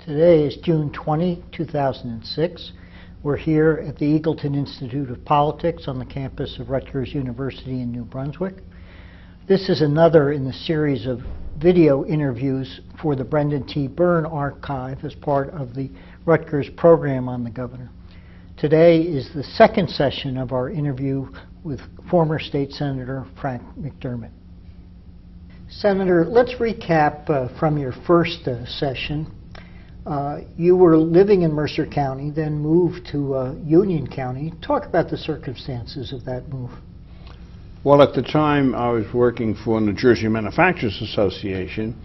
Today is June 20, 2006. We're here at the Eagleton Institute of Politics on the campus of Rutgers University in New Brunswick. This is another in the series of video interviews for the Brendan T. Byrne Archive as part of the Rutgers program on the governor. Today is the second session of our interview with former State Senator Frank McDermott. Senator, let's recap from your first session. You were living in Mercer County, then moved to Union County. Talk about the circumstances of that move. Well, at the time, I was working for New Jersey Manufacturers Association,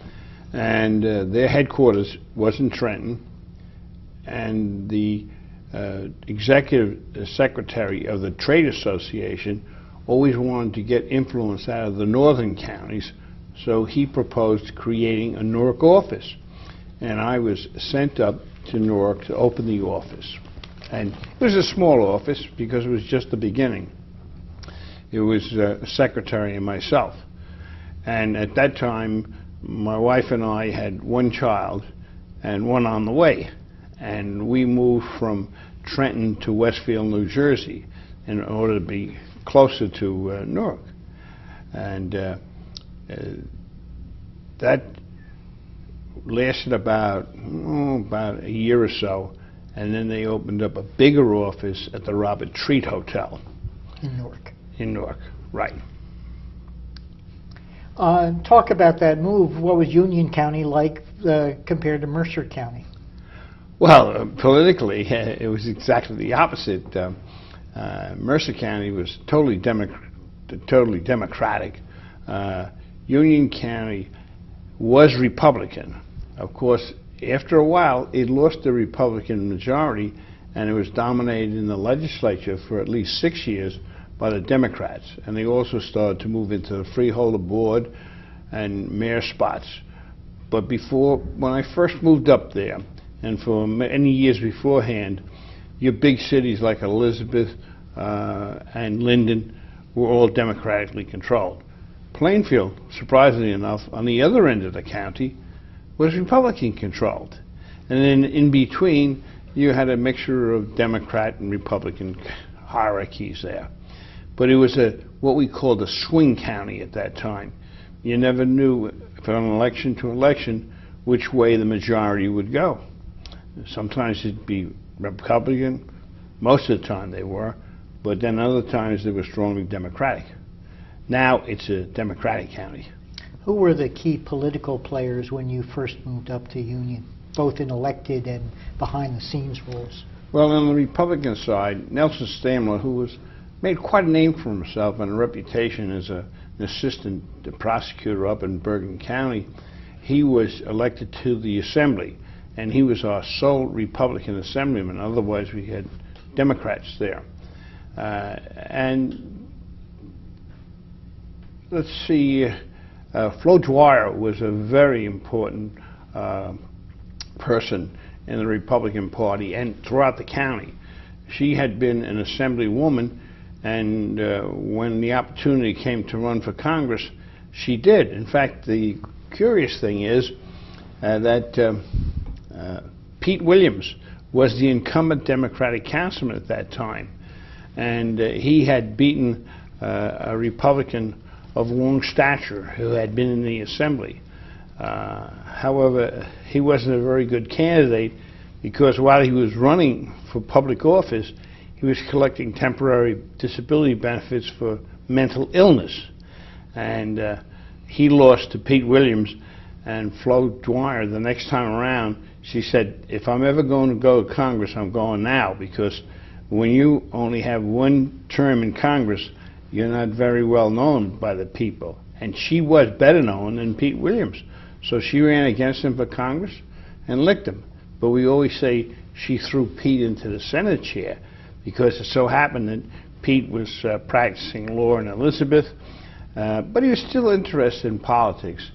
and their headquarters was in Trenton, and the executive secretary of the Trade Association always wanted to get influence out of the northern counties, so he proposed creating a Newark office. And I was sent up to Newark to open the office. And it was a small office because it was just the beginning. It was a secretary and myself. And at that time, my wife and I had one child and one on the way. And we moved from Trenton to Westfield, New Jersey in order to be closer to Newark. And that lasted about a year or so, and then they opened up a bigger office at the Robert Treat Hotel. In Newark. In Newark, right. Talk about that move. What was Union County like compared to Mercer County? Well, politically, it was exactly the opposite. Mercer County was totally Democratic. Union County was Republican. Of course, after a while, it lost the Republican majority, and it was dominated in the legislature for at least 6 years by the Democrats. And they also started to move into the freeholder board and mayor spots. But when I first moved up there, and for many years beforehand, your big cities like Elizabeth and Linden were all democratically controlled. Plainfield, surprisingly enough, on the other end of the county, was Republican controlled. And then in between, you had a mixture of Democrat and Republican hierarchies there. But it was what we called a swing county at that time. You never knew, from election to election, which way the majority would go. Sometimes it'd be Republican, most of the time they were, but then other times they were strongly Democratic. Now it's a Democratic county. Who were the key political players when you first moved up to Union, both in elected and behind-the-scenes roles? Well, on the Republican side, Nelson Stamler, who made quite a name for himself and a reputation as an assistant prosecutor up in Bergen County, he was elected to the Assembly, and he was our sole Republican assemblyman. Otherwise, we had Democrats there. And let's see, Flo Dwyer was a very important person in the Republican Party and throughout the county. She had been an assemblywoman, and when the opportunity came to run for Congress, she did. In fact, the curious thing is that Pete Williams was the incumbent Democratic councilman at that time, and he had beaten a Republican of long stature who had been in the Assembly. However, he wasn't a very good candidate because while he was running for public office, he was collecting temporary disability benefits for mental illness. And he lost to Pete Williams, and Flo Dwyer, the next time around, she said, if I'm ever going to go to Congress, I'm going now, because when you only have one term in Congress, you're not very well known by the people. And she was better known than Pete Williams. So she ran against him for Congress and licked him. But we always say she threw Pete into the Senate chair because it so happened that Pete was practicing law in Elizabeth, but he was still interested in politics.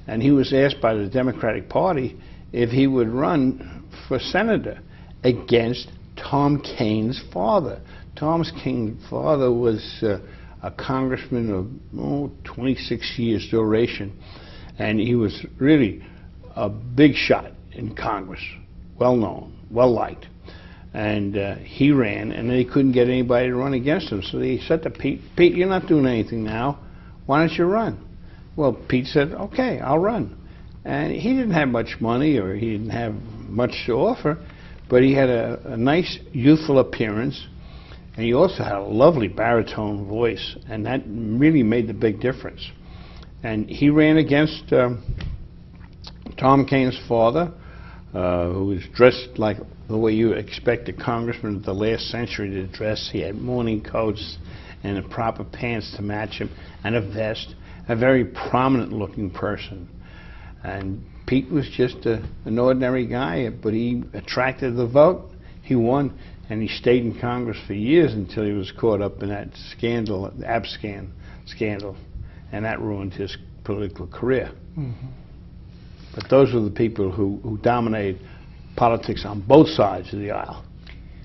And he was asked by the Democratic Party if he would run for senator against Tom Kaine's father. Tom Kaine's father was a congressman of 26 years duration, and he was really a big shot in Congress. well known, well liked. And he ran, and they couldn't get anybody to run against him. So they said to Pete, "Pete, you're not doing anything now. Why don't you run?" Well, Pete said, "Okay, I'll run." And he didn't have much money, or he didn't have much to offer, but he had a nice, youthful appearance, and he also had a lovely baritone voice, and that really made the big difference. And he ran against Tom Kane's father, who was dressed like the way you expect a congressman of the last century to dress. He had morning coats and the proper pants to match him, and a vest, a very prominent-looking person. And Pete was just an ordinary guy, but he attracted the vote. He won, and he stayed in Congress for years until he was caught up in that scandal, the Abscan scandal, and that ruined his political career. Mm-hmm. But those were the people who dominated politics on both sides of the aisle.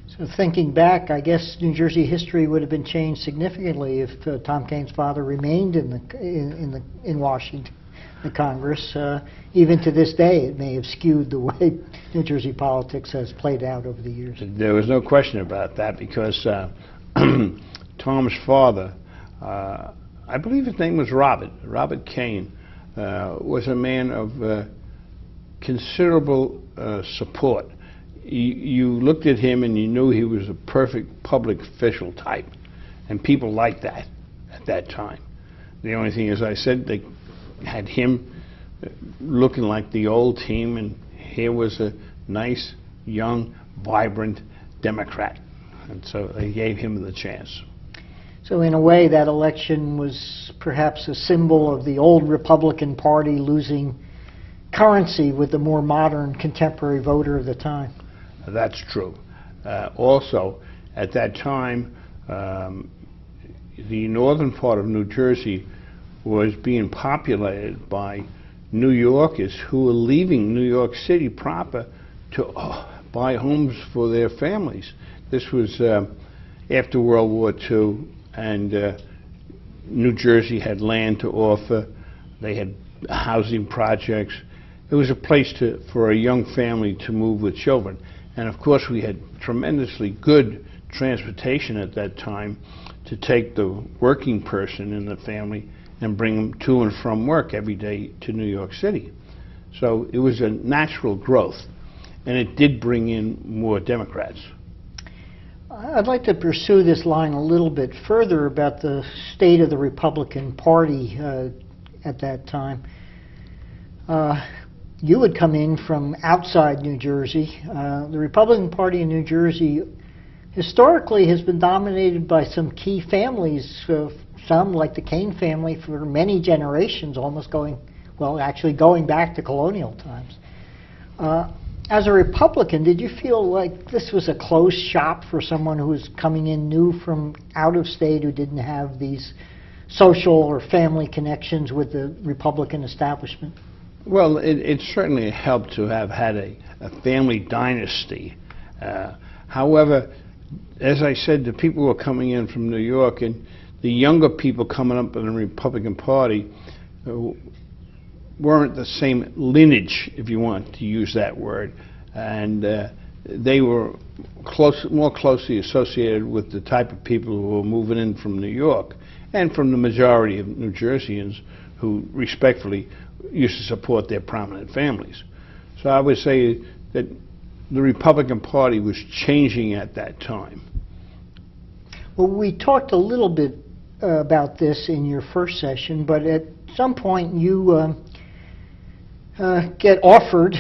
So thinking back, I guess New Jersey history would have been changed significantly if Tom Kane's father remained in Washington, the Congress. Even to this day, it may have skewed the way New Jersey politics has played out over the years. There was no question about that, because Tom's father, I believe his name was Robert Kane, was a man of considerable support. You looked at him and you knew he was a perfect public official type, and people liked that at that time. The only thing, as I said, they had him looking like the old team, and here was a nice, young, vibrant Democrat, and so they gave him the chance. So in a way, that election was perhaps a symbol of the old Republican Party losing currency with the more modern, contemporary voter of the time. That's true. Also, at that time, the northern part of New Jersey was being populated by New Yorkers who were leaving New York City proper to buy homes for their families. This was after World War II, and New Jersey had land to offer. They had housing projects. It was a place for a young family to move with children. And of course, we had tremendously good transportation at that time to take the working person in the family and bring them to and from work every day to New York City. So it was a natural growth, and it did bring in more Democrats. I'd like to pursue this line a little bit further about the state of the Republican Party at that time. You had come in from outside New Jersey. The Republican Party in New Jersey historically has been dominated by some key families, some like the Kane family for many generations, almost going back to colonial times. As a Republican, did you feel like this was a closed shop for someone who was coming in new from out of state, who didn't have these social or family connections with the Republican establishment? Well, it certainly helped to have had a family dynasty. However, as I said, the people were coming in from New York, and the younger people coming up in the Republican Party weren't the same lineage, if you want to use that word, and they were more closely associated with the type of people who were moving in from New York, and from the majority of New Jerseyans who respectfully used to support their prominent families. So I would say that the Republican Party was changing at that time. Well, we talked a little bit about this in your first session, but at some point you get offered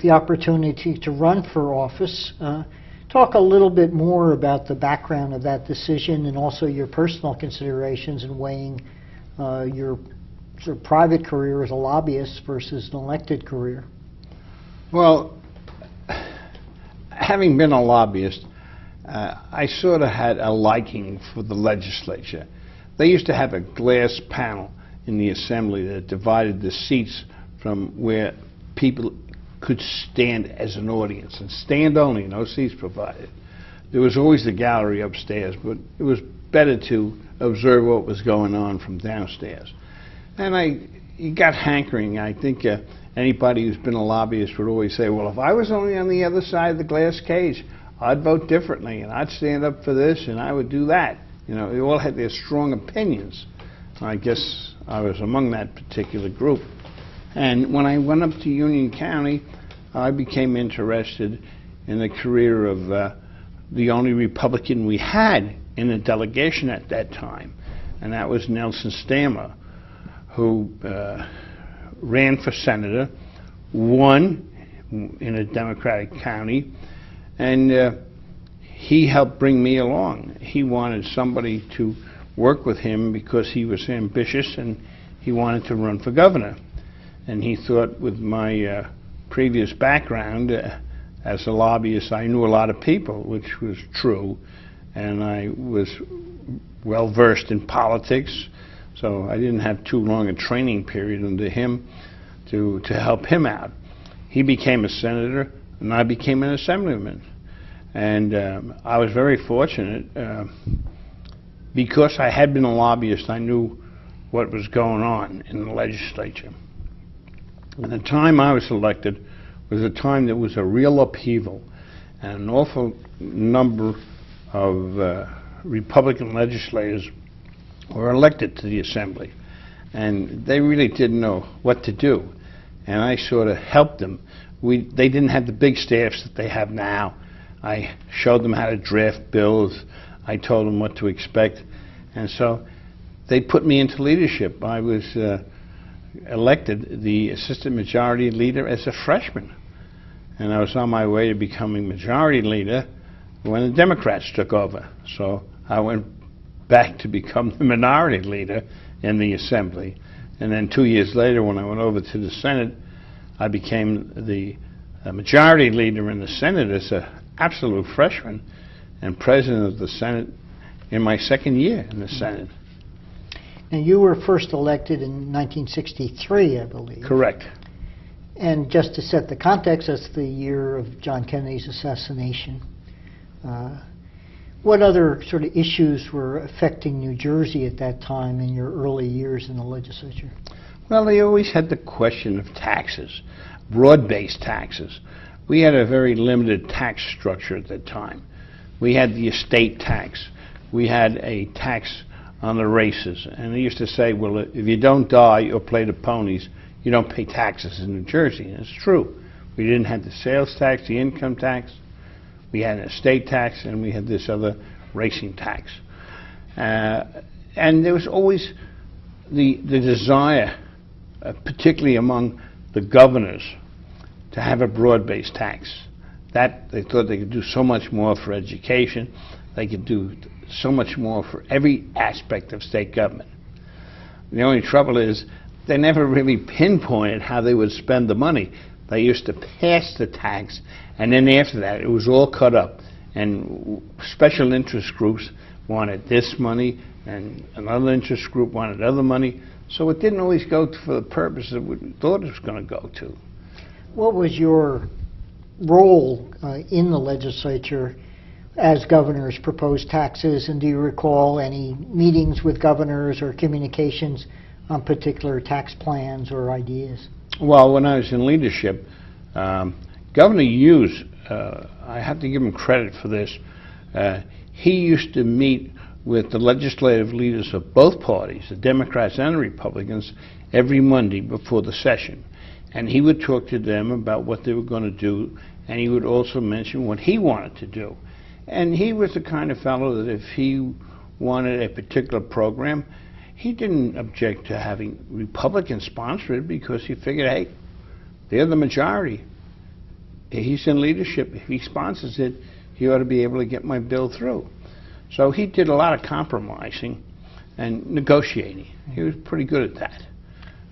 the opportunity to run for office. Talk a little bit more about the background of that decision, and also your personal considerations in weighing your sort of private career as a lobbyist versus an elected career. Well, having been a lobbyist, I sort of had a liking for the legislature. They used to have a glass panel in the assembly that divided the seats from where people could stand as an audience, and stand only, no seats provided. There was always the gallery upstairs, but it was better to observe what was going on from downstairs. And I got hankering. I think anybody who's been a lobbyist would always say, well, if I was only on the other side of the glass cage, I'd vote differently, and I'd stand up for this, and I would do that. You know, they all had their strong opinions. I guess I was among that particular group. And when I went up to Union County, I became interested in the career of the only Republican we had in the delegation at that time, and that was Nelson Stammer, who ran for senator, won in a Democratic county, and he helped bring me along. He wanted somebody to work with him because he was ambitious and he wanted to run for governor. And he thought with my previous background as a lobbyist, I knew a lot of people, which was true, and I was well versed in politics, so I didn't have too long a training period under him to help him out. He became a senator, and I became an assemblyman. And I was very fortunate because I had been a lobbyist. I knew what was going on in the legislature. And the time I was elected was a time that was a real upheaval, and an awful number of Republican legislators were elected to the Assembly, and they really didn't know what to do, and I sort of helped them. They didn't have the big staffs that they have now. I showed them how to draft bills. I told them what to expect, and so they put me into leadership. I was elected the Assistant Majority Leader as a freshman, and I was on my way to becoming Majority Leader when the Democrats took over. So I went back to become the Minority Leader in the Assembly, and then 2 years later, when I went over to the Senate, I became the Majority Leader in the Senate as an absolute freshman and President of the Senate in my second year in the Senate. Now, you were first elected in 1963, I believe. Correct. And just to set the context, that's the year of John Kennedy's assassination. What other sort of issues were affecting New Jersey at that time in your early years in the legislature? Well, they always had the question of taxes, broad-based taxes. We had a very limited tax structure at that time. We had the estate tax. We had a tax on the races. And they used to say, well, if you don't die or play the ponies, you don't pay taxes in New Jersey. And it's true. We didn't have the sales tax, the income tax. We had an estate tax, and we had this other racing tax. And there was always the desire, particularly among the governors, to have a broad-based tax. That they thought they could do so much more for education. They could do so much more for every aspect of state government. The only trouble is they never really pinpointed how they would spend the money. They used to pass the tax, and then after that, it was all cut up. And special interest groups wanted this money, and another interest group wanted other money. So it didn't always go for the purpose that we thought it was going to go to. What was your role in the legislature as governors proposed taxes, and do you recall any meetings with governors or communications on particular tax plans or ideas? Well, when I was in leadership, Governor Hughes, I have to give him credit for this, he used to meet with the legislative leaders of both parties, the Democrats and the Republicans, every Monday before the session. And he would talk to them about what they were going to do, and he would also mention what he wanted to do. And he was the kind of fellow that if he wanted a particular program, he didn't object to having Republicans sponsor it because he figured, hey, they're the majority. He's in leadership. If he sponsors it, he ought to be able to get my bill through. So he did a lot of compromising and negotiating. He was pretty good at that.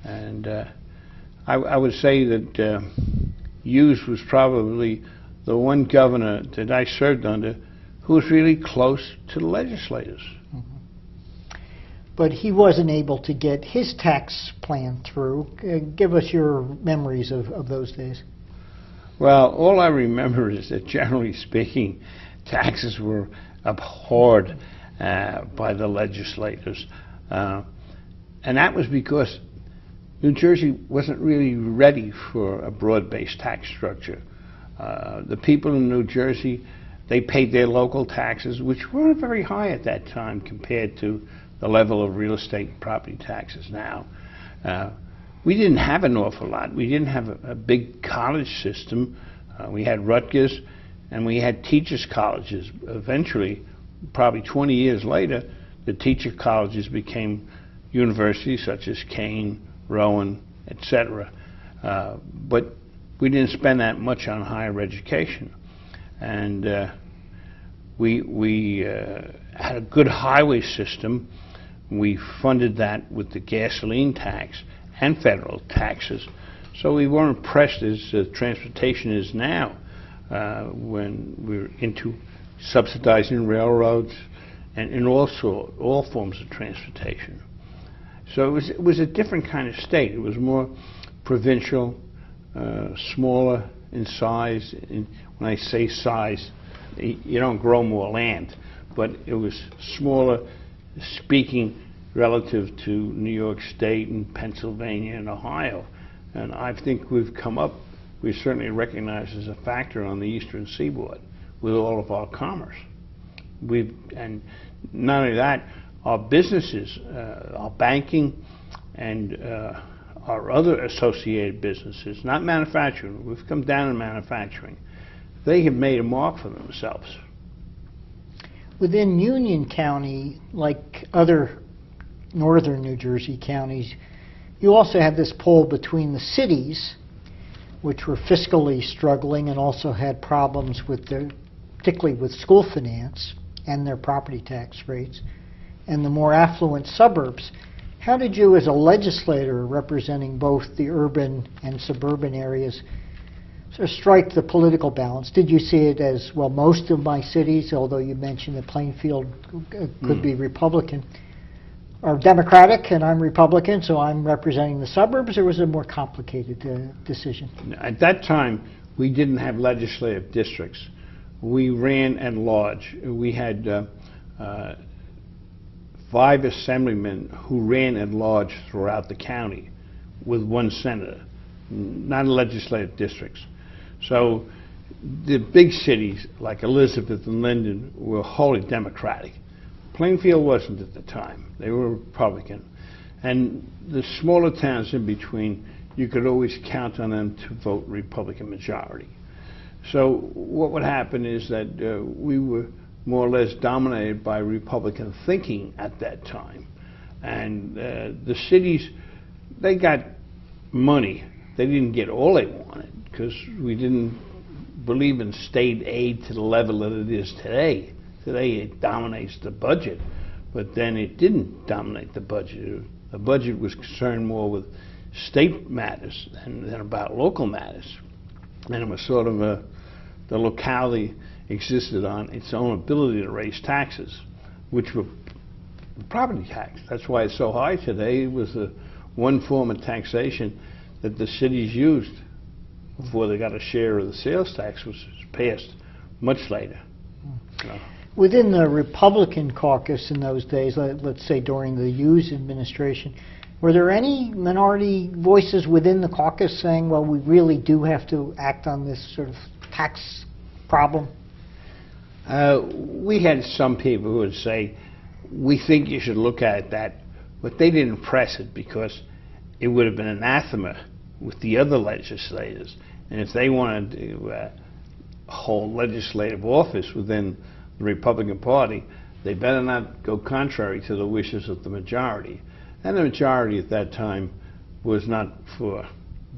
And I would say that Hughes was probably the one governor that I served under who was really close to the legislators. Mm-hmm. But he wasn't able to get his tax plan through. Give us your memories of those days. Well, all I remember is that, generally speaking, taxes were abhorred by the legislators. And that was because New Jersey wasn't really ready for a broad-based tax structure. The people in New Jersey, they paid their local taxes, which weren't very high at that time compared to the level of real estate property taxes now. We didn't have an awful lot. We didn't have a big college system. We had Rutgers, and we had teachers' colleges. Eventually, probably 20 years later, the teacher colleges became universities such as Kane, Rowan, etc. But we didn't spend that much on higher education. And we had a good highway system. We funded that with the gasoline tax and federal taxes. So we weren't pressed as transportation is now, when we're into subsidizing railroads and in all forms of transportation. So it was a different kind of state. It was more provincial, smaller in size. When I say size, you don't grow more land, but it was smaller, speaking relative to New York State and Pennsylvania and Ohio. And I think we've come up, we're certainly recognized as a factor on the Eastern Seaboard with all of our commerce. And not only that, our businesses, our banking, and our other associated businesses, not manufacturing, we've come down in manufacturing. They have made a mark for themselves. Within Union County, like other northern New Jersey counties, you also had this pull between the cities, which were fiscally struggling and also had problems with particularly with school finance and their property tax rates, and the more affluent suburbs. How did you, as a legislator representing both the urban and suburban areas, sort of strike the political balance? Did you see it as, well, most of my cities, although you mentioned that Plainfield could be Republican, are Democratic and I'm Republican, so I'm representing the suburbs, or was it a more complicated decision? At that time, we didn't have legislative districts. We ran at large. We had 5 assemblymen who ran at large throughout the county with 1 senator, not legislative districts. So the big cities like Elizabeth and Linden were wholly Democratic. Plainfield wasn't at the time. They were Republican. And the smaller towns in between, you could always count on them to vote Republican majority. So what would happen is that we were more or less dominated by Republican thinking at that time. And the cities, they got money. They didn't get all they wanted because we didn't believe in state aid to the level that it is today. Today it dominates the budget, but then it didn't dominate the budget. The budget was concerned more with state matters than about local matters. And it was sort of the locality existed on its own ability to raise taxes, which were the property tax. That's why it's so high today. It was one form of taxation that the cities used before they got a share of the sales tax, which was passed much later. So. Within the Republican caucus in those days, let's say during the Hughes administration, were there any minority voices within the caucus saying, well, we really do have to act on this sort of tax problem? We had some people who would say, we think you should look at that, but they didn't press it because it would have been anathema with the other legislators. And if they wanted to hold legislative office within the Republican Party, they better not go contrary to the wishes of the majority. And the majority at that time was not for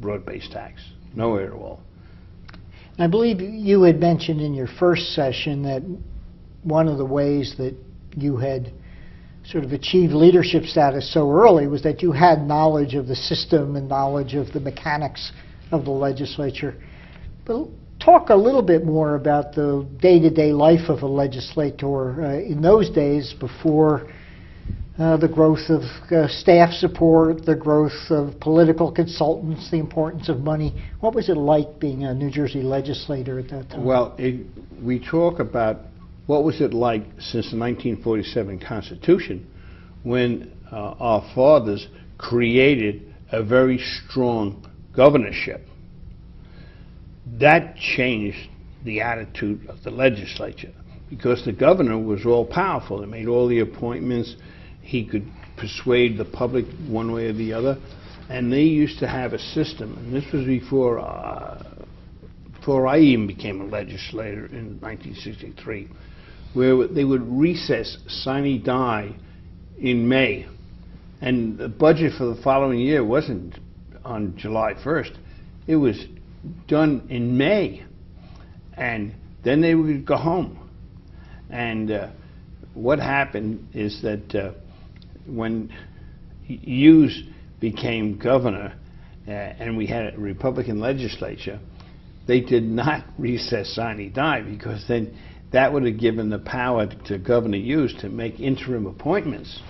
broad-based tax, nowhere at all. I believe you had mentioned in your first session that one of the ways that you had sort of achieved leadership status so early was that you had knowledge of the system and knowledge of the mechanics of the legislature. But talk a little bit more about the day-to-day life of a legislator in those days before the growth of staff support, the growth of political consultants, the importance of money. What was it like being a New Jersey legislator at that time? Well, we talk about what was it like since the 1947 Constitution when our fathers created a very strong governorship. That changed the attitude of the legislature, because the governor was all powerful. He made all the appointments. He could persuade the public one way or the other. And they used to have a system, and this was before I even became a legislator in 1963, where they would recess sine die in May. And the budget for the following year wasn't on July 1st. It was done in May. And then they would go home. And what happened is that when Hughes became governor and we had a Republican legislature, they did not recess sine die, because then that would have given the power to Governor Hughes to make interim appointments.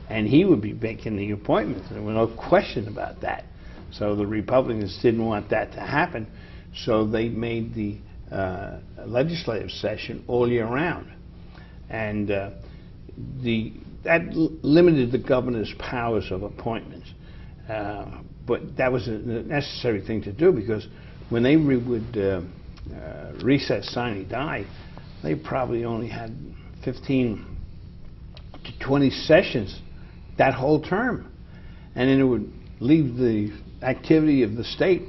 And he would be making the appointments. There was no question about that. So the Republicans didn't want that to happen. So they made the legislative session all year round. And that limited the governor's powers of appointments. But that was a necessary thing to do, because when they would recess sine die, they probably only had 15 to 20 sessions that whole term. And then it would leave the activity of the state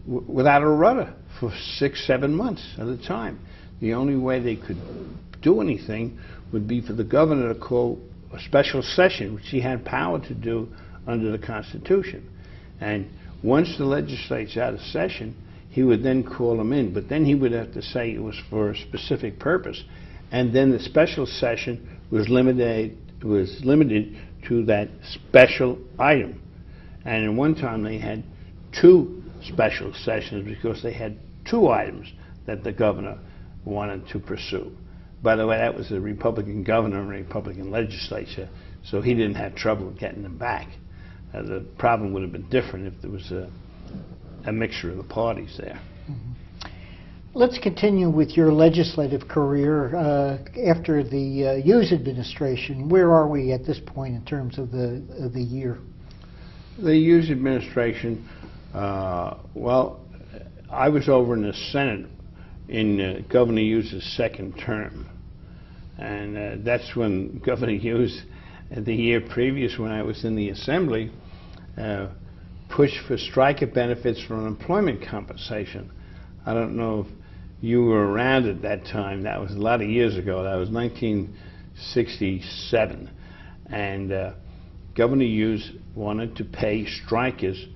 without a rudder for 6-7 months at a time. The only way they could do anything would be for the governor to call a special session, which he had power to do under the Constitution. And once the legislature's out of session, he would then call them in. But then he would have to say it was for a specific purpose. And then the special session was limited to that special item. And in one time they had 2 special sessions, because they had 2 items that the governor wanted to pursue. By the way, that was a Republican governor and a Republican legislature, so he didn't have trouble getting them back. The problem would have been different if there was a mixture of the parties there. Mm-hmm. Let's continue with your legislative career. After the Hughes administration, where are we at this point in terms of the year? The Hughes administration, well, I was over in the Senate in Governor Hughes' second term. And that's when Governor Hughes, the year previous when I was in the Assembly, pushed for striker benefits for unemployment compensation. I don't know if you were around at that time. That was a lot of years ago. That was 1967. And Governor Hughes wanted to pay strikers,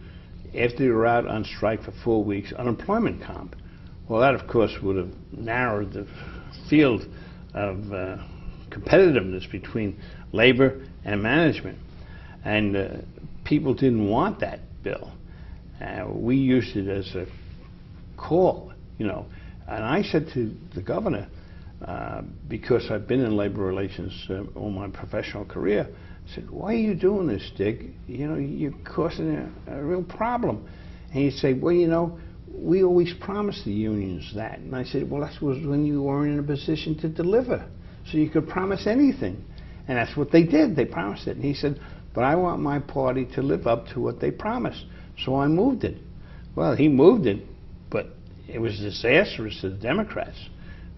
after they were out on strike for 4 weeks, unemployment comp. Well, that, of course, would have narrowed the field of competitiveness between labor and management. And people didn't want that bill. We used it as a call, you know. And I said to the governor, because I've been in labor relations all my professional career, I said, "Why are you doing this, Dick? You know, you're causing a real problem." And he'd say, "Well, you know, we always promised the unions that." And I said, "Well, that was when you weren't in a position to deliver. So you could promise anything." And that's what they did. They promised it. And he said, "But I want my party to live up to what they promised." So I moved it. Well, he moved it, but it was disastrous to the Democrats.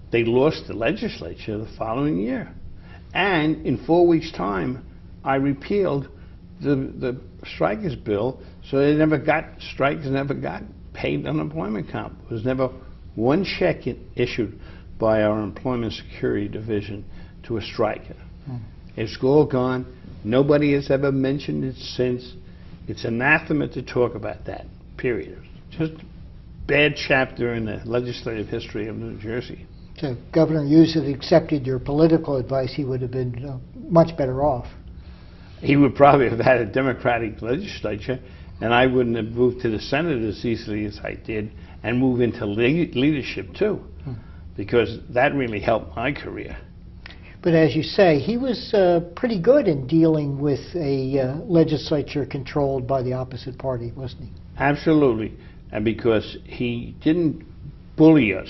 They lost the legislature the following year. And in 4 weeks' time, I repealed the strikers bill, so they never got, strikers never got paid unemployment comp. There was never one check issued by our Employment Security Division to a striker. It's all gone. Nobody has ever mentioned it since. It's anathema to talk about that, period. Just a bad chapter in the legislative history of New Jersey. So Governor Hughes had accepted your political advice, he would have been much better off. He would probably have had a Democratic legislature, and I wouldn't have moved to the Senate as easily as I did, and move into leadership too, because that really helped my career. But as you say, he was pretty good in dealing with a legislature controlled by the opposite party, wasn't he? Absolutely, and because he didn't bully us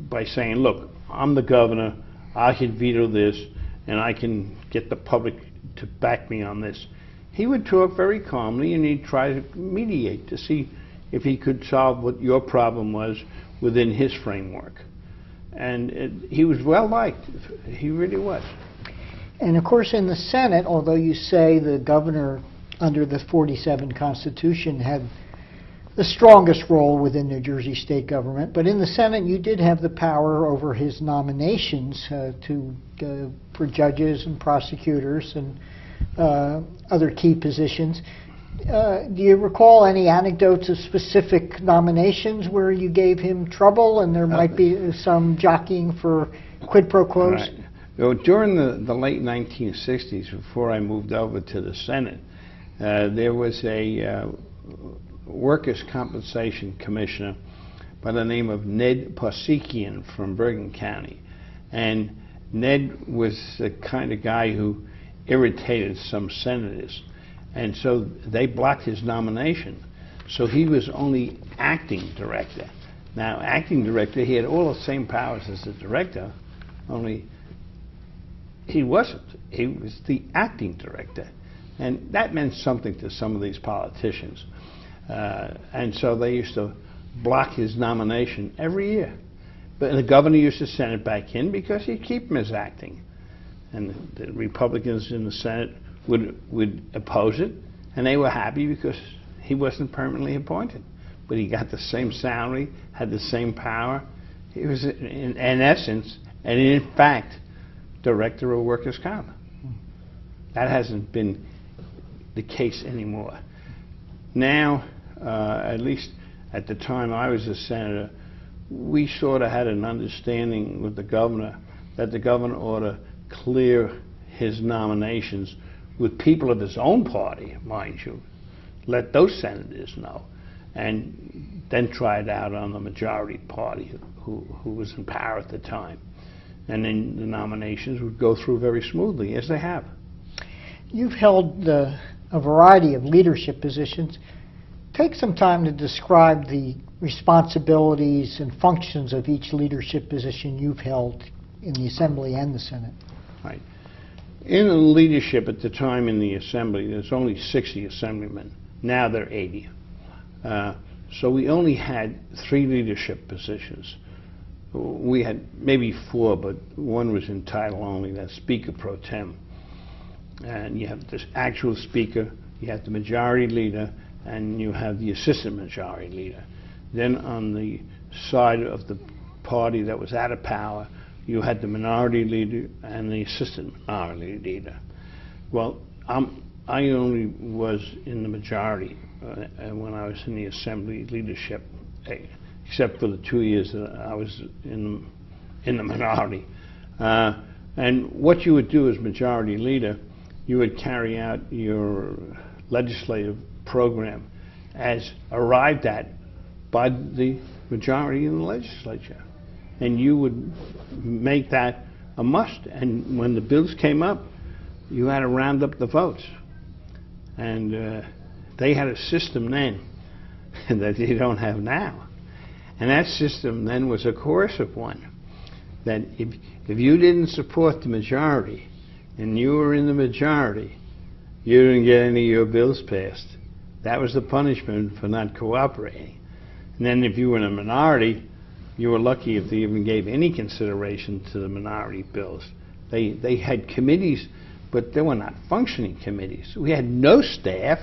by saying, "Look, I'm the governor, I can veto this, and I can get the public to back me on this." he would talk very calmly, and he'd try to mediate to see if he could solve what your problem was within his framework. And he was well liked. He really was. And of course in the Senate, although you say the governor under the 47 Constitution had the strongest role within New Jersey state government, but in the Senate you did have the power over his nominations for judges and prosecutors and other key positions. Do you recall any anecdotes of specific nominations where you gave him trouble and there might be some jockeying for quid pro quos? Right. Well, during the late 1960s, before I moved over to the Senate, there was a workers' compensation commissioner by the name of Ned Parsekian from Bergen County. And Ned was the kind of guy who irritated some senators. And so they blocked his nomination. So he was only acting director. Now, acting director, he had all the same powers as the director, only he wasn't. He was the acting director. And that meant something to some of these politicians. And so they used to block his nomination every year. But the governor used to send it back in because he'd keep him as acting. And the Republicans in the Senate would oppose it, and they were happy because he wasn't permanently appointed. But he got the same salary, had the same power. He was, in essence, and in fact, director of workers' comp. That hasn't been the case anymore. Now, at least at the time I was a senator, we sort of had an understanding with the governor that the governor ought to clear his nominations with people of his own party, mind you. Let those senators know, and then try it out on the majority party who was in power at the time. And then the nominations would go through very smoothly, as they have. You've held a variety of leadership positions. Take some time to describe the responsibilities and functions of each leadership position you've held in the Assembly and the Senate. Right. In leadership at the time in the Assembly, there's only 60 assemblymen. Now there are 80. So we only had 3 leadership positions. We had maybe 4, but one was in title only, that's Speaker Pro Tem. And you have this actual Speaker, you have the Majority Leader, and you have the Assistant Majority Leader. Then on the side of the party that was out of power, you had the Minority Leader and the Assistant Minority Leader. Well, I only was in the majority when I was in the Assembly leadership, except for the 2 years that I was in the minority. And what you would do as Majority Leader, you would carry out your legislative program as arrived at by the majority in the legislature. And you would make that a must. And when the bills came up, you had to round up the votes. And they had a system then that they don't have now. And that system then was a coercive one. That if you didn't support the majority and you were in the majority, you didn't get any of your bills passed. That was the punishment for not cooperating. And then if you were in a minority, you were lucky if they even gave any consideration to the minority bills. They had committees, but they were not functioning committees. We had no staff,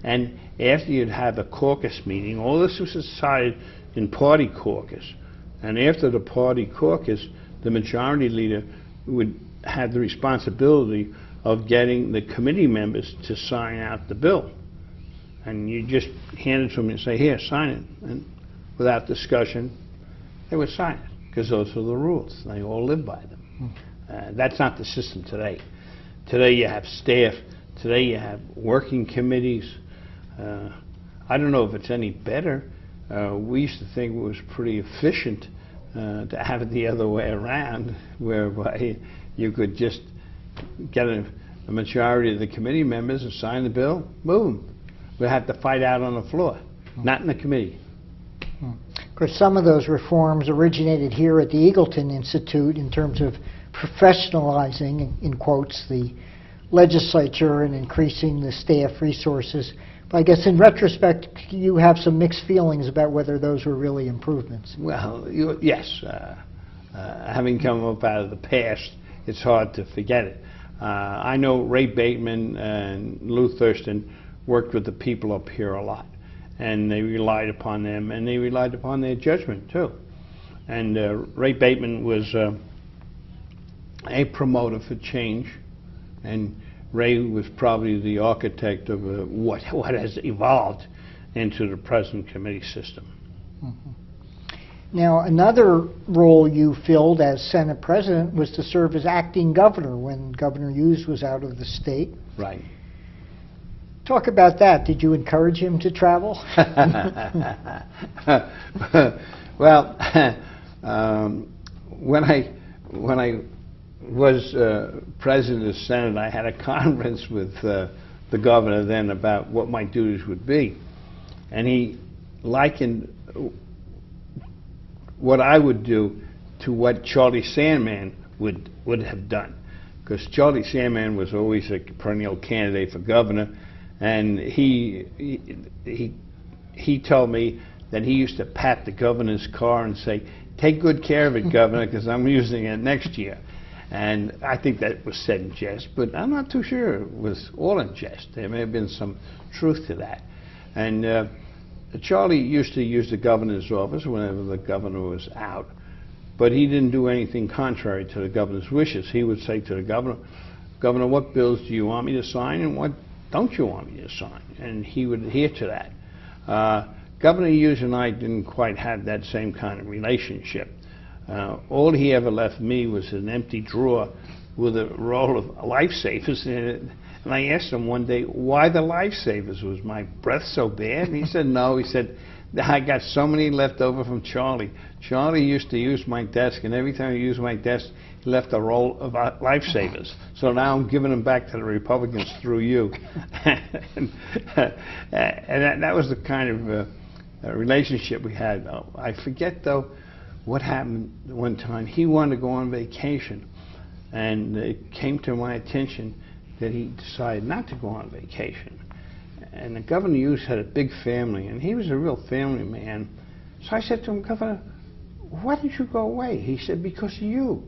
and after you'd have a caucus meeting, all this was decided in party caucus. And after the party caucus, the majority leader would have the responsibility of getting the committee members to sign out the bill. And you just hand it to them and say, here, sign it. And without discussion, they would sign it, because those are the rules. They all live by them. That's not the system today. Today you have staff. Today you have working committees. I don't know if it's any better. We used to think it was pretty efficient to have it the other way around, whereby you could just get a majority of the committee members and sign the bill, boom. We'd have to fight out on the floor, not in the committee. Of course, some of those reforms originated here at the Eagleton Institute in terms of professionalizing, in quotes, the legislature and increasing the staff resources. But I guess in retrospect, you have some mixed feelings about whether those were really improvements. Well, yes. Having come up out of the past, it's hard to forget it. I know Ray Bateman and Lou Thurston worked with the people up here a lot, and they relied upon them, and they relied upon their judgment too. And Ray Bateman was a promoter for change, and Ray was probably the architect of what has evolved into the present committee system. Mm-hmm. Now, another role you filled as Senate President was to serve as acting governor when Governor Hughes was out of the state. Right. Talk about that. Did you encourage him to travel? Well, when I was president of the Senate, I had a conference with the governor then about what my duties would be, and he likened what I would do to what Charlie Sandman would have done, because Charlie Sandman was always a perennial candidate for governor, and he told me that he used to pat the governor's car and say, "Take good care of it, Governor, because I'm using it next year." And I think that was said in jest, but I'm not too sure it was all in jest. There may have been some truth to that. And Charlie used to use the governor's office whenever the governor was out, but he didn't do anything contrary to the governor's wishes. He would say to the governor, "Governor, what bills do you want me to sign and what don't you want me to sign?" And he would adhere to that. Governor Hughes and I didn't quite have that same kind of relationship. All he ever left me was an empty drawer with a roll of lifesavers in it. And I asked him one day, why the lifesavers? Was my breath so bad? And he said, no. He said, I got so many left over from Charlie. Charlie used to use my desk, and every time he used my desk, he left a roll of lifesavers. So now I'm giving them back to the Republicans through you. and that was the kind of relationship we had. I forget, though, what happened one time. He wanted to go on vacation, and it came to my attention that he decided not to go on vacation. And the Governor Hughes had a big family, and he was a real family man. So I said to him, "Governor, why did you go away?" He said, "Because of you."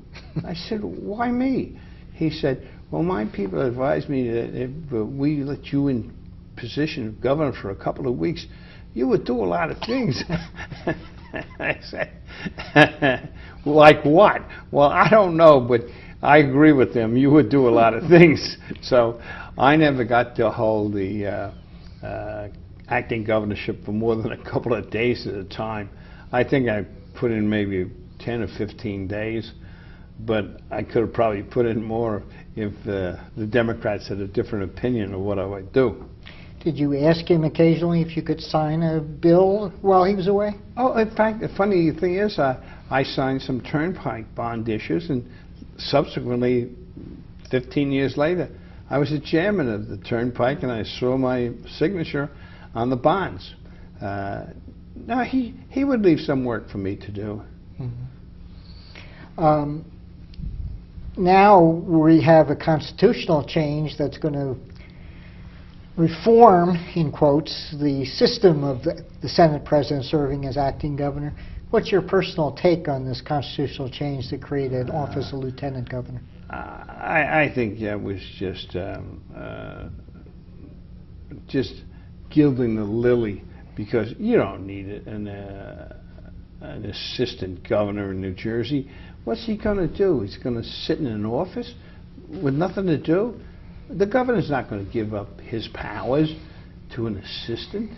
I said, "Why me?" He said, "Well, my people advised me that if we let you in position of governor for a couple of weeks, you would do a lot of things." I said, "Like what?" "Well, I don't know, but I agree with them. You would do a lot of things." So I never got to hold the acting governorship for more than a couple of days at a time. I think I put in maybe 10 or 15 days, but I could have probably put in more if the Democrats had a different opinion of what I would do. Did you ask him occasionally if you could sign a bill while he was away? Oh, in fact, the funny thing is, I signed some turnpike bond issues, and subsequently, 15 years later, I was the chairman of the turnpike, and I saw my signature on the bonds. No, he would leave some work for me to do. Mm-hmm. Now we have a constitutional change that's going to reform, in quotes, the system of the Senate President serving as acting governor. What's your personal take on this constitutional change that created office of lieutenant governor? I think that was just gilding the lily, because you don't need an assistant governor in New Jersey. What's he going to do? He's going to sit in an office with nothing to do? The governor's not going to give up his powers to an assistant,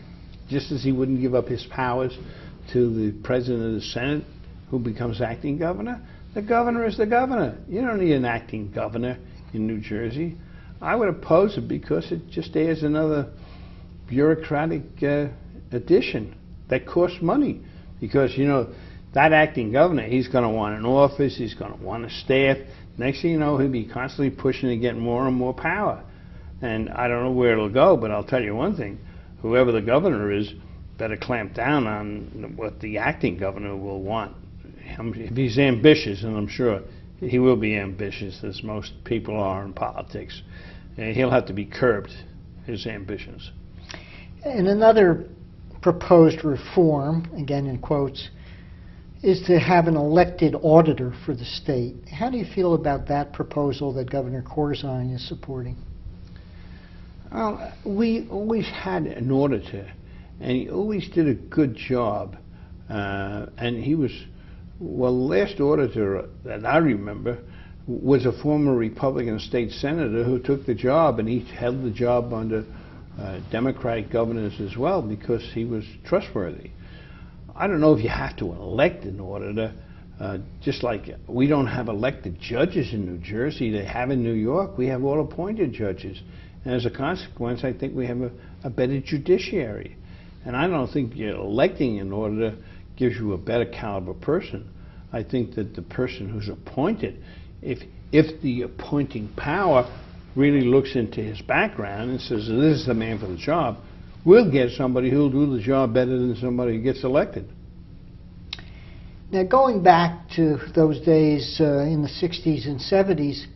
just as he wouldn't give up his powers to the president of the Senate, who becomes acting governor. The governor is the governor. You don't need an acting governor in New Jersey. I would oppose it because it just adds another bureaucratic addition that costs money. Because, you know, that acting governor, he's going to want an office, he's going to want a staff. Next thing you know, he'll be constantly pushing to get more and more power. And I don't know where it'll go, but I'll tell you one thing. Whoever the governor is better clamp down on what the acting governor will want. If he's ambitious, and I'm sure he will be ambitious, as most people are in politics, he'll have to be curbed, his ambitions. And another proposed reform, again in quotes, is to have an elected auditor for the state. How do you feel about that proposal that Governor Corzine is supporting? Well, we always had an auditor, and he always did a good job. And he was, well, the last auditor that I remember was a former Republican state senator who took the job, and he held the job under Democratic governors as well because he was trustworthy. I don't know if you have to elect an auditor, just like we don't have elected judges in New Jersey. They have in New York. We have all appointed judges. And as a consequence, I think we have a better judiciary. And I don't think electing an auditor gives you a better caliber person. I think that the person who's appointed, if the appointing power really looks into his background and says, this is the man for the job, we'll get somebody who'll do the job better than somebody who gets elected. Now, going back to those days in the 60s and 70s,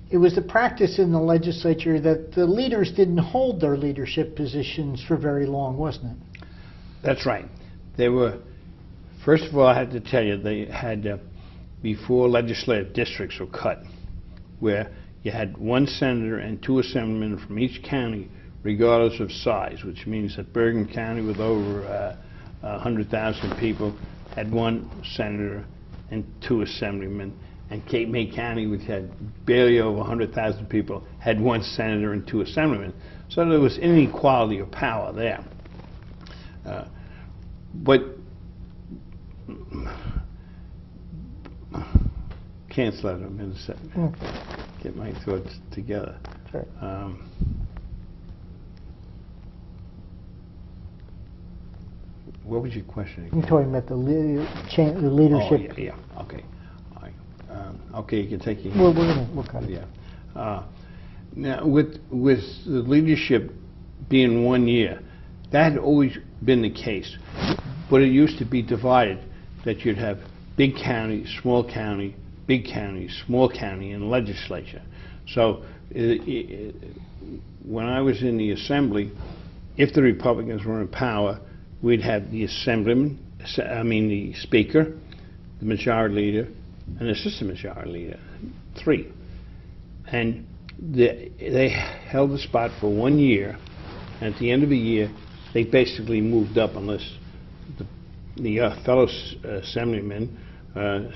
it was the practice in the legislature that the leaders didn't hold their leadership positions for very long, wasn't it? That's right. They were, first of all, I had to tell you, they had, before legislative districts were cut, where you had one senator and two assemblymen from each county, regardless of size, which means that Bergen County, with over 100,000 people, had one senator and two assemblymen, and Cape May County, which had barely over 100,000 people, had one senator and two assemblymen. So there was inequality of power there. But cancel that in a minute. Get my thoughts together. Sure. What was your question again? You're talking about the leadership. Oh, yeah. Okay. All right. Okay, you can take your... We'll cut it. Yeah. Now, with the leadership being 1 year, that had always been the case. But it used to be divided, that you'd have big county, small county, big county, small county in the legislature. So when I was in the assembly, if the Republicans were in power, we'd have the assemblyman, the speaker, the majority leader, and the assistant majority leader, three. And they held the spot for 1 year, and at the end of the year, they basically moved up unless the fellow assemblyman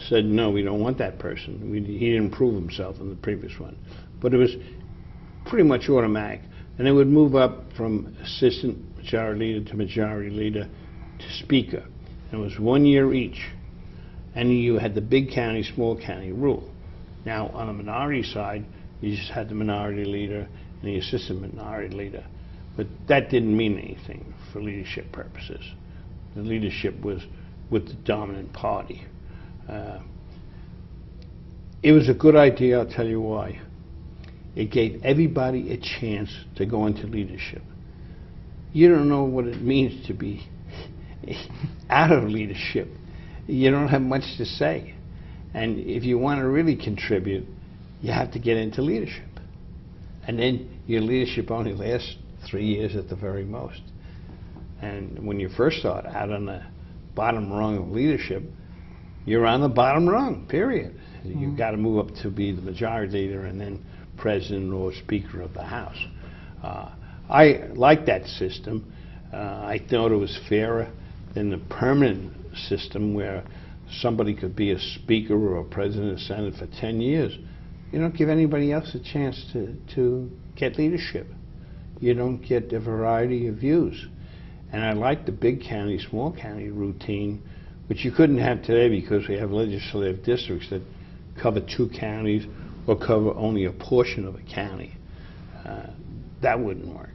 said, no, we don't want that person. He didn't prove himself in the previous one. But it was pretty much automatic. And they would move up from assistant majority leader to majority leader to speaker. And it was 1 year each. And you had the big county, small county rule. Now, on the minority side, you just had the minority leader and the assistant minority leader. But that didn't mean anything for leadership purposes. The leadership was with the dominant party. It was a good idea, I'll tell you why. It gave everybody a chance to go into leadership. You don't know what it means to be out of leadership. You don't have much to say. And if you want to really contribute, you have to get into leadership. And then your leadership only lasts 3 years at the very most. And when you first start out on the bottom rung of leadership, you're on the bottom rung, period. You've got to move up to be the majority leader and then president or speaker of the House. I like that system. I thought it was fairer than the permanent system where somebody could be a speaker or a president of the Senate for 10 years. You don't give anybody else a chance to get leadership. You don't get a variety of views. And I like the big county, small county routine, which you couldn't have today because we have legislative districts that cover 2 counties or cover only a portion of a county. That wouldn't work.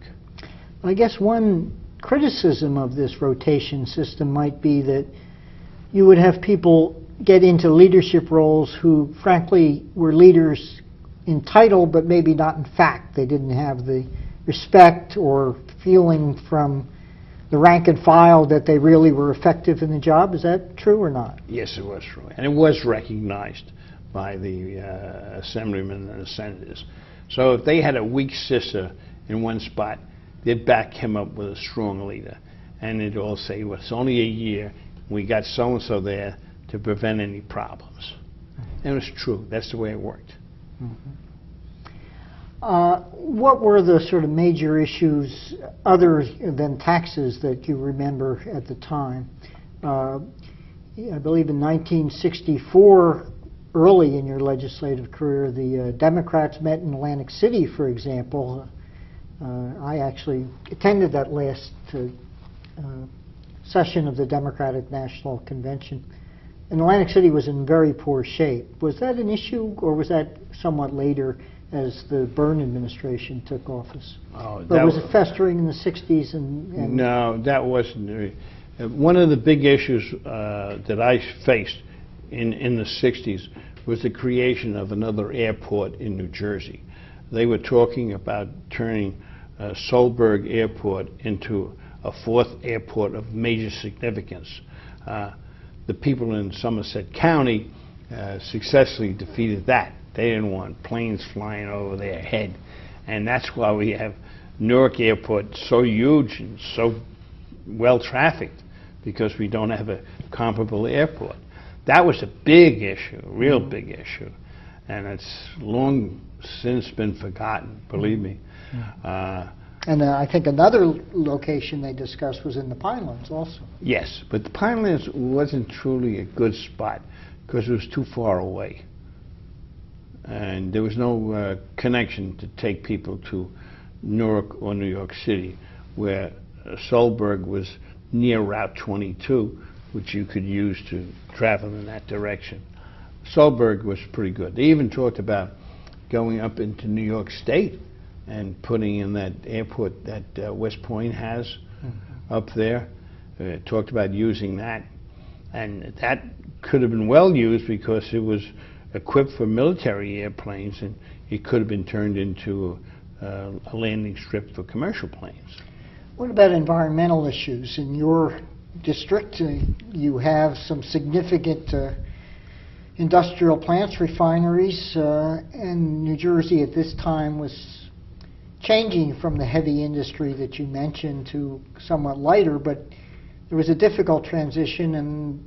I guess one criticism of this rotation system might be that you would have people get into leadership roles who, frankly, were leaders in title, but maybe not in fact. They didn't have the respect or feeling from the rank and file that they really were effective in the job. Is that true or not? Yes, it was true. And it was recognized by the assemblymen and the senators. So if they had a weak sister in one spot, they'd back him up with a strong leader. And they'd all say, well, it's only a year. We got so-and-so there to prevent any problems. And it was true. That's the way it worked. What were the sort of major issues other than taxes that you remember at the time? I believe in 1964, early in your legislative career, the Democrats met in Atlantic City, for example. I actually attended that last session of the Democratic National Convention. And Atlantic City was in very poor shape. Was that an issue, or was that somewhat later as the Byrne administration took office? But was it festering in the 60s? No, that wasn't. One of the big issues that I faced in the 60s was the creation of another airport in New Jersey. They were talking about turning Solberg Airport into a fourth airport of major significance. The people in Somerset County successfully defeated that. They didn't want planes flying over their head. And that's why we have Newark Airport so huge and so well trafficked, because we don't have a comparable airport. That was a big issue, a real big issue. And it's long since been forgotten, believe me. And I think another location they discussed was in the Pinelands also. Yes, but the Pinelands wasn't truly a good spot because it was too far away. And there was no connection to take people to Newark or New York City, where Solberg was near Route 22, which you could use to travel in that direction. Solberg was pretty good. They even talked about going up into New York State and putting in that airport that West Point has up there. Talked about using that. And that could have been well used because it was equipped for military airplanes, and it could have been turned into a landing strip for commercial planes. What about environmental issues? In your district, you have some significant industrial plants, refineries, and New Jersey at this time was changing from the heavy industry that you mentioned to somewhat lighter, but there was a difficult transition, and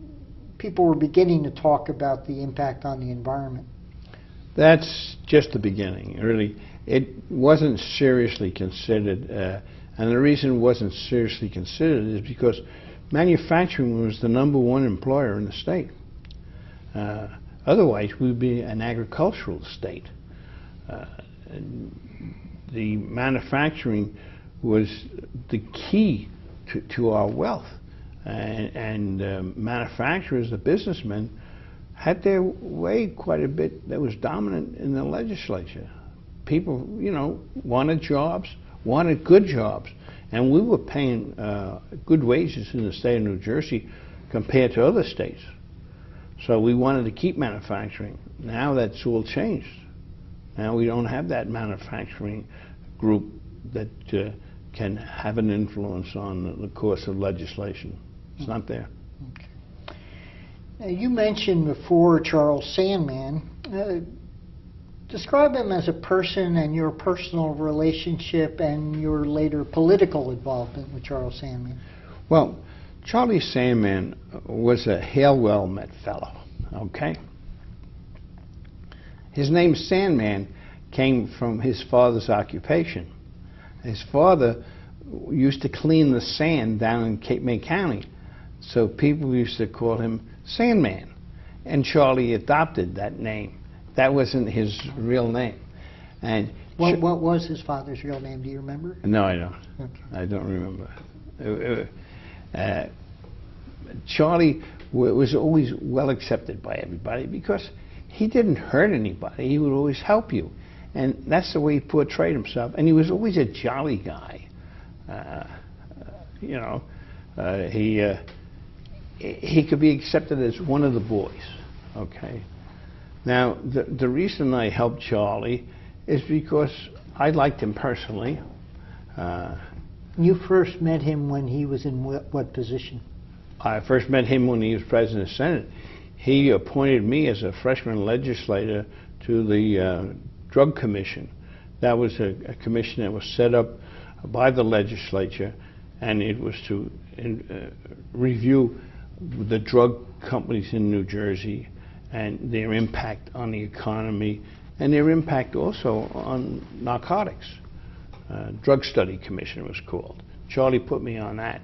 people were beginning to talk about the impact on the environment. That's just the beginning, really. It wasn't seriously considered, and the reason it wasn't seriously considered is because manufacturing was the #1 employer in the state. Otherwise, we'd be an agricultural state. The manufacturing was the key to our wealth. And manufacturers, the businessmen, had their way quite a bit that was dominant in the legislature. People, you know, wanted jobs, wanted good jobs. And we were paying good wages in the state of New Jersey compared to other states. So we wanted to keep manufacturing. Now that's all changed. Now we don't have that manufacturing group that can have an influence on the course of legislation. It's not there. Okay. Now, you mentioned before Charles Sandman. Describe him as a person and your personal relationship and your later political involvement with Charles Sandman. Well, Charlie Sandman was a hail-well-met fellow, okay? His name Sandman came from his father's occupation. His father used to clean the sand down in Cape May County, so people used to call him Sandman. And Charlie adopted that name. That wasn't his real name. And what was his father's real name? Do you remember? No, I don't. Okay. I don't remember. Charlie was always well accepted by everybody because he didn't hurt anybody. He would always help you. And that's the way he portrayed himself. And he was always a jolly guy. You know, he could be accepted as one of the boys, okay? Now, the reason I helped Charlie is because I liked him personally. You first met him when he was in what position? I first met him when he was president of the Senate. He appointed me as a freshman legislator to the Drug Commission That was a commission that was set up by the legislature, and it was to review the drug companies in New Jersey and their impact on the economy and their impact also on narcotics. Drug Study Commission was called. Charlie put me on that.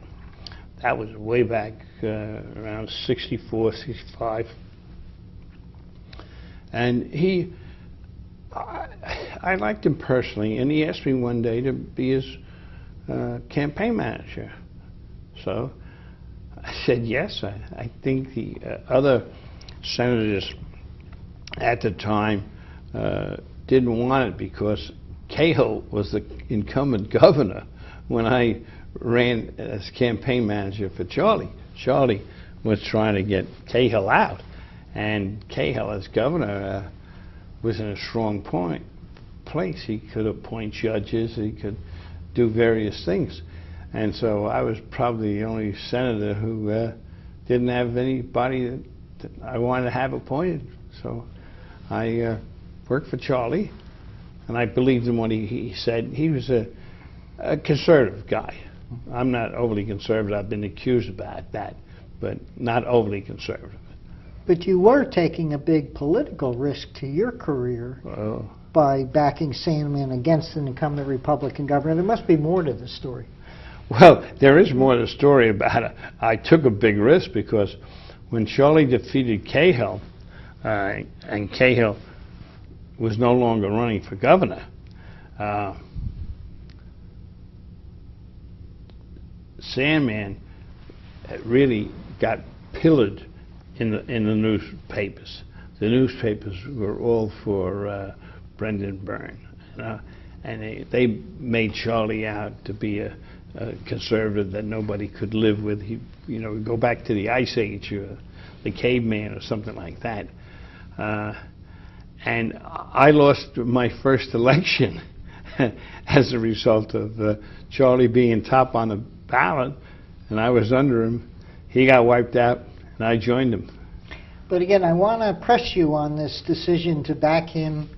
That was way back around 64, 65. And I liked him personally, and he asked me one day to be his campaign manager. So I said yes. I think the other senators at the time didn't want it because Cahill was the incumbent governor when I ran as campaign manager for Charlie. Charlie was trying to get Cahill out, and Cahill as governor was in a strong place. He could appoint judges, he could do various things. And so I was probably the only senator who didn't have anybody that I wanted to have appointed. So I worked for Charlie, and I believed in what he said. He was a conservative guy. I'm not overly conservative. I've been accused about that, but not overly conservative. But you were taking a big political risk to your career by backing Sandman against an incumbent Republican governor. There must be more to the story. Well, there is more to the story about it. I took a big risk because when Charlie defeated Cahill, and Cahill was no longer running for governor, Sandman really got pillared in the newspapers. The newspapers were all for Brendan Byrne, and they made Charlie out to be a conservative that nobody could live with. He, go back to the Ice Age, or the caveman, or something like that. And I lost my first election as a result of Charlie being top on the ballot, and I was under him. He got wiped out, and I joined him. But again, I want to press you on this decision to back him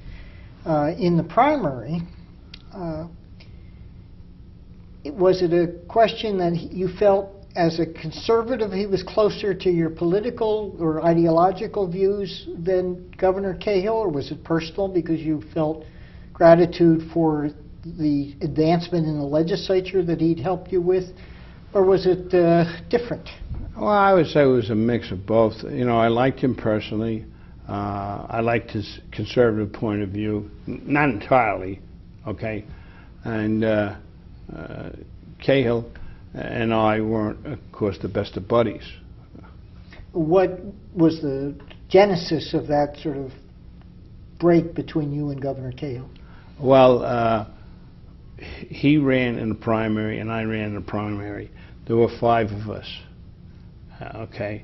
in the primary. Was it a question that you felt as a conservative he was closer to your political or ideological views than Governor Cahill, or was it personal because you felt gratitude for the advancement in the legislature that he'd helped you with, or was it different? Well, I would say it was a mix of both. I liked him personally. I liked his conservative point of view, not entirely, okay? And Cahill and I weren't, of course, the best of buddies. What was the genesis of that sort of break between you and Governor Cahill? Well, he ran in the primary and I ran in the primary. There were 5 of us, okay?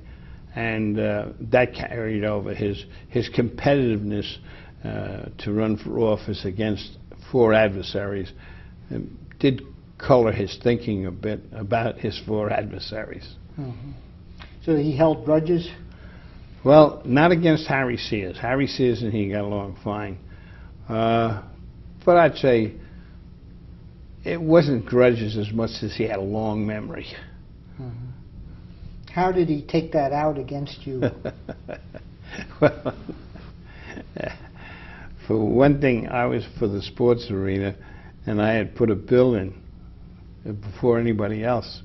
And that carried over his competitiveness to run for office against 4 adversaries. Did color his thinking a bit about his 4 adversaries. Mm-hmm. So he held grudges? Well, not against Harry Sears. Harry Sears and he got along fine. But I'd say it wasn't grudges as much as he had a long memory. Mm-hmm. How did he take that out against you? Well, for one thing, I was for the sports arena, and I had put a bill in before anybody else.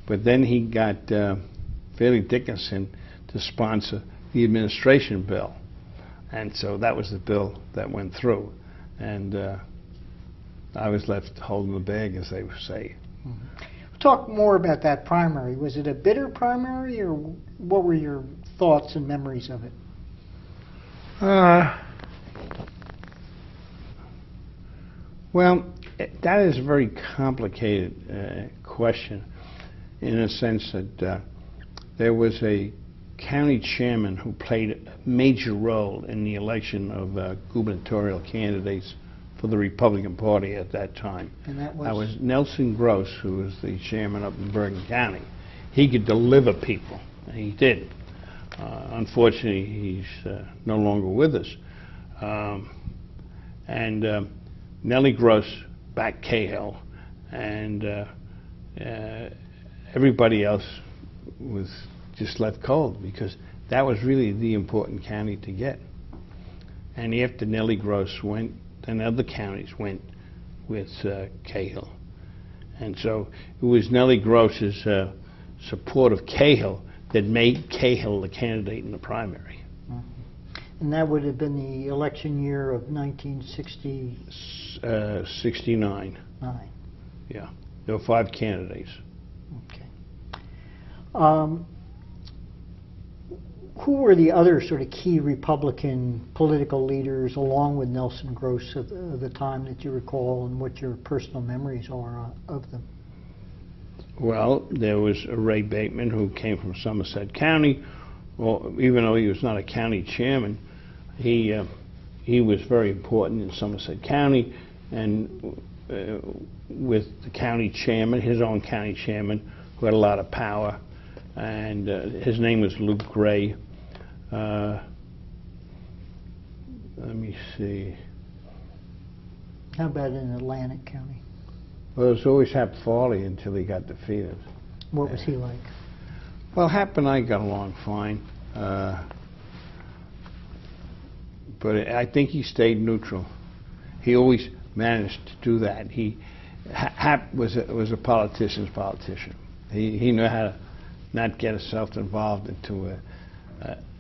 But then he got Fairleigh Dickinson to sponsor the administration bill. And so that was the bill that went through. And I was left holding the bag, as they would say. Mm-hmm. Talk more about that primary. Was it a bitter primary, or what were your thoughts and memories of it? Well, that is a very complicated question in a sense that there was a county chairman who played a major role in the election of gubernatorial candidates for the Republican Party at that time. And that was Nelson Gross, who was the chairman up in Bergen County. He could deliver people, and he did. Unfortunately, he's no longer with us. Nellie Gross backed Cahill, and everybody else was just left cold, because that was really the important county to get. And after Nellie Gross went, then other counties went with Cahill. And so it was Nellie Gross's support of Cahill that made Cahill the candidate in the primary. And that would have been the election year of 1960? 69. Yeah. There were 5 candidates. Okay. Who were the other sort of key Republican political leaders, along with Nelson Gross, of the time that you recall, and what your personal memories are of them? Well, there was Ray Bateman, who came from Somerset County. Well, even though he was not a county chairman, he was very important in Somerset County, and with the county chairman, his own county chairman, who had a lot of power, and his name was Luke Gray. Let me see. How about in Atlantic County? Well, it was always Hap Farley until he got defeated. What was he like? Well, Hap and I got along fine. But I think he stayed neutral. He always managed to do that. Hap was a politician's politician. He knew how to not get himself involved into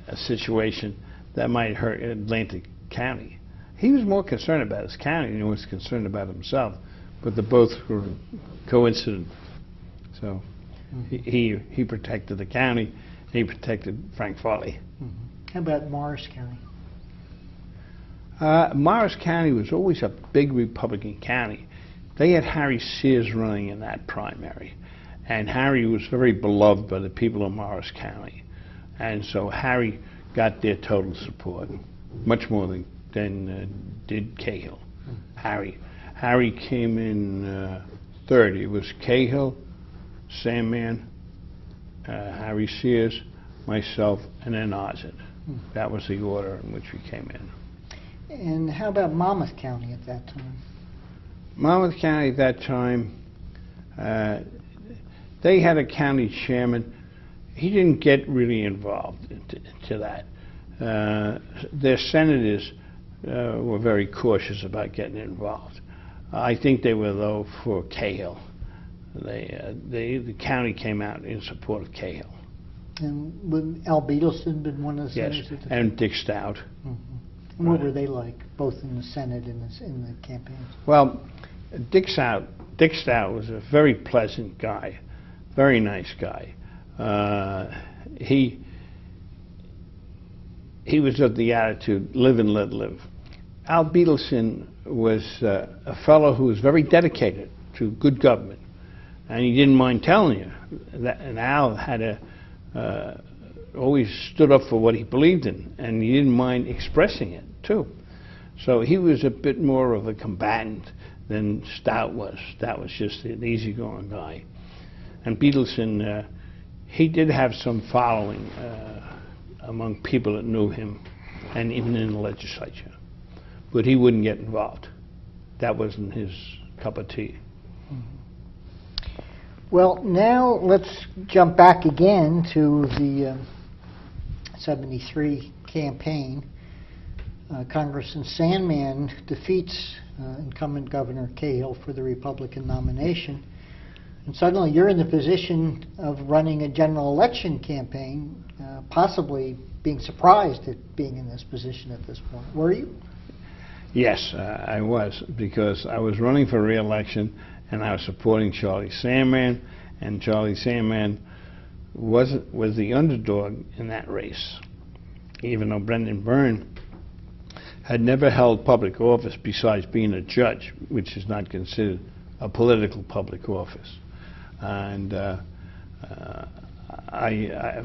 a situation that might hurt Atlantic County. He was more concerned about his county than he was concerned about himself, but they both were coincident. So he protected the county, and he protected Frank Farley. How about Morris County? Morris County was always a big Republican county. They had Harry Sears running in that primary, and Harry was very beloved by the people of Morris County, and so Harry got their total support, much more than did Cahill. Harry came in third. It was Cahill, Sandman, Harry Sears, myself, and then Ozett. That was the order in which we came in. And how about Monmouth County at that time? Monmouth County at that time, they had a county chairman. He didn't get really involved into that. Their senators were very cautious about getting involved. I think they were, though, for Cahill. The county came out in support of Cahill. And would Al Beetleson been one of the senators? Yes, and Dick Stout. And what were they like, both in the Senate and in the campaigns? Well, Dick Stout was a very pleasant guy, very nice guy. He was of the attitude, live and let live. Al Beetleson was a fellow who was very dedicated to good government, and he didn't mind telling you that. And Al had always stood up for what he believed in, and he didn't mind expressing it too. So he was a bit more of a combatant than Stout was. Stout was just an easygoing guy. And Beetleson, he did have some following among people that knew him, and even in the legislature. But he wouldn't get involved. That wasn't his cup of tea. Well, now let's jump back again to the 73 campaign. Congressman Sandman defeats incumbent Governor Cahill for the Republican nomination. And suddenly you're in the position of running a general election campaign, possibly being surprised at being in this position at this point. Were you? Yes, I was, because I was running for re-election and I was supporting Charlie Sandman, and Charlie Sandman was the underdog in that race, even though Brendan Byrne had never held public office besides being a judge, which is not considered a political public office. And I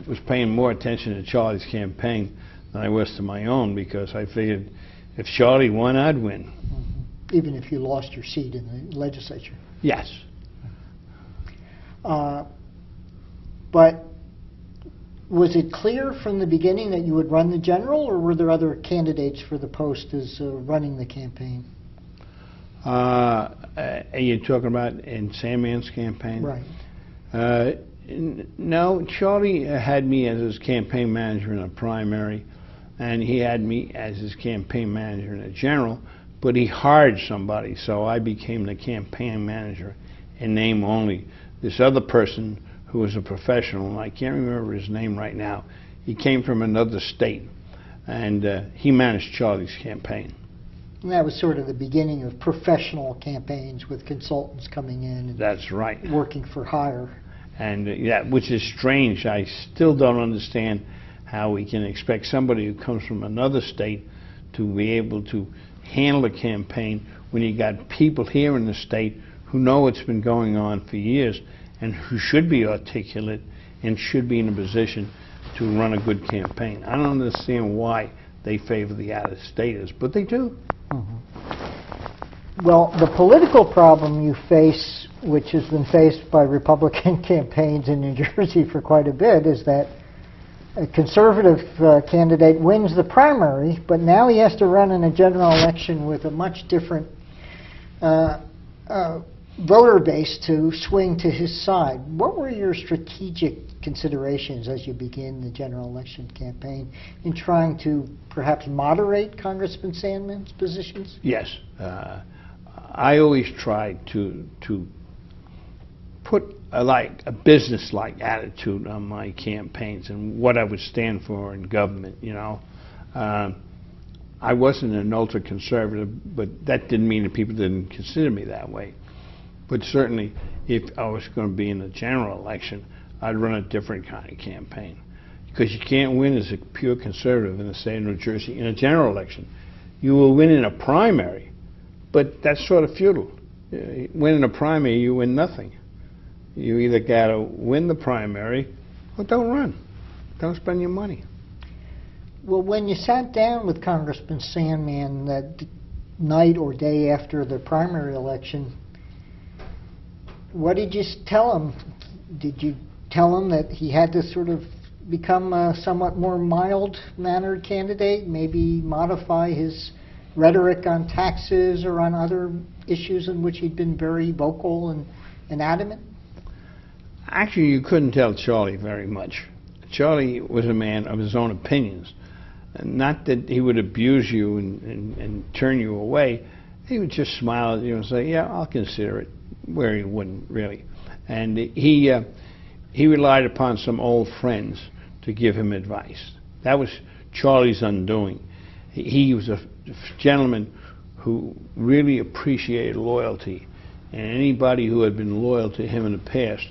was paying more attention to Charlie's campaign than I was to my own, because I figured if Charlie won, I'd win. Even if you lost your seat in the legislature? Yes. But was it clear from the beginning that you would run the general, or were there other candidates for the post as running the campaign? Are you talking about in Sandman's campaign? Right. No, Charlie had me as his campaign manager in a primary, and he had me as his campaign manager in a general, but he hired somebody, so I became the campaign manager in name only. This other person who was a professional, and I can't remember his name right now, he came from another state, and he managed Charlie's campaign. And that was sort of the beginning of professional campaigns with consultants coming in and That's right. working for hire. And yeah, which is strange. I still don't understand how we can expect somebody who comes from another state to be able to handle a campaign when you got people here in the state who know it's been going on for years and who should be articulate and should be in a position to run a good campaign. I don't understand why they favor the out-of-staters, but they do. Well, the political problem you face, which has been faced by Republican campaigns in New Jersey for quite a bit, is that a conservative candidate wins the primary, but now he has to run in a general election with a much different voter base to swing to his side. What were your strategic considerations as you begin the general election campaign in trying to perhaps moderate Congressman Sandman's positions? Yes. I always tried to put a business-like attitude on my campaigns and what I would stand for in government, you know. I wasn't an ultra-conservative, but that didn't mean that people didn't consider me that way. But certainly, if I was going to be in the general election, I'd run a different kind of campaign. Because you can't win as a pure conservative in the state of New Jersey in a general election. You will win in a primary, but that's sort of futile. Win in a primary, you win nothing. You either got to win the primary or don't run. Don't spend your money. Well, when you sat down with Congressman Sandman that night or day after the primary election, what did you tell him? Did you tell him that he had to sort of become a somewhat more mild-mannered candidate, maybe modify his rhetoric on taxes or on other issues in which he'd been very vocal and adamant? Actually, you couldn't tell Charlie very much. Charlie was a man of his own opinions. Not that he would abuse you and turn you away. He would just smile at you and say, yeah, I'll consider it, where he wouldn't really. And he relied upon some old friends to give him advice. That was Charlie's undoing. He was a gentleman who really appreciated loyalty, and anybody who had been loyal to him in the past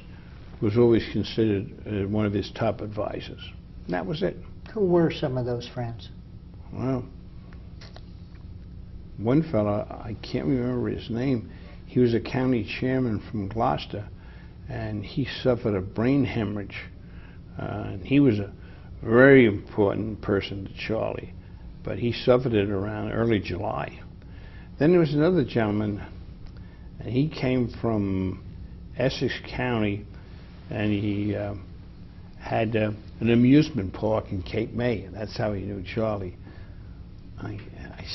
was always considered one of his top advisors. And that was it. Who were some of those friends? Well, one fellow, I can't remember his name, he was a county chairman from Gloucester, and he suffered a brain hemorrhage. And he was a very important person to Charlie, but he suffered it around early July. Then there was another gentleman, and he came from Essex County, and he had an amusement park in Cape May. That's how he knew Charlie. I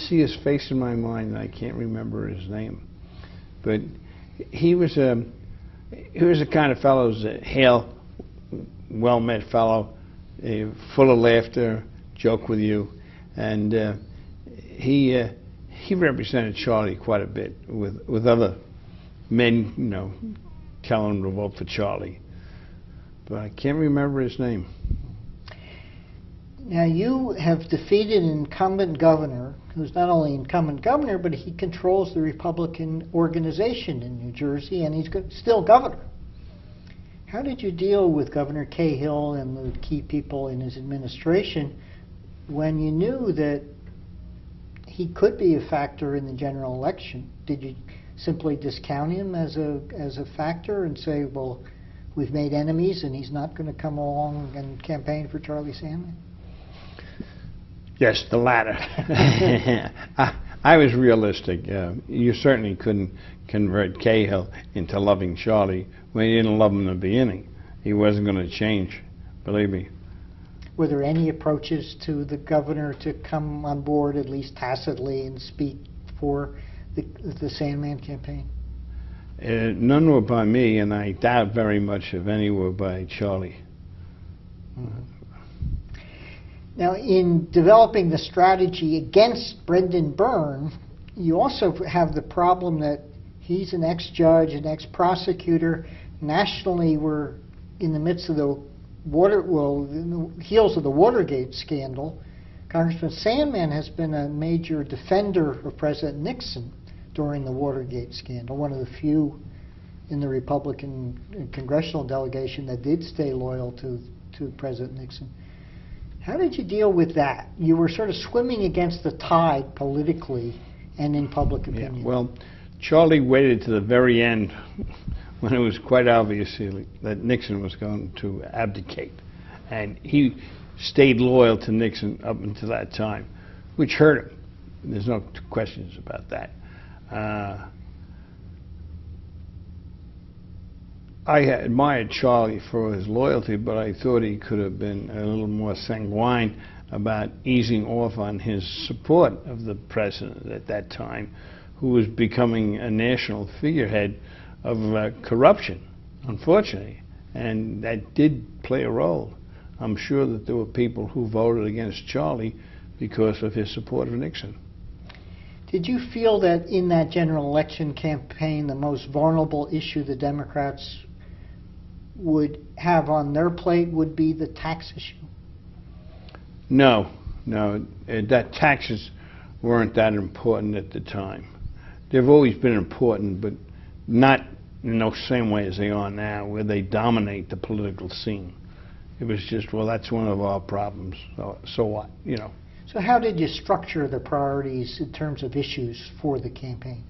see his face in my mind, and I can't remember his name. But he was the kind of fellow who's a hale, well-met fellow, full of laughter, joke with you, and he represented Charlie quite a bit with other men, you know, telling him to vote for Charlie. But I can't remember his name. Now, you have defeated an incumbent governor, who's not only incumbent governor, but he controls the Republican organization in New Jersey, and he's still governor. How did you deal with Governor Cahill and the key people in his administration when you knew that he could be a factor in the general election? Did you simply discount him as a factor and say, well, we've made enemies and he's not going to come along and campaign for Charlie Sandman? Yes, the latter. I was realistic. You certainly couldn't convert Cahill into loving Charlie when you didn't love him in the beginning. He wasn't going to change, believe me. Were there any approaches to the governor to come on board, at least tacitly, and speak for the Sandman campaign? None were by me, and I doubt very much if any were by Charlie. Mm-hmm. Now, in developing the strategy against Brendan Byrne, you also have the problem that he's an ex-judge, an ex-prosecutor. Nationally, we're in the midst of the heels of the Watergate scandal. Congressman Sandman has been a major defender of President Nixon during the Watergate scandal, one of the few in the Republican congressional delegation that did stay loyal to President Nixon. How did you deal with that? You were sort of swimming against the tide politically and in public opinion. Yeah, well, Charlie waited to the very end when it was quite obvious that Nixon was going to abdicate. And he stayed loyal to Nixon up until that time, which hurt him. There's no questions about that. I admired Charlie for his loyalty, but I thought he could have been a little more sanguine about easing off on his support of the president at that time, who was becoming a national figurehead of corruption, unfortunately. And that did play a role. I'm sure that there were people who voted against Charlie because of his support of Nixon. Did you feel that in that general election campaign, the most vulnerable issue the Democrats would have on their plate would be the tax issue? No, that taxes weren't that important at the time. They've always been important, but not in the same way as they are now, where they dominate the political scene. It was just, well, that's one of our problems, so what, you know. So how did you structure the priorities in terms of issues for the campaign?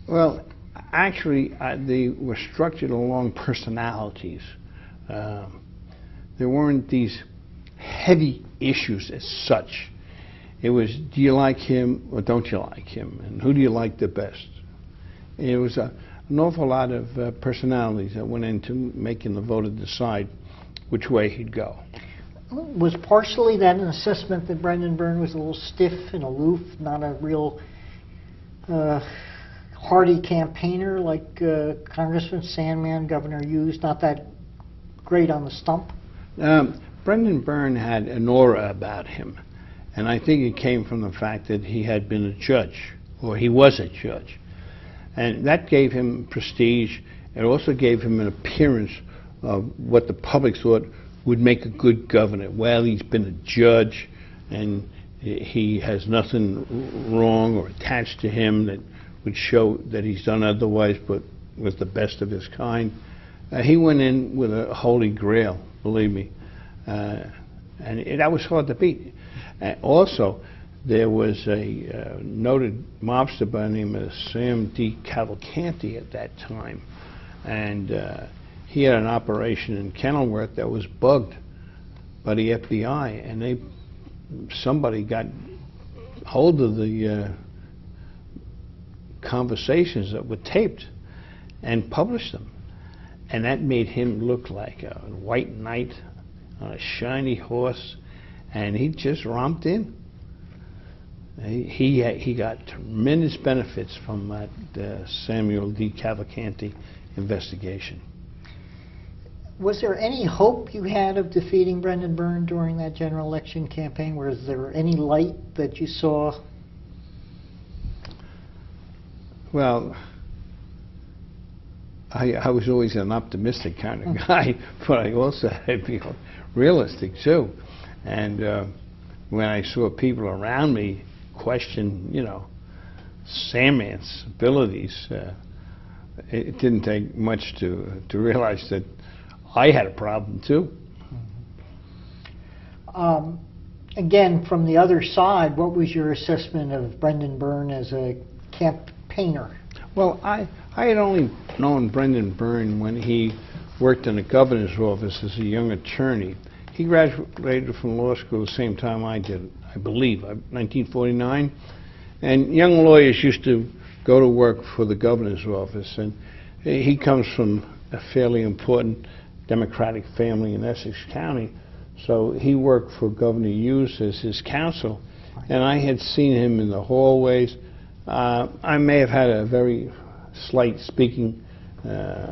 Well, actually, they were structured along personalities. There weren't these heavy issues as such. It was, do you like him or don't you like him? And who do you like the best? It was an awful lot of personalities that went into making the voter decide which way he'd go. Was partially that an assessment that Brendan Byrne was a little stiff and aloof, not a real hearty campaigner like Congressman Sandman, Governor Hughes, not that great on the stump? Brendan Byrne had an aura about him, and I think it came from the fact that he had been a judge, or he was a judge. And that gave him prestige. It also gave him an appearance of what the public thought would make a good governor. Well, he's been a judge, and he has nothing wrong or attached to him that would show that he's done otherwise, but was the best of his kind. He went in with a holy grail, believe me, and that was hard to beat. Also, there was a noted mobster by the name of Sam D. Cavalcanti at that time, and he had an operation in Kenilworth that was bugged by the FBI, and somebody got hold of the conversations that were taped and published them, and that made him look like a white knight on a shiny horse, and he just romped in. He got tremendous benefits from that Samuel D. Cavalcanti investigation. Was there any hope you had of defeating Brendan Byrne during that general election campaign? Was there any light that you saw? Well, I was always an optimistic kind of guy, but I also had to be realistic too. And when I saw people around me question, Sandman's abilities, it didn't take much to realize that I had a problem too. Again, from the other side, what was your assessment of Brendan Byrne as a campaigner? Well, I had only known Brendan Byrne when he worked in the governor's office as a young attorney. He graduated from law school the same time I did, I believe, 1949. And young lawyers used to go to work for the governor's office. And he comes from a fairly important Democratic family in Essex County. So he worked for Governor Hughes as his counsel. And I had seen him in the hallways. I may have had a very slight speaking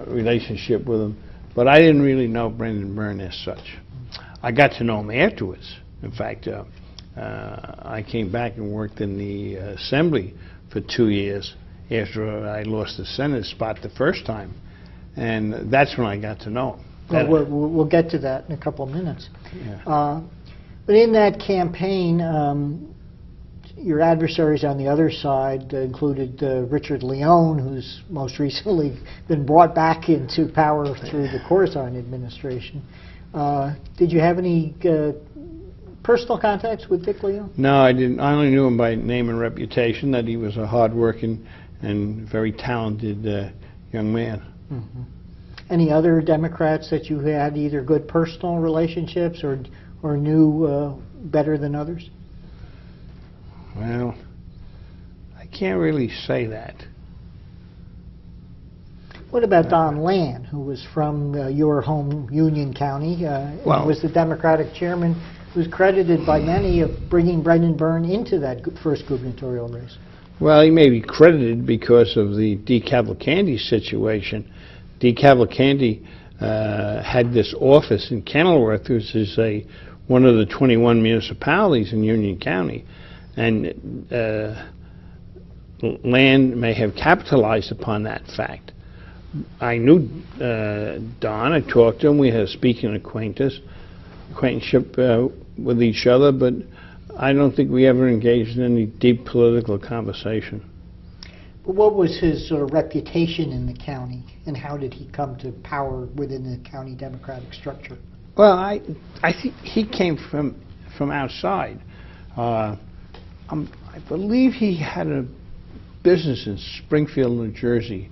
relationship with him, but I didn't really know Brendan Byrne as such. I got to know him afterwards. In fact, I came back and worked in the Assembly for 2 years after I lost the Senate spot the first time, and that's when I got to know him. Well, we'll get to that in a couple of minutes. Yeah. But in that campaign, your adversaries on the other side included Richard Leone, who's most recently been brought back into power through the Corzine administration. Did you have any personal contacts with Dick Leone? No, I didn't. I only knew him by name and reputation, that he was a hard-working and very talented young man. Mm-hmm. Any other Democrats that you had either good personal relationships or knew better than others? Well, I can't really say that. What about Don Land, who was from your home Union County, and was the Democratic chairman, who's credited by many of bringing Brendan Byrne into that first gubernatorial race? Well, he may be credited because of the DeCavalcanti situation. DeCavalcanti had this office in Kenilworth, which is one of the 21 municipalities in Union County, and Land may have capitalized upon that fact. I knew Don. I talked to him. We had a speaking acquaintanceship with each other, but I don't think we ever engaged in any deep political conversation. But what was his reputation in the county, and how did he come to power within the county Democratic structure? Well, I think he came from outside. I believe he had a business in Springfield, New Jersey,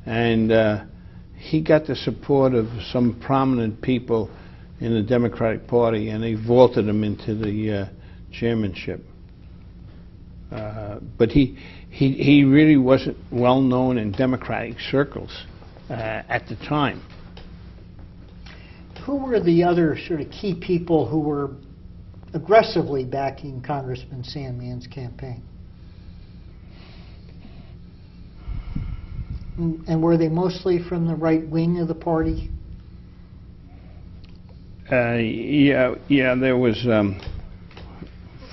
and he got the support of some prominent people in the Democratic Party, and they vaulted him into the chairmanship. But he really wasn't well known in Democratic circles at the time. Who were the other sort of key people who were aggressively backing Congressman Sandmann's campaign? And were they mostly from the right wing of the party? Yeah, there was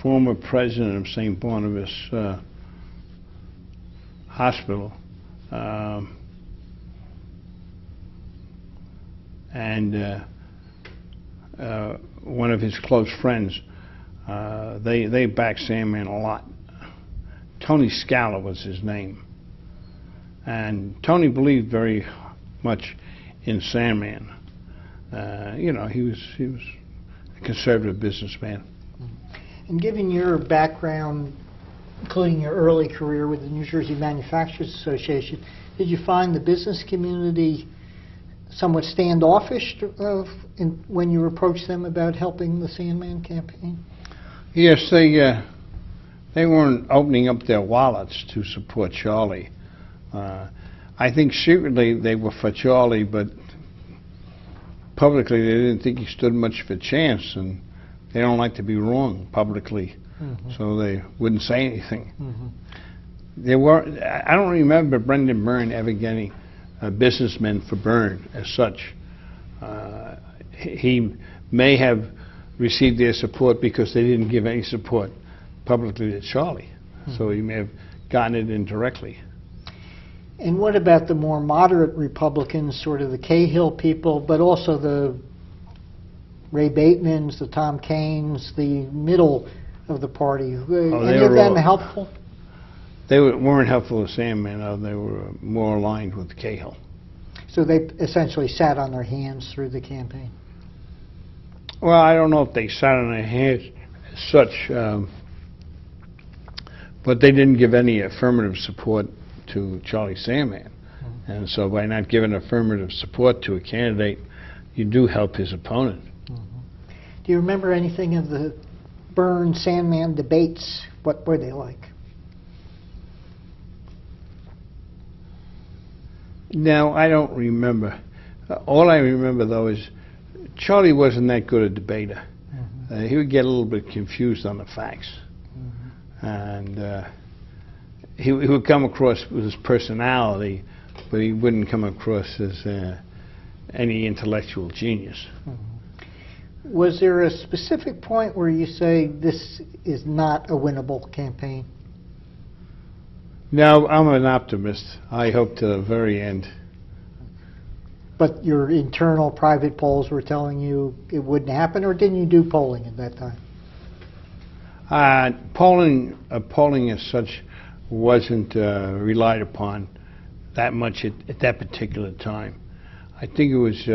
former president of St. Barnabas Hospital, and one of his close friends. They backed Sandmann a lot. Tony Scala was his name, and Tony believed very much in Sandmann. You know, he was a conservative businessman. And given your background, including your early career with the New Jersey Manufacturers Association, did you find the business community somewhat standoffish when you approached them about helping the Sandmann campaign? Yes, they weren't opening up their wallets to support Charlie. I think secretly they were for Charlie, but publicly they didn't think he stood much of a chance, and they don't like to be wrong publicly, so they wouldn't say anything. I don't remember Brendan Byrne ever getting a businessman for Byrne as such. He may have received their support because they didn't give any support publicly to Charlie, so he may have gotten it indirectly. And what about the more moderate Republicans, sort of the Cahill people, but also the Ray Batemans, the Tom Kaines, the middle of the party? Any of them helpful? They weren't helpful to Sandmann. They were more aligned with Cahill. So they essentially sat on their hands through the campaign? Well, I don't know if they sat on their hands as such, but they didn't give any affirmative support to Charlie Sandmann. And so by not giving affirmative support to a candidate, you do help his opponent. Do you remember anything of the Byrne-Sandmann debates? What were they like? No, I don't remember. All I remember, though, is Charlie wasn't that good a debater. He would get a little bit confused on the facts. And he would come across with his personality, but he wouldn't come across as any intellectual genius. Was there a specific point where you say this is not a winnable campaign? No, I'm an optimist. I hope to the very end. But your internal private polls were telling you it wouldn't happen, or didn't you do polling at that time? Polling as such wasn't relied upon that much at that particular time. I think it was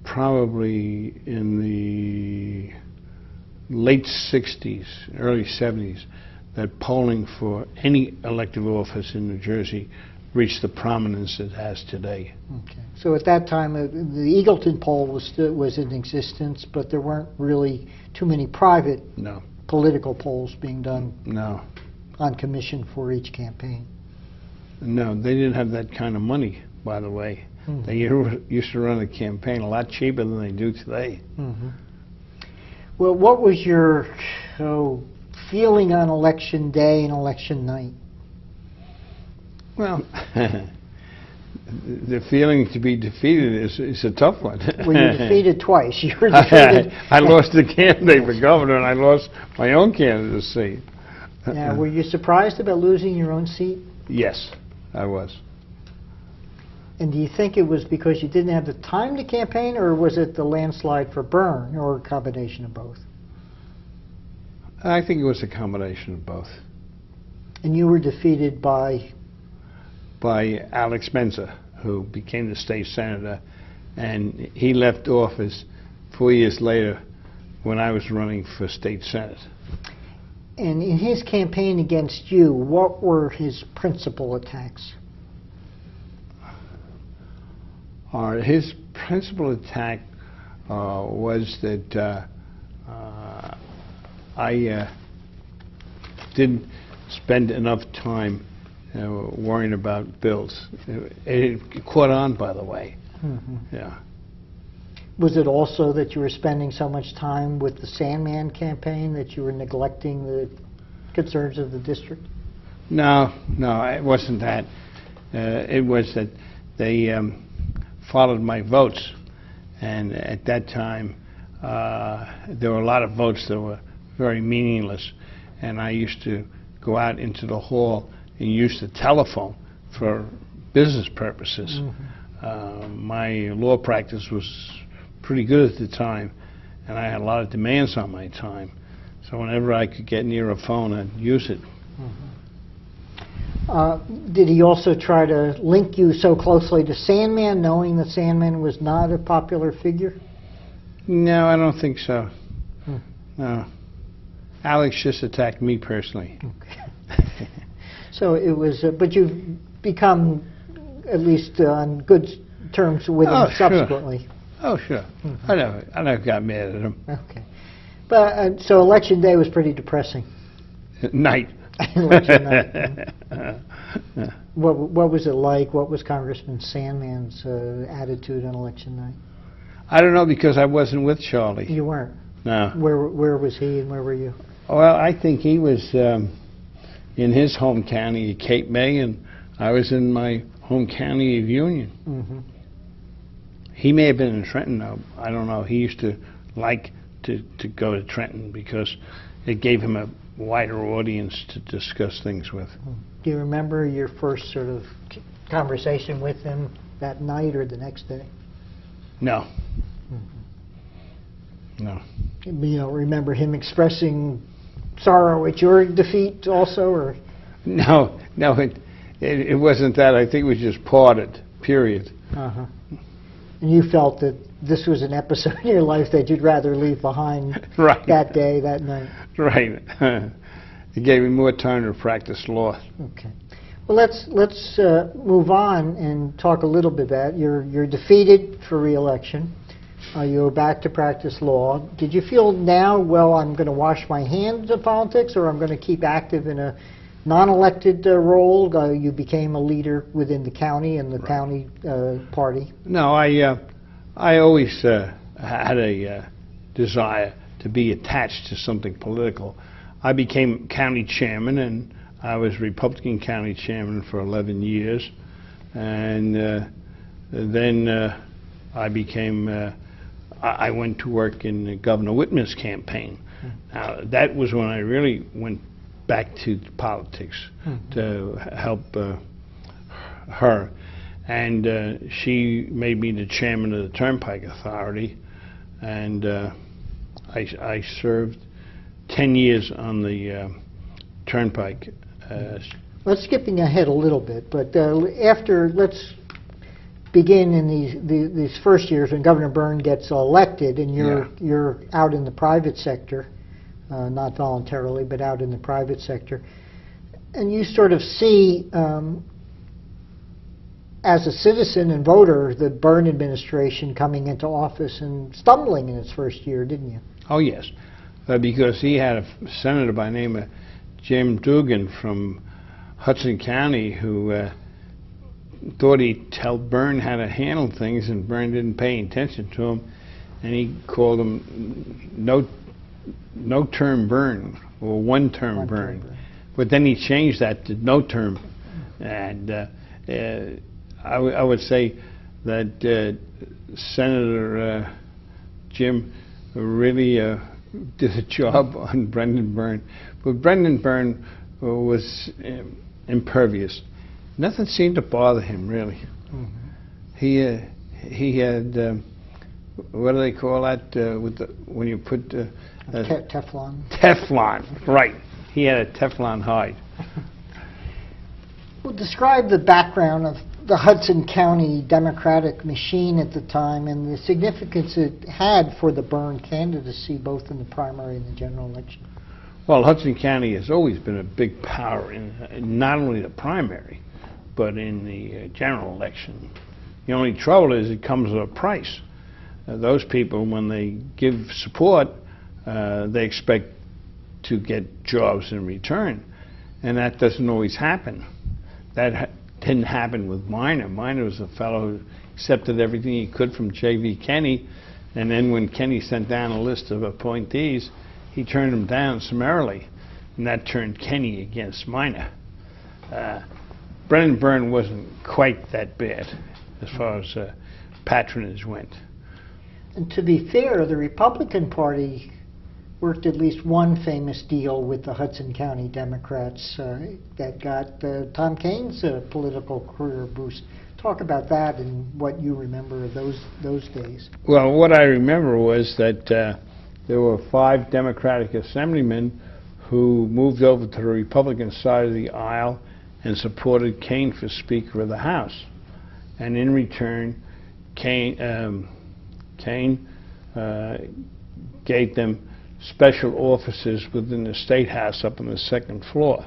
probably in the late 60s, early 70s, that polling for any elective office in New Jersey reached the prominence it has today. Okay. So at that time, the Eagleton poll was in existence, but there weren't really too many private political polls being done on commission for each campaign. No, they didn't have that kind of money, by the way. They used to run a campaign a lot cheaper than they do today. Well, what was your feeling on election day and election night? Well, the feeling to be defeated is a tough one. Well, you were defeated twice. You were defeated. I lost the candidate for governor, and I lost my own candidacy. Now, were you surprised about losing your own seat? Yes, I was. And do you think it was because you didn't have the time to campaign, or was it the landslide for Byrne, or a combination of both? I think it was a combination of both. And you were defeated by Alex Menza, who became the state senator, and he left office 4 years later when I was running for state senate. And in his campaign against you, what were his principal attacks? His principal attack was that I didn't spend enough time worrying about bills. It caught on, by the way. Yeah. Was it also that you were spending so much time with the Sandman campaign that you were neglecting the concerns of the district? No, it wasn't that. It was that they followed my votes, and at that time there were a lot of votes that were very meaningless, and I used to go out into the hall and use the telephone for business purposes. My law practice was pretty good at the time, and I had a lot of demands on my time, so whenever I could get near a phone, I'd use it. Did he also try to link you so closely to Sandman, knowing that Sandman was not a popular figure? No, I don't think so. No. Alex just attacked me personally. Okay. So it was, but you've become at least on good terms with him subsequently. Sure. Oh, sure. I never got mad at him. Okay. But so election day was pretty depressing. Night. Election night. What was it like? What was Congressman Sandman's attitude on election night? I don't know, because I wasn't with Charlie. You weren't? No. Where was he and where were you? Well, I think he was in his home county of Cape May, and I was in my home county of Union. He may have been in Trenton, though. I don't know. He used to like to go to Trenton because it gave him a wider audience to discuss things with. Do you remember your first sort of conversation with him that night or the next day? No. No. You don't remember him expressing sorrow at your defeat also, or? No, it wasn't that. I think it was just parted, period. And you felt that this was an episode in your life that you'd rather leave behind that day, that night. Right. It gave me more time to practice law. Okay. Well, let's move on and talk a little bit about it. You're defeated for re-election. You go back to practice law. Did you feel now, well, I'm going to wash my hands of politics, or I'm going to keep active in a non-elected role? You became a leader within the county and the county party. No, I always had a desire to be attached to something political. I became county chairman, and I was Republican County Chairman for 11 years, and then I became, I went to work in Governor Whitmer's campaign. Now, that was when I really went back to politics to help her. And she made me the chairman of the Turnpike Authority, and I served 10 years on the Turnpike. Let's skipping ahead a little bit, but let's begin in these first years when Governor Byrne gets elected, and you're out in the private sector, not voluntarily, but out in the private sector, and you sort of see, as a citizen and voter, the Byrne administration coming into office and stumbling in its first year, didn't you? Oh yes, because he had a senator by the name of Jim Dugan from Hudson County who thought he'd tell Byrne how to handle things, and Byrne didn't pay attention to him, and he called him no-term Byrne, or one-term Byrne. But then he changed that to no-term, and I would say that Senator Jim really did a job on Brendan Byrne. But Brendan Byrne was impervious. Nothing seemed to bother him, really. He had, what do they call that, when you put... Teflon. Teflon, right. He had a Teflon hide. Well, describe the background of the Hudson County Democratic machine at the time and the significance it had for the Byrne candidacy, both in the primary and the general election. Well, Hudson County has always been a big power in not only the primary, but in the general election. The only trouble is it comes at a price. Those people, when they give support, they expect to get jobs in return, and that doesn't always happen. That didn't happen with Minor. Minor was a fellow who accepted everything he could from J.V. Kenney, and then when Kenney sent down a list of appointees, he turned them down summarily, and that turned Kenney against Minor. Brendan Byrne wasn't quite that bad as far as patronage went. And to be fair, the Republican Party worked at least one famous deal with the Hudson County Democrats that got Tom Kaine's political career boost. Talk about that and what you remember of those days. Well, what I remember was that there were 5 Democratic assemblymen who moved over to the Republican side of the aisle and supported Kaine for Speaker of the House. And in return, Kaine gave them special offices within the State House up on the 2nd floor.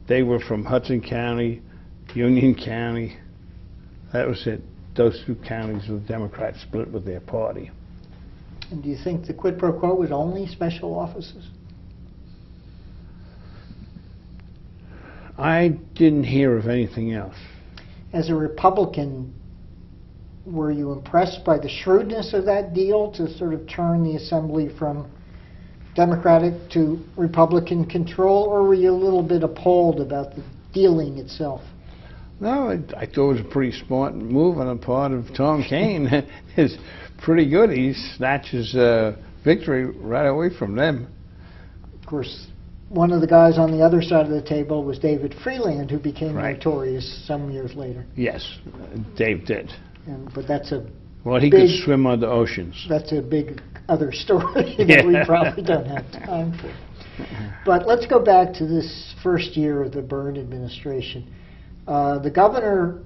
They were from Hudson County, Union County. That was it. Those 2 counties were Democrats split with their party. And do you think the quid pro quo was only special offices? I didn't hear of anything else. As a Republican, were you impressed by the shrewdness of that deal to sort of turn the assembly from Democratic to Republican control, or were you a little bit appalled about the dealing itself? No, I thought it was a pretty smart move on the part of Tom Kaine. It's pretty good. He snatches victory right away from them. Of course, one of the guys on the other side of the table was David Freeland, who became notorious some years later. Yes, Dave did. But that's a well, he could swim under oceans. That's a big other story that we probably don't have time for. But let's go back to this first year of the Byrne administration. The governor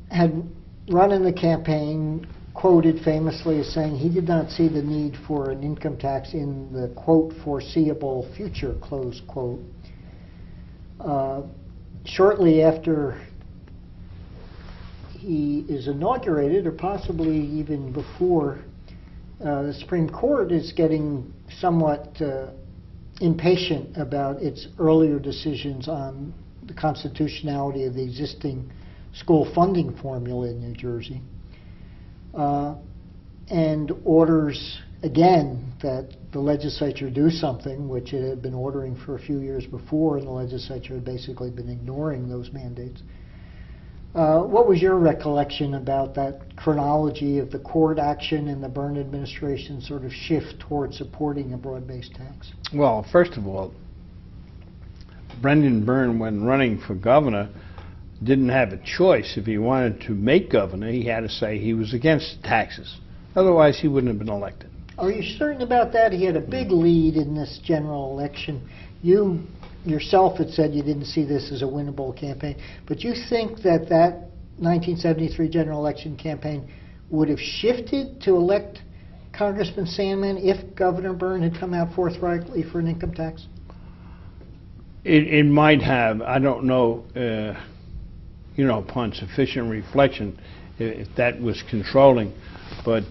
had run in the campaign, quoted famously as saying he did not see the need for an income tax in the, quote, foreseeable future, close quote. Shortly after he is inaugurated, or possibly even before, the Supreme Court is getting somewhat impatient about its earlier decisions on the constitutionality of the existing school funding formula in New Jersey, and orders again, that the legislature do something, which it had been ordering for a few years before, and the legislature had basically been ignoring those mandates. What was your recollection about that chronology of the court action and the Byrne administration sort of shift towards supporting a broad-based tax? Well, first of all, Brendan Byrne, when running for governor, didn't have a choice. If he wanted to make governor, he had to say he was against taxes. Otherwise, he wouldn't have been elected. Are you certain about that? He had a big lead in this general election. You yourself had said you didn't see this as a winnable campaign, but you think that that 1973 general election campaign would have shifted to elect Congressman Sandman if Governor Byrne had come out forthrightly for an income tax? It might have. I don't know, upon sufficient reflection, if that was controlling. But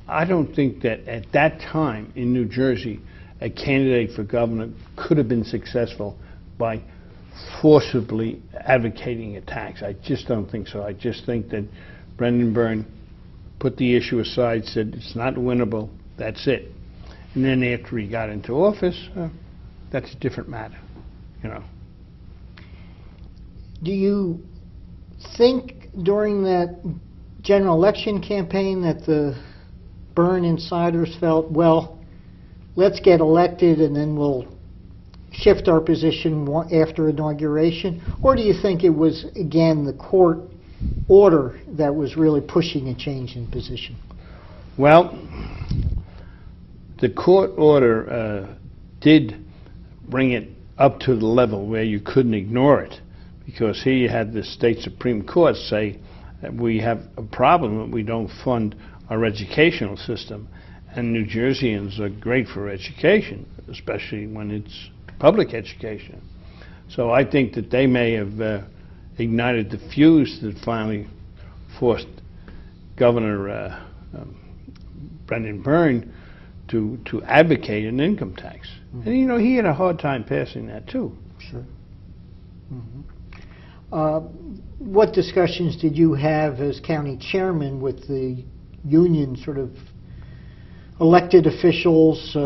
I don't think that at that time in New Jersey, a candidate for governor could have been successful by forcibly advocating a tax. I just don't think so. I just think that Brendan Byrne put the issue aside, said it's not winnable, that's it. And then after he got into office, that's a different matter, Do you think during that general election campaign that the Byrne insiders felt, well, let's get elected and then we'll shift our position after inauguration? Or do you think it was, again, the court order that was really pushing a change in position? Well, the court order did bring it up to the level where you couldn't ignore it, because here you had the state Supreme Court say that we have a problem that we don't fund our educational system. And New Jerseyans are great for education, especially when it's public education. So I think that they may have ignited the fuse that finally forced Governor Brendan Byrne to advocate an income tax. Mm-hmm. And he had a hard time passing that too. Sure. Mm-hmm. What discussions did you have as county chairman with the union sort of elected officials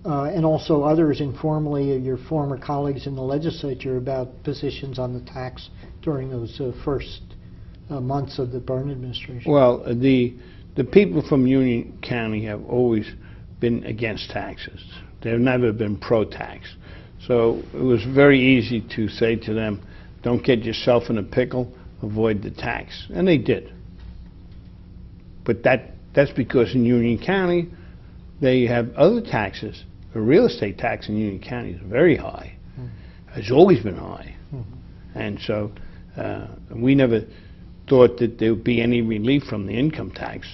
and also others informally, your former colleagues in the legislature, about positions on the tax during those first months of the Byrne administration? Well, the people from Union County have always been against taxes. They've never been pro-tax. So it was very easy to say to them, don't get yourself in a pickle, avoid the tax. And they did. But that's because in Union County, they have other taxes. The real estate tax in Union County is very high. Mm-hmm. It's always been high. Mm-hmm. And so we never thought that there would be any relief from the income tax.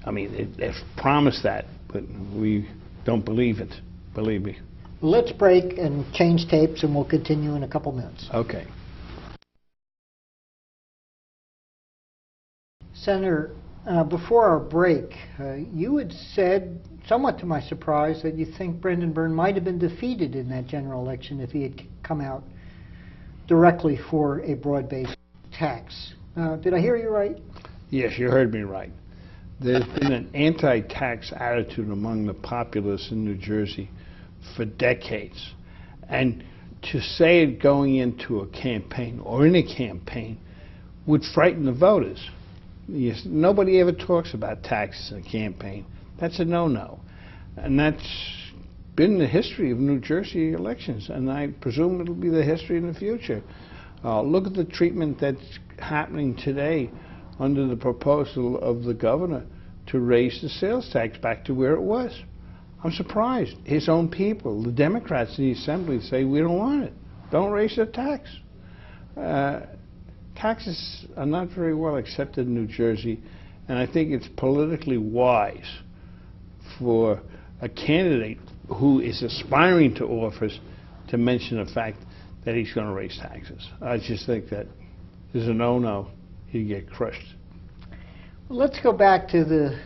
I mean, they've promised that, but we don't believe it, believe me. Let's break and change tapes, and we'll continue in a couple minutes. Okay. Senator, before our break, you had said, somewhat to my surprise, that you think Brendan Byrne might have been defeated in that general election if he had come out directly for a broad-based tax. Did I hear you right? Yes, you heard me right. There's been an anti-tax attitude among the populace in New Jersey for decades. And to say it going into a campaign or in a campaign would frighten the voters. Yes, nobody ever talks about taxes in a campaign. That's a no-no. And that's been the history of New Jersey elections, and I presume it'll be the history in the future. Look at the treatment that's happening today under the proposal of the governor to raise the sales tax back to where it was. I'm surprised. His own people, the Democrats in the Assembly, say we don't want it. Don't raise the tax. Taxes are not very well accepted in New Jersey, and I think it's politically wise for a candidate who is aspiring to office to mention the fact that he's going to raise taxes. I just think that there's a no-no. He'd get crushed. Let's go back to the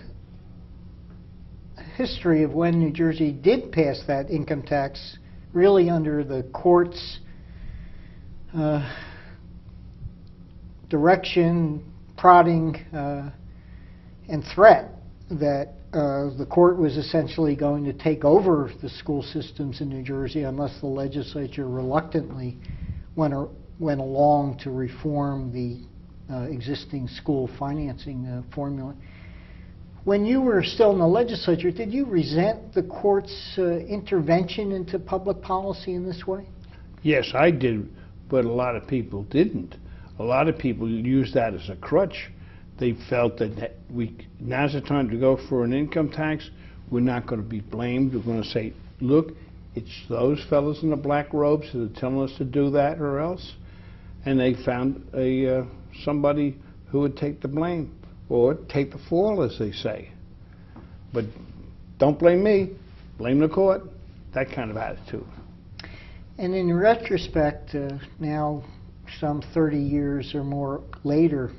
history of when New Jersey did pass that income tax, really under the court's direction, prodding, and threat. that the court was essentially going to take over the school systems in New Jersey unless the legislature reluctantly went along to reform the existing school financing formula. When you were still in the legislature, did you resent the court's intervention into public policy in this way? Yes, I did, but a lot of people didn't. A lot of people used that as a crutch. They felt that now's the time to go for an income tax. We're not going to be blamed. We're going to say, look, it's those fellows in the black robes that are telling us to do that or else. And they found somebody who would take the blame, or take the fall, as they say. But don't blame me, blame the court, that kind of attitude. And in retrospect, now some 30 years or more later,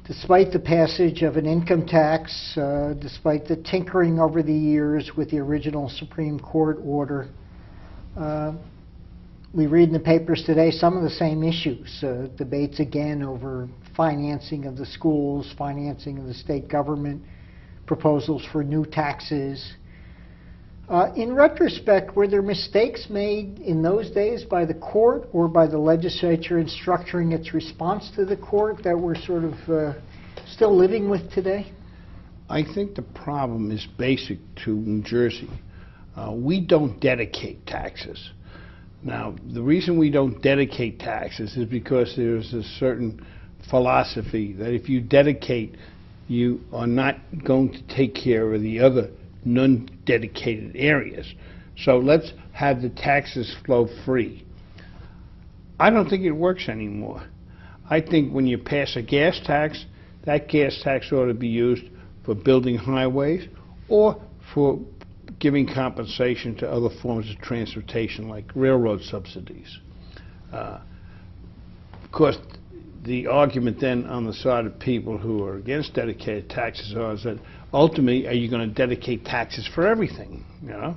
despite the passage of an income tax, despite the tinkering over the years with the original Supreme Court order, we read in the papers today some of the same issues, debates again over financing of the schools, financing of the state government, proposals for new taxes. In retrospect, were there mistakes made in those days by the court or by the legislature in structuring its response to the court that we're sort of still living with today? I think the problem is basic to New Jersey. We don't dedicate taxes. Now, the reason we don't dedicate taxes is because there's a certain philosophy that if you dedicate, you are not going to take care of the other non-dedicated areas. So let's have the taxes flow free. I don't think it works anymore. I think when you pass a gas tax, that gas tax ought to be used for building highways or for giving compensation to other forms of transportation like railroad subsidies. Of course, the argument then on the side of people who are against dedicated taxes is that ultimately, are you going to dedicate taxes for everything? You know,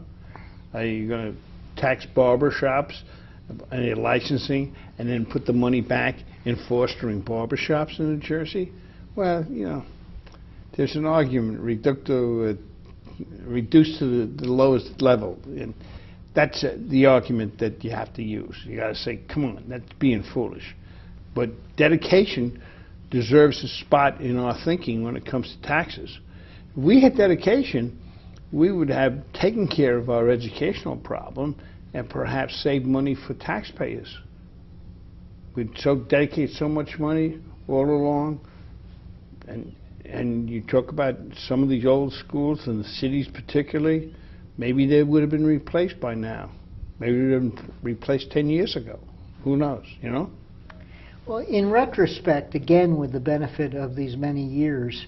are you going to tax barber shops and their licensing and then put the money back in fostering barber shops in New Jersey? Well, you know, there's an argument reduced to the lowest level, and that's the argument that you have to use. You got to say, come on, that's being foolish. But dedication deserves a spot in our thinking when it comes to taxes. If we had dedication, we would have taken care of our educational problem and perhaps saved money for taxpayers. We'd dedicate so much money all along, and you talk about some of these old schools in the cities particularly, maybe they would have been replaced by now. Maybe they would have been replaced 10 years ago. Who knows, you know? Well, in retrospect, again, with the benefit of these many years,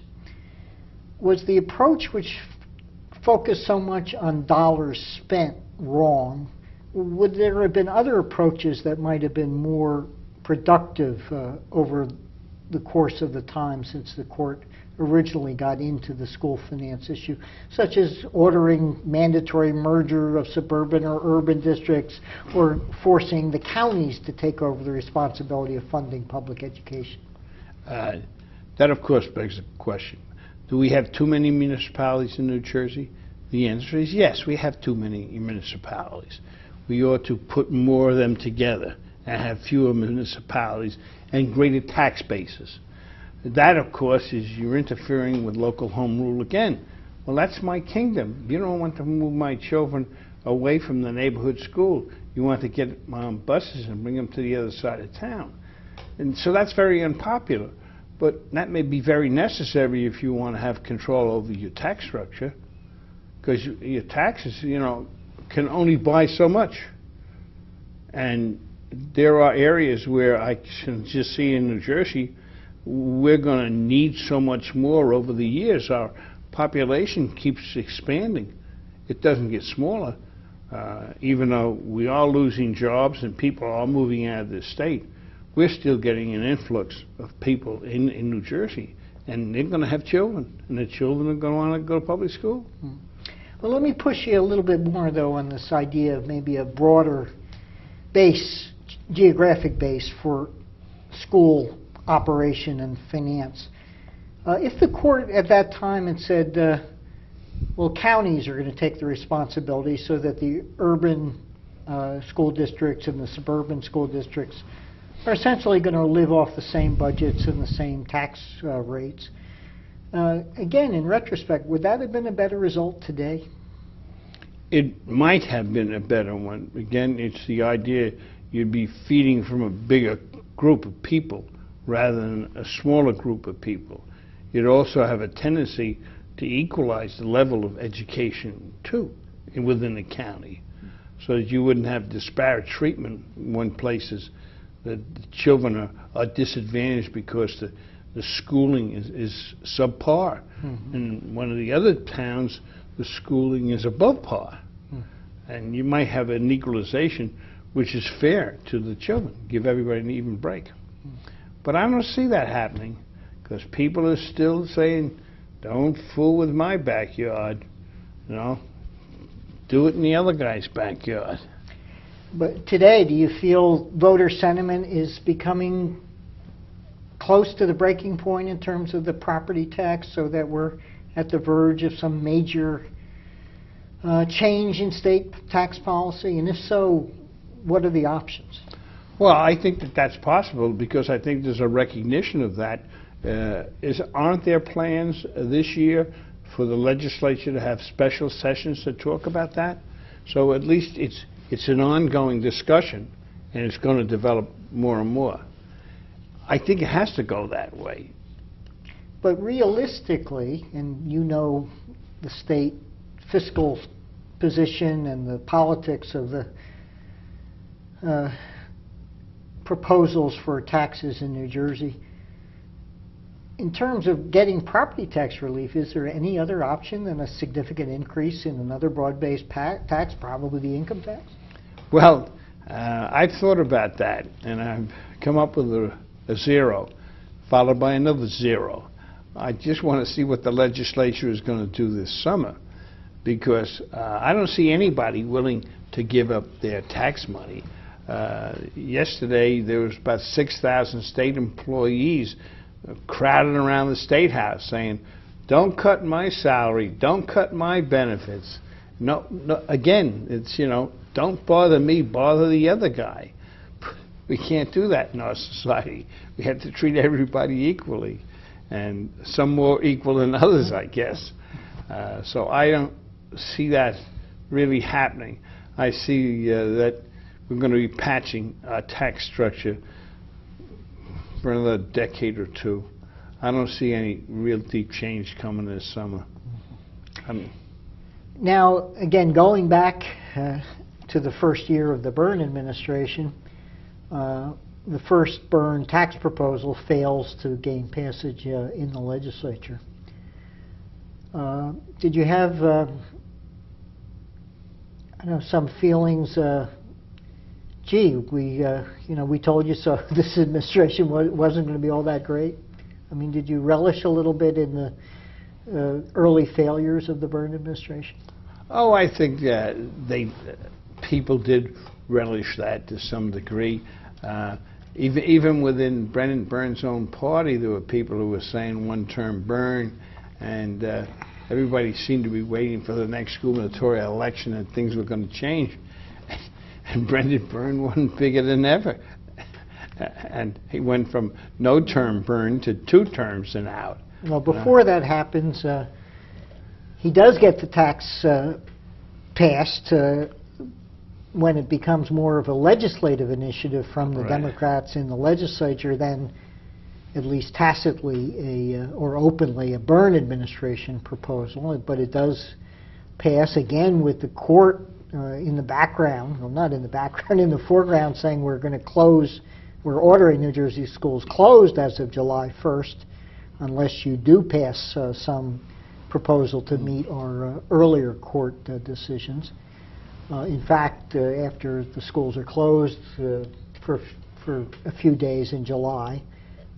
was the approach which focused so much on dollars spent wrong? Would there have been other approaches that might have been more productive over the course of the time since the court originally got into the school finance issue, such as ordering mandatory merger of suburban or urban districts or forcing the counties to take over the responsibility of funding public education? That, of course, begs the question. Do we have too many municipalities in New Jersey? The answer is yes, we have too many municipalities. We ought to put more of them together and have fewer municipalities and greater tax bases. That, of course, is you're interfering with local home rule again. Well, that's my kingdom. You don't want to move my children away from the neighborhood school. You want to get them on buses and bring them to the other side of town. And so that's very unpopular. But that may be very necessary if you want to have control over your tax structure, because your taxes, you know, can only buy so much. And there are areas where I can just see in New Jersey, we're going to need so much more over the years. Our population keeps expanding. It doesn't get smaller, even though we are losing jobs and people are moving out of the state. We're still getting an influx of people in New Jersey, and they're going to have children, and the children are going to want to go to public school. Well, let me push you a little bit more, though, on this idea of maybe a broader base, geographic base for school operation and finance. If the court at that time had said, well, counties are going to take the responsibility so that the urban school districts and the suburban school districts are essentially going to live off the same budgets and the same tax rates. Again, in retrospect, would that have been a better result today? It might have been a better one. Again, it's the idea you'd be feeding from a bigger group of people rather than a smaller group of people. You'd also have a tendency to equalize the level of education, too, within the county, so that you wouldn't have disparate treatment in one places that the children are disadvantaged because the schooling is subpar. Mm-hmm. In one of the other towns, the schooling is above par. Mm-hmm. And you might have an equalization which is fair to the children, give everybody an even break. Mm-hmm. But I don't see that happening, because people are still saying, don't fool with my backyard, you know, do it in the other guy's backyard. But today, do you feel voter sentiment is becoming close to the breaking point in terms of the property tax, so that we're at the verge of some major change in state tax policy? And if so, what are the options? Well, I think that that's possible, because I think there's a recognition of that. Aren't there plans this year for the legislature to have special sessions to talk about that? So at least it's an ongoing discussion, and it's going to develop more and more. I think it has to go that way. But realistically, and you know the state fiscal position and the politics of the proposals for taxes in New Jersey, in terms of getting property tax relief, is there any other option than a significant increase in another broad-based tax, probably the income tax? Well, I've thought about that, and I've come up with a zero, followed by another zero. I just want to see what the legislature is going to do this summer, because I don't see anybody willing to give up their tax money. Yesterday, there was about 6,000 state employees crowding around the State House saying, don't cut my salary, don't cut my benefits. No, again, it's, you know, don't bother me, bother the other guy. We can't do that in our society. We have to treat everybody equally, and some more equal than others, I guess. So I don't see that really happening. I see that we're going to be patching our tax structure for another decade or two. I don't see any real deep change coming this summer. Now, again, going back to the first year of the Byrne administration, the first Byrne tax proposal fails to gain passage in the legislature. Did you have I don't know, some feelings, gee, we told you so, this administration wasn't going to be all that great? I mean, did you relish a little bit in the early failures of the Byrne administration? Oh, I think people did relish that to some degree. Even within Brennan Byrne's own party, there were people who were saying one-term Byrne, and everybody seemed to be waiting for the next gubernatorial election and things were going to change. And Brendan Byrne won bigger than ever. And he went from no term Byrne to 2 terms and out. Well, before that happens, he does get the tax passed when it becomes more of a legislative initiative from the Democrats in the legislature than at least tacitly or openly a Byrne administration proposal. But it does pass again with the court in the background, well, not in the background, in the foreground, saying we're going to close, we're ordering New Jersey schools closed as of July 1st unless you do pass some proposal to meet our earlier court decisions. In fact, after the schools are closed for a few days in July,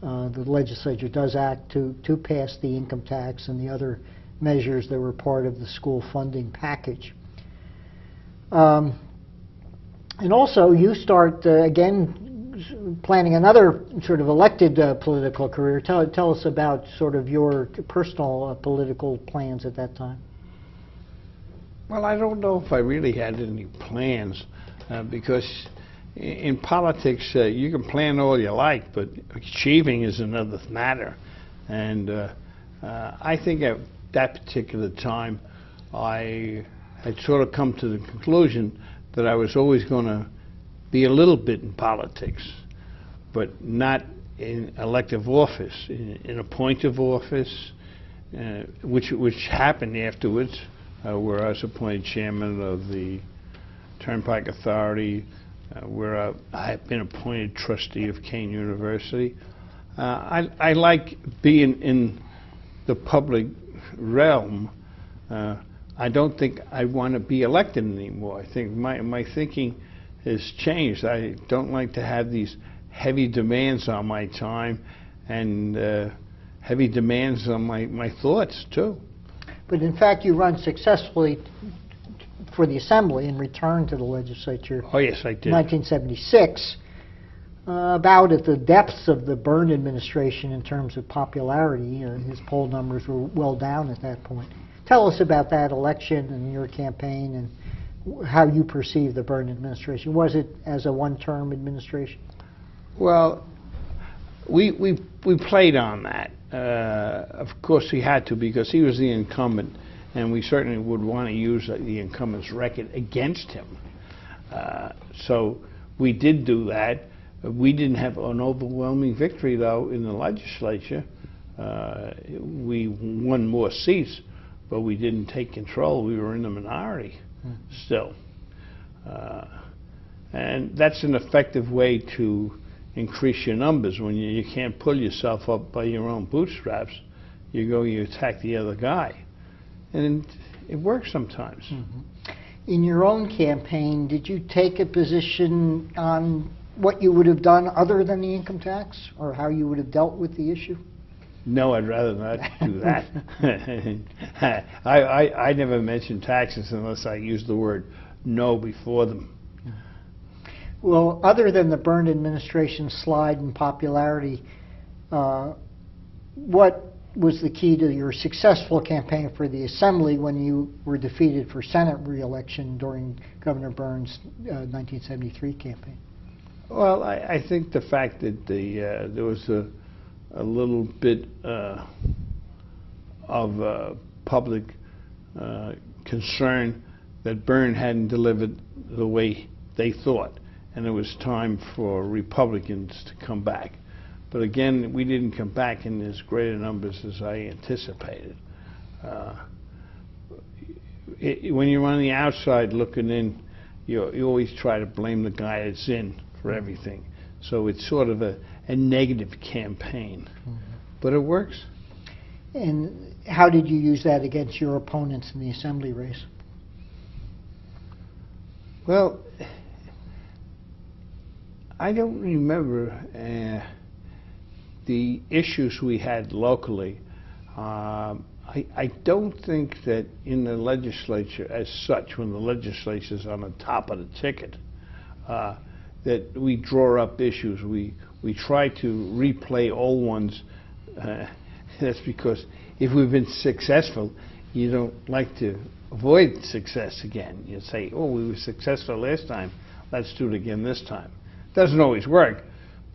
the legislature does act to pass the income tax and the other measures that were part of the school funding package. And also, you start, again, planning another sort of elected political career. Tell us about sort of your personal political plans at that time. Well, I don't know if I really had any plans, because in politics you can plan all you like, but achieving is another matter. And I think at that particular time I had sort of come to the conclusion that I was always going to be a little bit in politics, but not in elective office, in appointive office, which happened afterwards, where I was appointed chairman of the Turnpike Authority, where I have been appointed trustee of Kane University. I like being in the public realm. I don't think I want to be elected anymore. I think my thinking has changed. I don't like to have these heavy demands on my time and heavy demands on my thoughts, too. But in fact, you run successfully for the Assembly and returned to the legislature. Oh, yes, I did. In 1976, about at the depths of the Byrne administration in terms of popularity. His poll numbers were well down at that point. Tell us about that election and your campaign and how you perceive the Byrne administration. Was it as a one-term administration? Well, we played on that. Of course, we had to, because he was the incumbent, and we certainly would want to use the incumbent's record against him. So we did do that. We didn't have an overwhelming victory, though, in the legislature. We won more seats, but we didn't take control. We were in the minority still. And that's an effective way to increase your numbers. When you can't pull yourself up by your own bootstraps, you attack the other guy. And it works sometimes. Mm-hmm. In your own campaign, did you take a position on what you would have done other than the income tax, or how you would have dealt with the issue? No, I'd rather not do that. I never mention taxes unless I use the word no before them. Well, other than the Byrne administration's slide in popularity, what was the key to your successful campaign for the Assembly when you were defeated for Senate re-election during Governor Byrne's 1973 campaign? Well, I think the fact that there was a little bit of public concern that Byrne hadn't delivered the way they thought, and it was time for Republicans to come back. But again, we didn't come back in as greater numbers as I anticipated. When you're on the outside looking in, you always try to blame the guy that's in for everything. So it's sort of a negative campaign. Mm-hmm. But it works. And how did you use that against your opponents in the Assembly race? Well, I don't remember the issues we had locally. I don't think that in the legislature as such, when the legislature's on the top of the ticket, that we draw up issues. We try to replay old ones. That's because if we've been successful, you don't like to avoid success again. You say, oh, we were successful last time, let's do it again this time. Doesn't always work,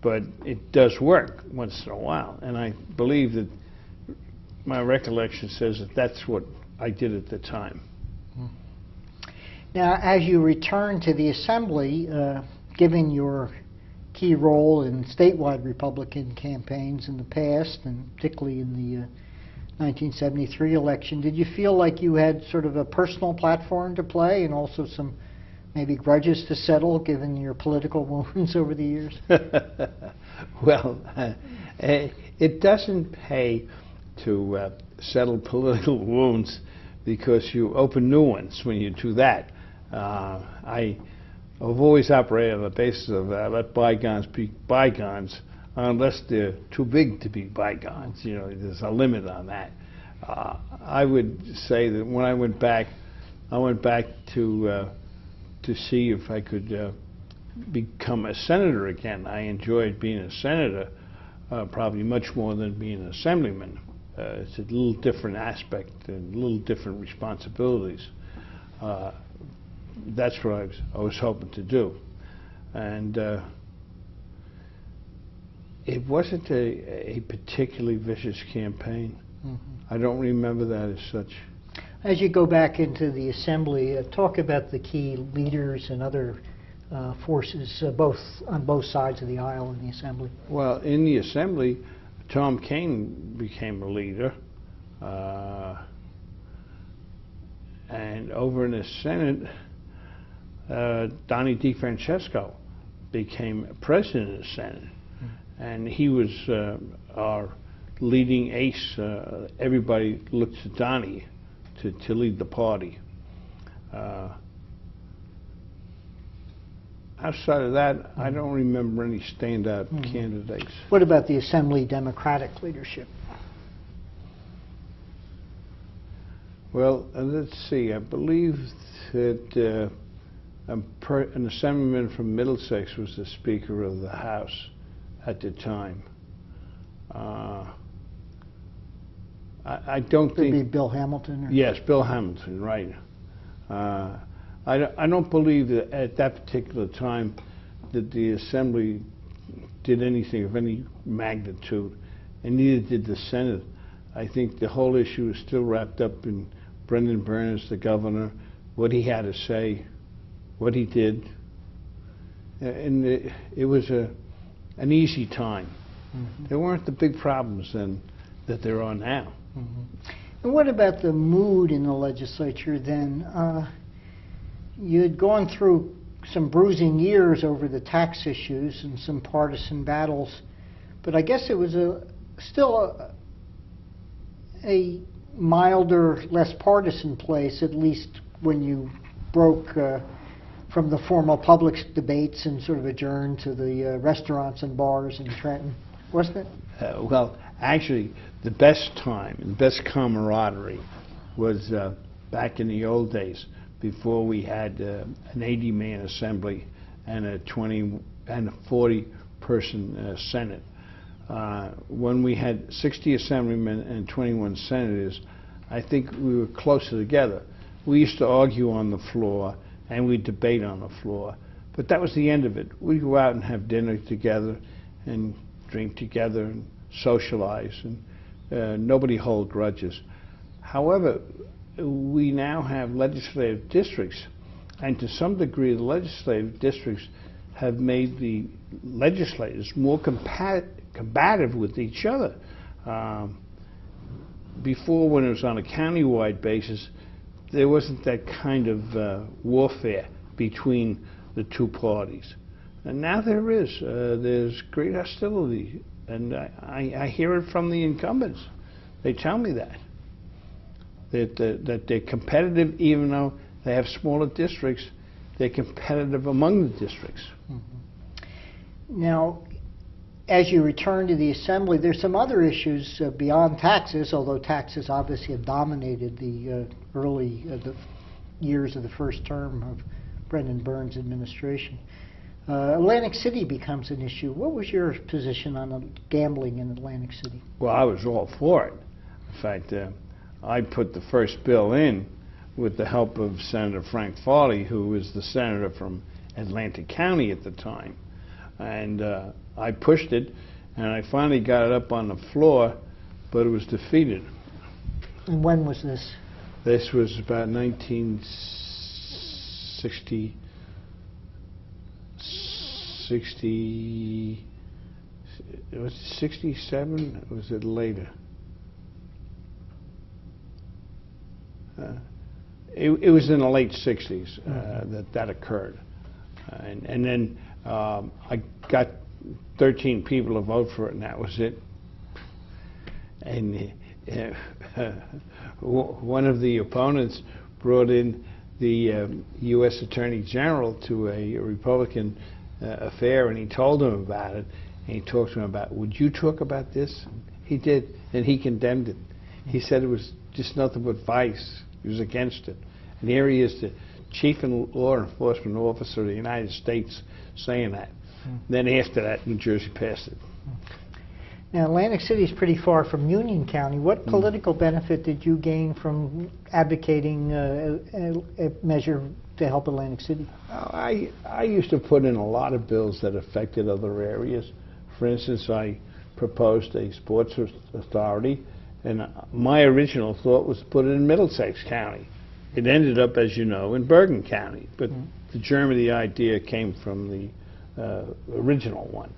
but it does work once in a while. And I believe that my recollection says that that's what I did at the time. Now, as you return to the Assembly, given your key role in statewide Republican campaigns in the past, and particularly in the 1973 election, did you feel like you had sort of a personal platform to play and also some maybe grudges to settle, given your political wounds over the years? Well, it doesn't pay to settle political wounds, because you open new ones when you do that. I've always operated on the basis of let bygones be bygones, unless they're too big to be bygones. You know, there's a limit on that. I would say that when I went back to see if I could become a senator again. I enjoyed being a senator probably much more than being an assemblyman. It's a little different aspect and a little different responsibilities. That's what I was hoping to do. And it wasn't a particularly vicious campaign. Mm-hmm. I don't remember that as such. As you go back into the assembly, talk about the key leaders and other forces, on both sides of the aisle in the assembly. Well, in the assembly, Tom Kane became a leader, and over in the Senate, Donnie DeFrancesco became president of the Senate, and he was our leading ace. Everybody looked to Donnie to lead the party. Outside of that, I don't remember any standout candidates. What about the Assembly Democratic leadership? Well, let's see. I believe that an assemblyman from Middlesex was the Speaker of the House at the time. I don't think... Could be Bill Hamilton? Or? Yes, Bill Hamilton, right. I don't believe that at that particular time that the Assembly did anything of any magnitude, and neither did the Senate. I think the whole issue is still wrapped up in Brendan Byrnes, the governor, what he had to say, what he did. And it was an easy time. Mm-hmm. There weren't the big problems then that there are now. Mm-hmm. And what about the mood in the legislature then? You had gone through some bruising years over the tax issues and some partisan battles, but I guess it was still a milder, less partisan place, at least when you broke from the formal public debates and sort of adjourned to the restaurants and bars in Trenton, wasn't it? Well, actually, the best time and best camaraderie was back in the old days, before we had an 80-man assembly and a 40-person Senate. When we had 60 assemblymen and 21 senators, I think we were closer together. We used to argue on the floor and we'd debate on the floor, but that was the end of it. We'd go out and have dinner together and drink together and socialize, and nobody hold grudges. However, we now have legislative districts, and to some degree the legislative districts have made the legislators more combative with each other. Before, when it was on a county-wide basis, there wasn't that kind of warfare between the two parties. And now there is. There's great hostility, and I hear it from the incumbents. They tell me that they're competitive, even though they have smaller districts. They're competitive among the districts. Mm-hmm. Now, as you return to the Assembly, there's some other issues beyond taxes, although taxes obviously have dominated the the years of the first term of Brendan Byrnes' administration. Atlantic City becomes an issue. What was your position on gambling in Atlantic City? Well, I was all for it. In fact, I put the first bill in with the help of Senator Frank Farley, who was the senator from Atlantic County at the time. And I pushed it, and I finally got it up on the floor, but it was defeated. And when was this? This was about 1960. Was it 67? Or was it later? It was in the late 60s that occurred. And then I got 13 people to vote for it, and that was it. And one of the opponents brought in the U.S. Attorney General to a Republican affair, and he told him about it, and he talked to him about, would you talk about this? He did, and he condemned it. He said it was just nothing but vice. He was against it. And here he is chief law enforcement officer of the United States saying that. Then after that, New Jersey passed it. Now, Atlantic City is pretty far from Union County. What political benefit did you gain from advocating a measure to help Atlantic City? I used to put in a lot of bills that affected other areas. For instance, I proposed a sports authority, and my original thought was to put it in Middlesex County. It ended up, as you know, in Bergen County, but the germ of the idea came from the original one.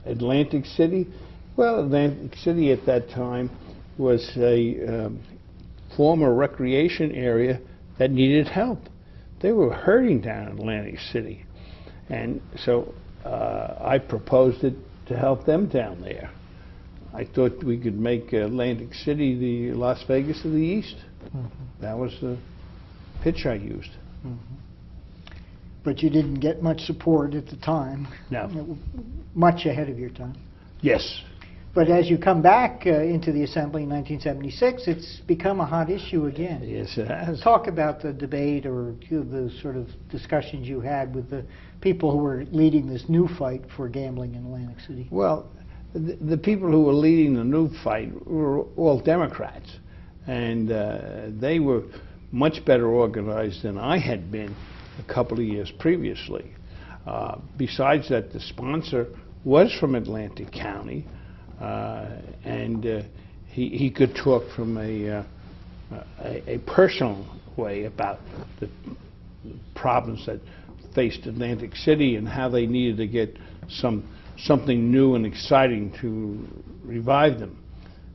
Atlantic City, well, Atlantic City at that time was a former recreation area that needed help. They were hurting down in Atlantic City, and so I proposed it to help them down there. I thought we could make Atlantic City the Las Vegas of the East. That was the pitch I used. But you didn't get much support at the time. No. Much ahead of your time. Yes. But as you come back into the Assembly in 1976, it's become a hot issue again. Yes, it has. Talk about the debate or the sort of discussions you had with the people who were leading this new fight for gambling in Atlantic City. Well, the people who were leading the new fight were all Democrats, and they were much better organized than I had been a couple of years previously. Besides that, the sponsor was from Atlantic County, and he could talk from a personal way about the problems that faced Atlantic City and how they needed to get something new and exciting to revive them.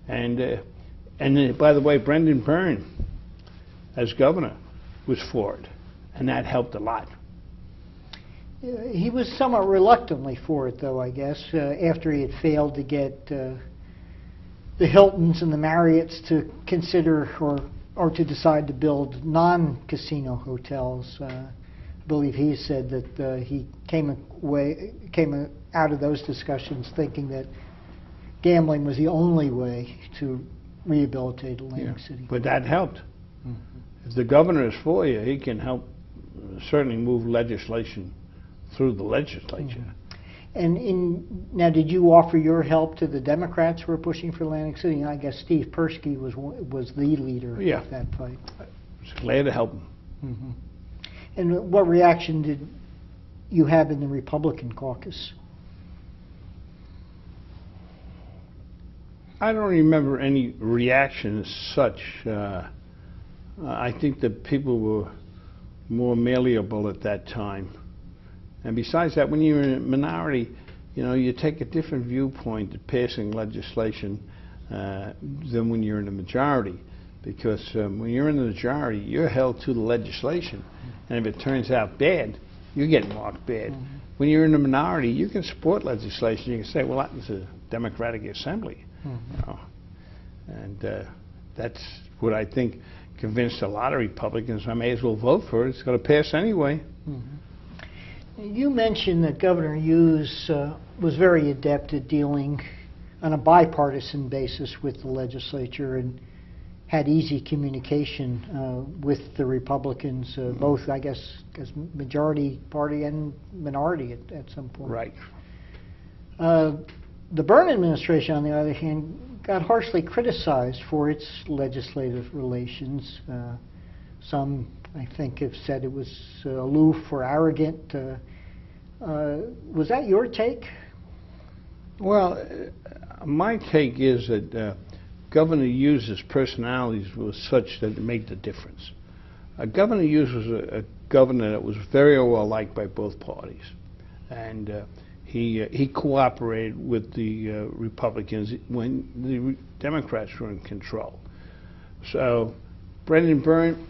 And by the way, Brendan Byrne, as governor, was for it, and that helped a lot. He was somewhat reluctantly for it, though, I guess, after he had failed to get the Hiltons and the Marriotts to consider or to decide to build non-casino hotels. I believe he said that he came out of those discussions thinking that gambling was the only way to rehabilitate Atlantic City. But that helped. If the governor is for you, he can help certainly move legislation through the legislature. And now, did you offer your help to the Democrats who were pushing for Atlantic City? And I guess Steve Persky was the leader of that fight. I was glad to help him. And what reaction did you have in the Republican caucus? I don't remember any reaction as such. I think that people were more malleable at that time. And besides that, when you're in a minority, you take a different viewpoint at passing legislation than when you're in a majority. Because when you're in the majority, you're held to the legislation. And if it turns out bad, you get marked bad. When you're in the minority, you can support legislation. You can say, well, that was a Democratic Assembly. And that's what I think convinced a lot of Republicans I may as well vote for it. It's going to pass anyway. You mentioned that Governor Hughes was very adept at dealing on a bipartisan basis with the legislature and had easy communication with the Republicans, both, I guess, as majority party and minority at some point. Right. The Byrne administration, on the other hand, got harshly criticized for its legislative relations. Some, I think, have said it was aloof or arrogant. Was that your take? Well, my take is that Governor Hughes's personalities was such that it made the difference. Governor Hughes was a governor that was very well liked by both parties, and he cooperated with the Republicans when the Democrats were in control. So Brendan Byrne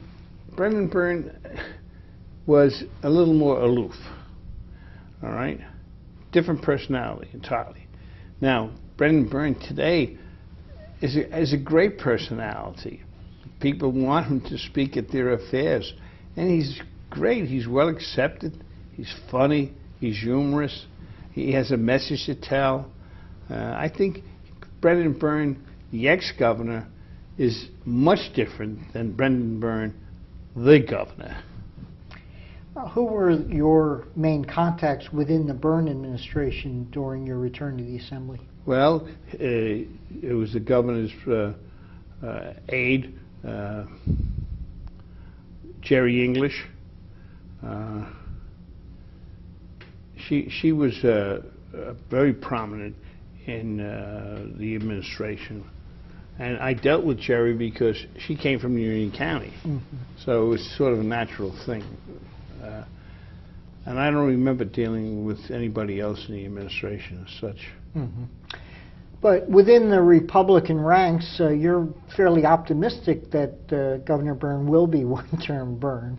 was a little more aloof. All right, different personality entirely. Now Brendan Byrne today is a great personality. People want him to speak at their affairs, and he's great. He's well accepted. He's funny. He's humorous. He has a message to tell. I think Brendan Byrne, the ex-governor, is much different than Brendan Byrne, the governor. Who were your main contacts within the Byrne administration during your return to the Assembly? Well, it was the governor's aide, Jerry English. She was very prominent in the administration. And I dealt with Jerry because she came from Union County. Mm-hmm. So it was sort of a natural thing. And I don't remember dealing with anybody else in the administration as such. Mm-hmm. But within the Republican ranks, you're fairly optimistic that Governor Byrne will be one-term Byrne.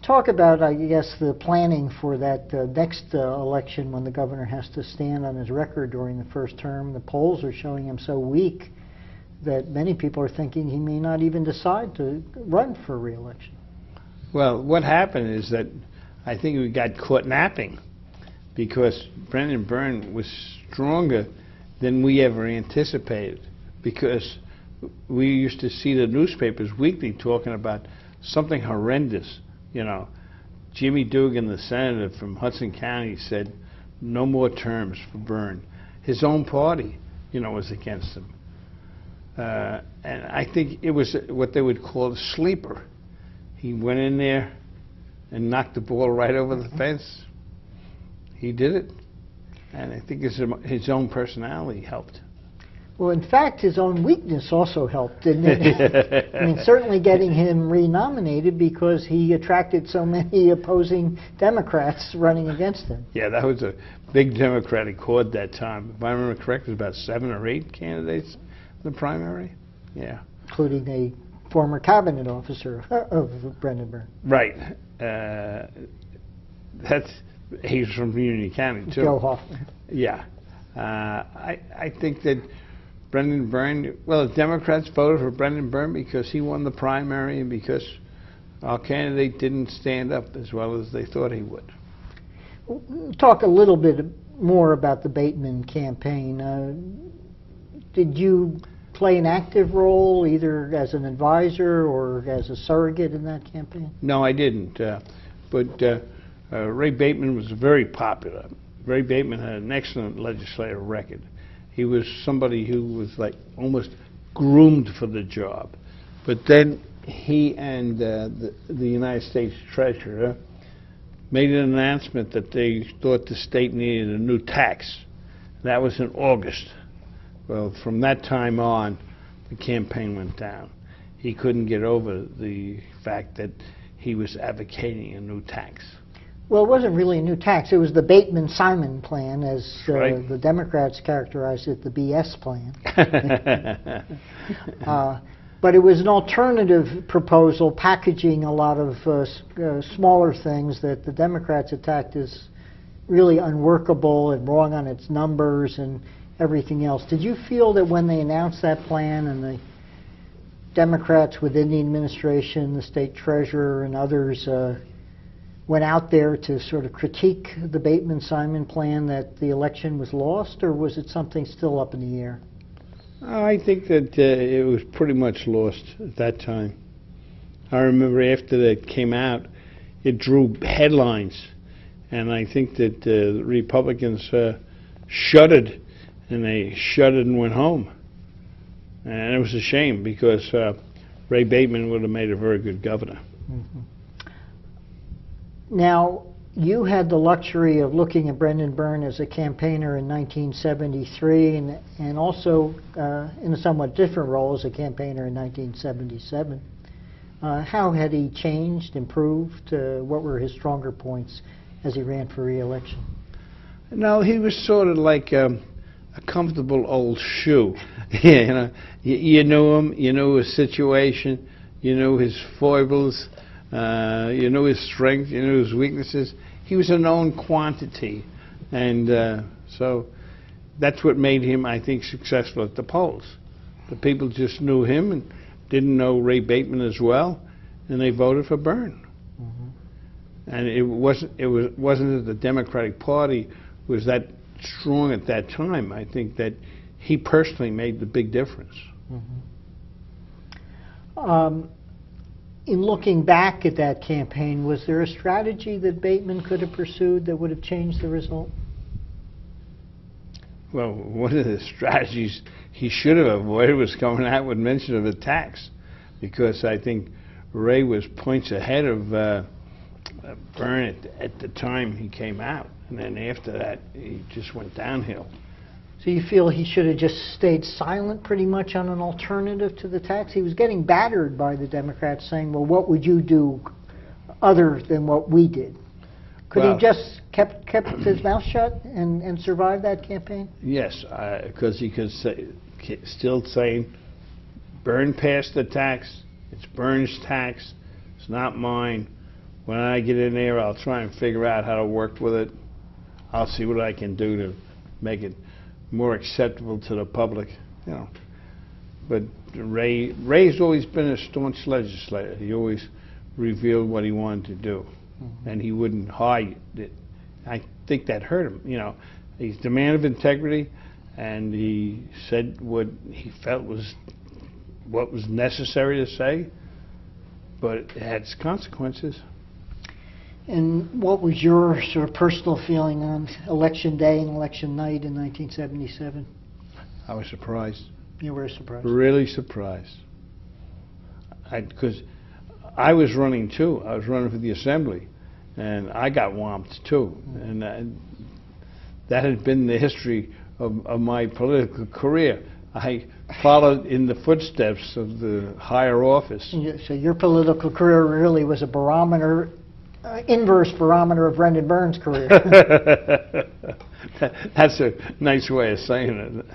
Talk about, I guess, the planning for that next election when the governor has to stand on his record during the first term. The polls are showing him so weak that many people are thinking he may not even decide to run for re-election. Well, what happened is that I think we got caught napping because Brendan Byrne was stronger than we ever anticipated, because we used to see the newspapers weekly talking about something horrendous. You know, Jimmy Dugan, the senator from Hudson County, said no more terms for Byrne. His own party, you know, was against him. And I think it was what they would call a sleeper. He went in there and knocked the ball right over the fence. He did it. And I think his own personality helped. Well, in fact, his own weakness also helped, didn't it? I mean, certainly getting him renominated because he attracted so many opposing Democrats running against him. Yeah, that was a big Democratic horde that time. If I remember correctly, it was about 7 or 8 candidates in the primary. Yeah. Including a former cabinet officer of Brendan Byrne. Right. He's from Union County, too. Joe Hoffman. Yeah. I think that Brendan Byrne, well, the Democrats voted for Brendan Byrne because he won the primary and because our candidate didn't stand up as well as they thought he would. Talk a little bit more about the Bateman campaign. Did you play an active role either as an advisor or as a surrogate in that campaign? No, I didn't. But Ray Bateman was very popular. Ray Bateman had an excellent legislative record. He was somebody who was like almost groomed for the job. But then he and the United States Treasurer made an announcement that they thought the state needed a new tax. That was in August. Well, from that time on, the campaign went down. He couldn't get over the fact that he was advocating a new tax. Well, it wasn't really a new tax. It was the Bateman-Simon plan, as right. The Democrats characterized it, the BS plan. But it was an alternative proposal packaging a lot of smaller things that the Democrats attacked as really unworkable and wrong on its numbers and everything else. Did you feel that when they announced that plan and the Democrats within the administration, the state treasurer and others went out there to sort of critique the Bateman-Simon plan, that the election was lost, or was it something still up in the air? I think that it was pretty much lost at that time. I remember after that came out, it drew headlines, and I think that the Republicans shuddered, and they shuddered and went home. And it was a shame, because Ray Bateman would have made a very good governor. Mm-hmm. Now, you had the luxury of looking at Brendan Byrne as a campaigner in 1973 and also in a somewhat different role as a campaigner in 1977. How had he changed, improved? What were his stronger points as he ran for re-election? No, he was sort of like a comfortable old shoe. You know, you knew him, you knew his situation, you knew his foibles. You knew his strength, you knew his weaknesses. He was a known quantity, and so that's what made him, I think, successful at the polls. The people just knew him and didn't know Ray Bateman as well, and they voted for Byrne. Mm-hmm. And it wasn't that the Democratic Party was that strong at that time. I think that he personally made the big difference. Mm-hmm. In looking back at that campaign, was there a strategy that Bateman could have pursued that would have changed the result? Well, one of the strategies he should have avoided was coming out with mention of a tax, because I think Ray was points ahead of Byrne at the time he came out, and then after that he just went downhill. So you feel he should have just stayed silent pretty much on an alternative to the tax? He was getting battered by the Democrats saying, well, what would you do other than what we did? Could he just kept his mouth shut and survived that campaign? Yes, because he could still saying, Byrne passed the tax, it's Byrne's tax, it's not mine. When I get in there, I'll try and figure out how to work with it. I'll see what I can do to make it more acceptable to the public, you know. But Ray's always been a staunch legislator. He always revealed what he wanted to do, and he wouldn't hide it. I think that hurt him, you know. He's a man of integrity, and he said what he felt was what was necessary to say, but it had its consequences. And what was your sort of personal feeling on Election Day and Election Night in 1977? I was surprised. You were surprised? Really surprised. Because I was running too. I was running for the Assembly, and I got whomped too. And that had been the history of my political career. I followed in the footsteps of the higher office. So your political career really was a barometer, inverse barometer of Brendan Byrne's career. That's a nice way of saying it.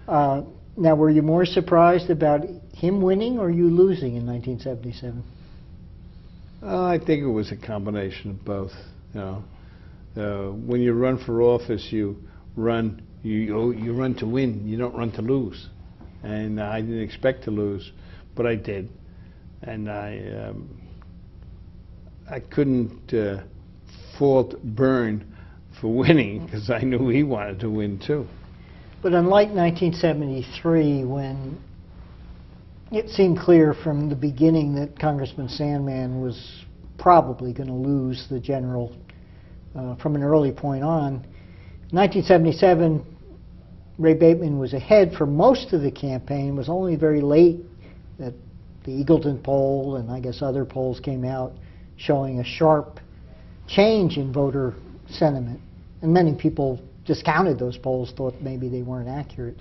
Now, were you more surprised about him winning or you losing in 1977? I think it was a combination of both. You know, when you run for office, you run to win. You don't run to lose. And I didn't expect to lose, but I did. And I couldn't fault Byrne for winning, because I knew he wanted to win too. But unlike 1973, when it seemed clear from the beginning that Congressman Sandman was probably going to lose the general from an early point on, 1977, Ray Bateman was ahead for most of the campaign. It was only very late that the Eagleton poll and I guess other polls came out showing a sharp change in voter sentiment. And many people discounted those polls, thought maybe they weren't accurate.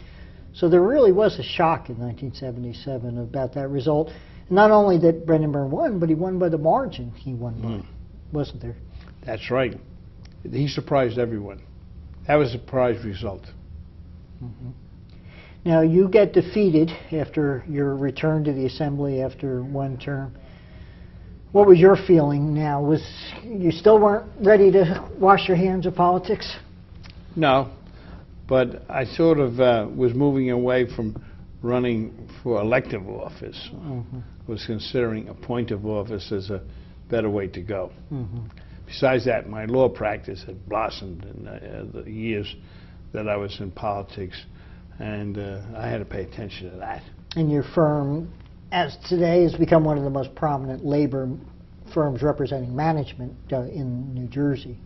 So there really was a shock in 1977 about that result. Not only that Brendan Byrne won, but he won by the margin he won by, wasn't there? That's right. He surprised everyone. That was a surprise result. Now, you get defeated after your return to the Assembly after one term. What was your feeling now? Was you still weren't ready to wash your hands of politics? No, but I sort of was moving away from running for elective office. Was considering appointive office as a better way to go. Besides that, my law practice had blossomed in the years that I was in politics, and I had to pay attention to that. And your firm, as today, has become one of the most prominent labor firms representing management in New Jersey.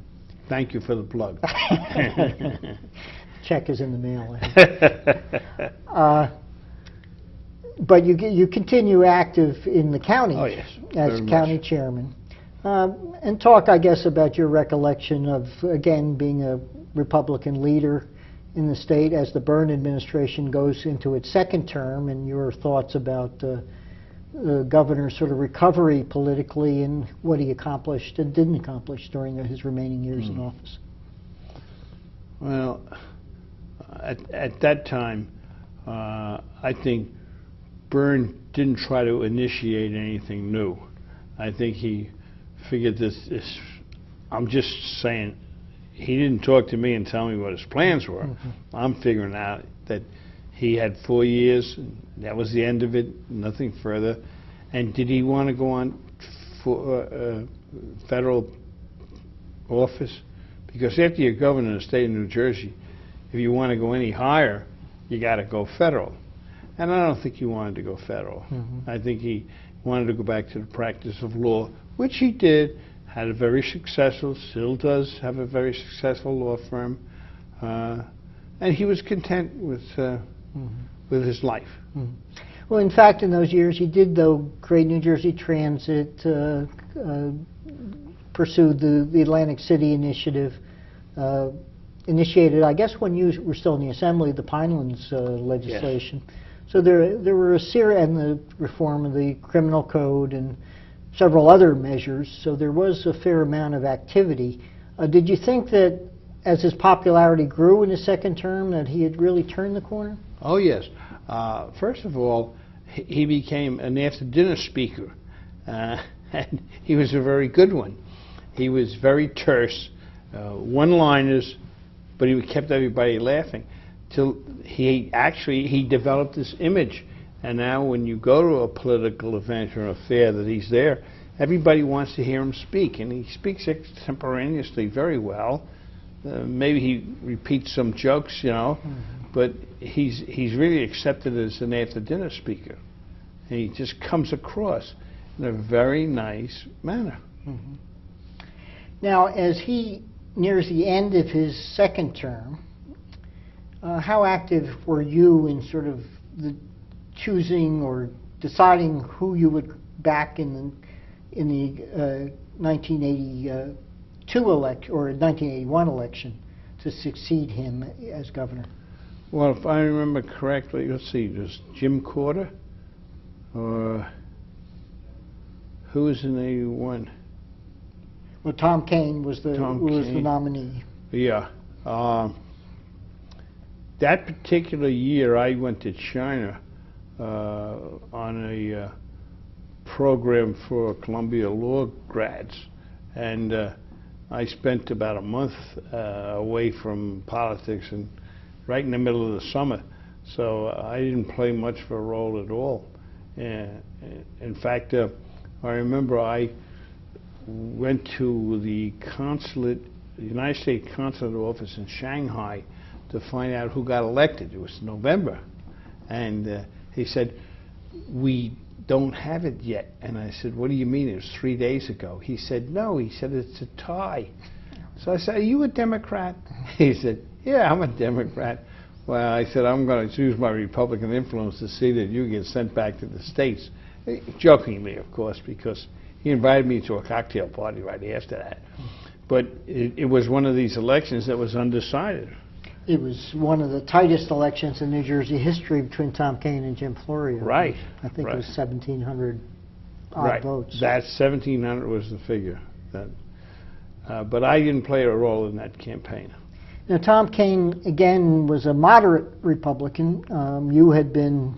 Thank you for the plug. Check is in the mail. But you continue active in the county as county chairman. And talk, I guess, about your recollection of, again, being a Republican leader in the state as the Byrne administration goes into its second term, and your thoughts about the governor's sort of recovery politically and what he accomplished and didn't accomplish during his remaining years in office. Well, at that time, I think Byrne didn't try to initiate anything new. I think he figured this I'm just saying, he didn't talk to me and tell me what his plans were. I'm figuring out that he had 4 years, and that was the end of it, nothing further. And did he want to go on for federal office? Because after you're governor of the state of New Jersey, if you want to go any higher, you got to go federal. And I don't think he wanted to go federal. I think he wanted to go back to the practice of law, which he did, had a very successful, still does have a very successful law firm, and he was content with his life. Well, in fact, in those years, he did, though, create New Jersey Transit, pursued the Atlantic City Initiative, initiated, I guess when you were still in the Assembly, the Pinelands legislation. Yes. So there were a series, and the reform of the criminal code and several other measures, so there was a fair amount of activity. Did you think that as his popularity grew in his second term that he had really turned the corner? Oh, yes. First of all, he became an after-dinner speaker, and he was a very good one. He was very terse, one-liners, but he kept everybody laughing till he developed this image. And now when you go to a political event or affair that he's there, everybody wants to hear him speak, and he speaks extemporaneously very well. Maybe he repeats some jokes, you know, but he's really accepted as an after-dinner speaker. And he just comes across in a very nice manner. Now, as he nears the end of his second term, how active were you in sort of the choosing or deciding who you would back in the 1982 election or 1981 election to succeed him as governor? Well, if I remember correctly, let's see, there's Jim Corder, or who was in 81? Well, Tom Kane was the nominee. Yeah. That particular year, I went to China on a program for Columbia Law grads, and I spent about a month away from politics and right in the middle of the summer, so I didn't play much of a role at all. In fact, I remember I went to the consulate, the United States consulate office in Shanghai to find out who got elected. It was November, and he said, "We don't have it yet." And I said, "What do you mean? It was 3 days ago." He said, "No." He said, "It's a tie." So I said, "Are you a Democrat?" He said, "Yeah, I'm a Democrat." Well, I said, "I'm going to use my Republican influence to see that you get sent back to the States." Jokingly, of course, because he invited me to a cocktail party right after that. But it was one of these elections that was undecided. It was one of the tightest elections in New Jersey history between Tom Kane and Jim Florio. Right. I think it was 1,700 odd votes. That 1,700 was the figure. But I didn't play a role in that campaign. Now, Tom Kane, again, was a moderate Republican. You had been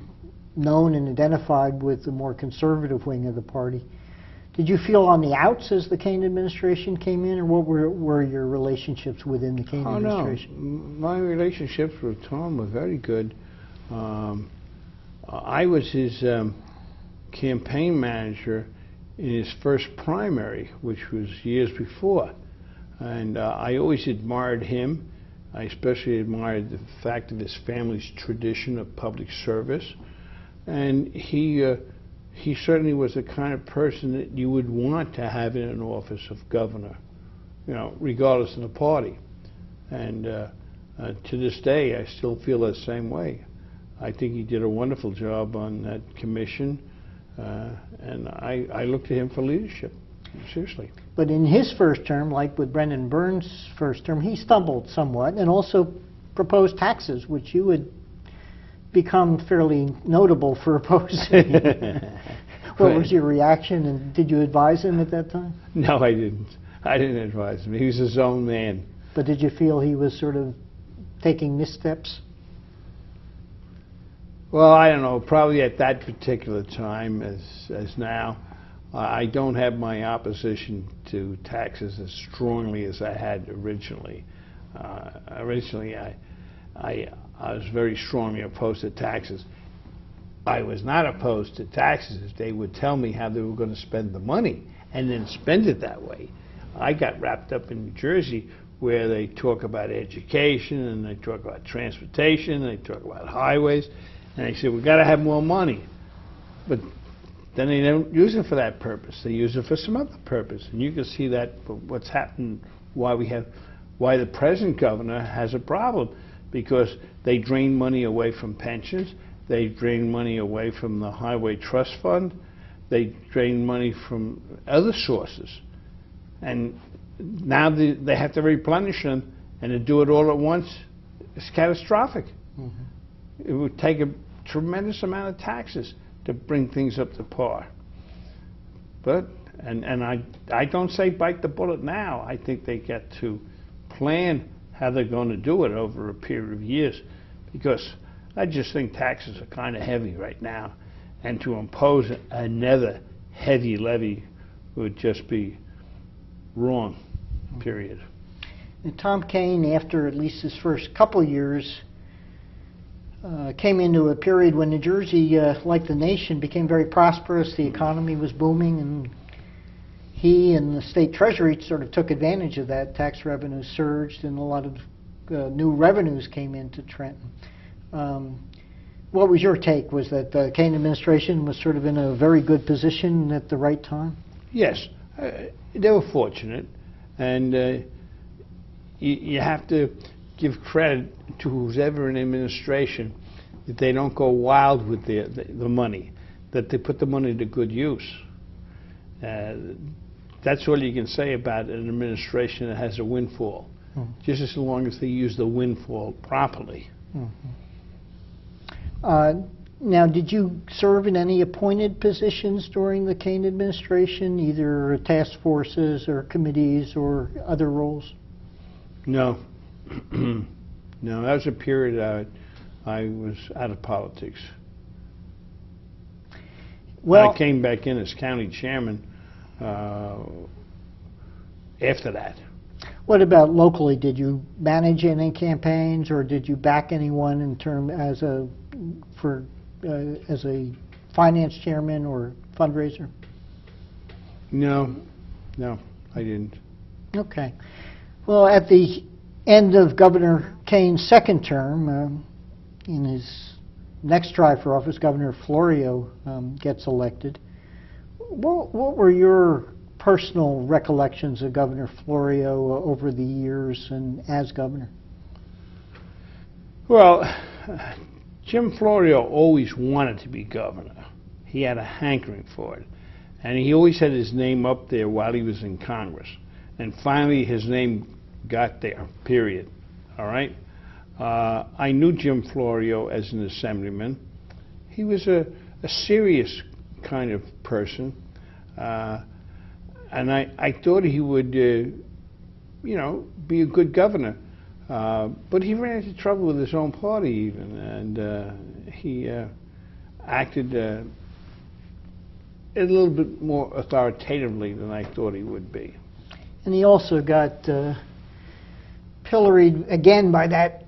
known and identified with the more conservative wing of the party. Did you feel on the outs as the Kane administration came in, or what were your relationships within the Kane administration? No. My relationships with Tom were very good. I was his campaign manager in his first primary, which was years before. And I always admired him. I especially admired the fact of his family's tradition of public service. And he certainly was the kind of person that you would want to have in an office of governor, you know, regardless of the party. And to this day, I still feel the same way. I think he did a wonderful job on that commission, and I look to him for leadership, seriously. But in his first term, like with Brendan Burns' first term, he stumbled somewhat and also proposed taxes, which you had become fairly notable for opposing. What was your reaction, and did you advise him at that time? No, I didn't. I didn't advise him. He was his own man. But did you feel he was sort of taking missteps? Well, I don't know. Probably at that particular time, as now, I don't have my opposition to taxes as strongly as I had originally. Originally, I was very strongly opposed to taxes. I was not opposed to taxes if they would tell me how they were going to spend the money and then spend it that way. I got wrapped up in New Jersey where they talk about education and they talk about transportation and they talk about highways, and they said, "We've got to have more money." But then they don't use it for that purpose. They use it for some other purpose. And you can see that what's happened, why the present governor has a problem, because they drain money away from pensions, they drain money away from the Highway Trust Fund, they drain money from other sources. And now they have to replenish them, and to do it all at once is catastrophic. It would take a tremendous amount of taxes to bring things up to par. But, and I don't say bite the bullet now. I think they get to plan how they're going to do it over a period of years, because I just think taxes are kind of heavy right now, and to impose another heavy levy would just be wrong, period. And Tom Kean, after at least his first couple years, came into a period when New Jersey, like the nation, became very prosperous. The economy was booming, and he and the state treasury sort of took advantage of that. Tax revenues surged, and a lot of new revenues came into Trenton. What was your take? Was that the Kean administration was sort of in a very good position at the right time? Yes, they were fortunate, and you have to give credit to who's ever in administration that they don't go wild with the money, that they put the money to good use. That's all you can say about an administration that has a windfall, just as long as they use the windfall properly. Now, did you serve in any appointed positions during the Kean administration, either task forces or committees or other roles? No. No, that was a period I was out of politics. Well, I came back in as county chairman after that. What about locally? Did you manage any campaigns, or did you back anyone in term as a finance chairman or fundraiser? No, I didn't. Okay. Well, at the end of Governor Kean's second term, in his next try for office, Governor Florio gets elected. What were your personal recollections of Governor Florio over the years and as governor? Well, Jim Florio always wanted to be governor. He had a hankering for it. And he always had his name up there while he was in Congress. And finally his name got there, period. All right? I knew Jim Florio as an assemblyman. He was a serious kind of person. And I thought he would, be a good governor. But he ran into trouble with his own party even, and he acted a little bit more authoritatively than I thought he would be. And he also got pilloried again by that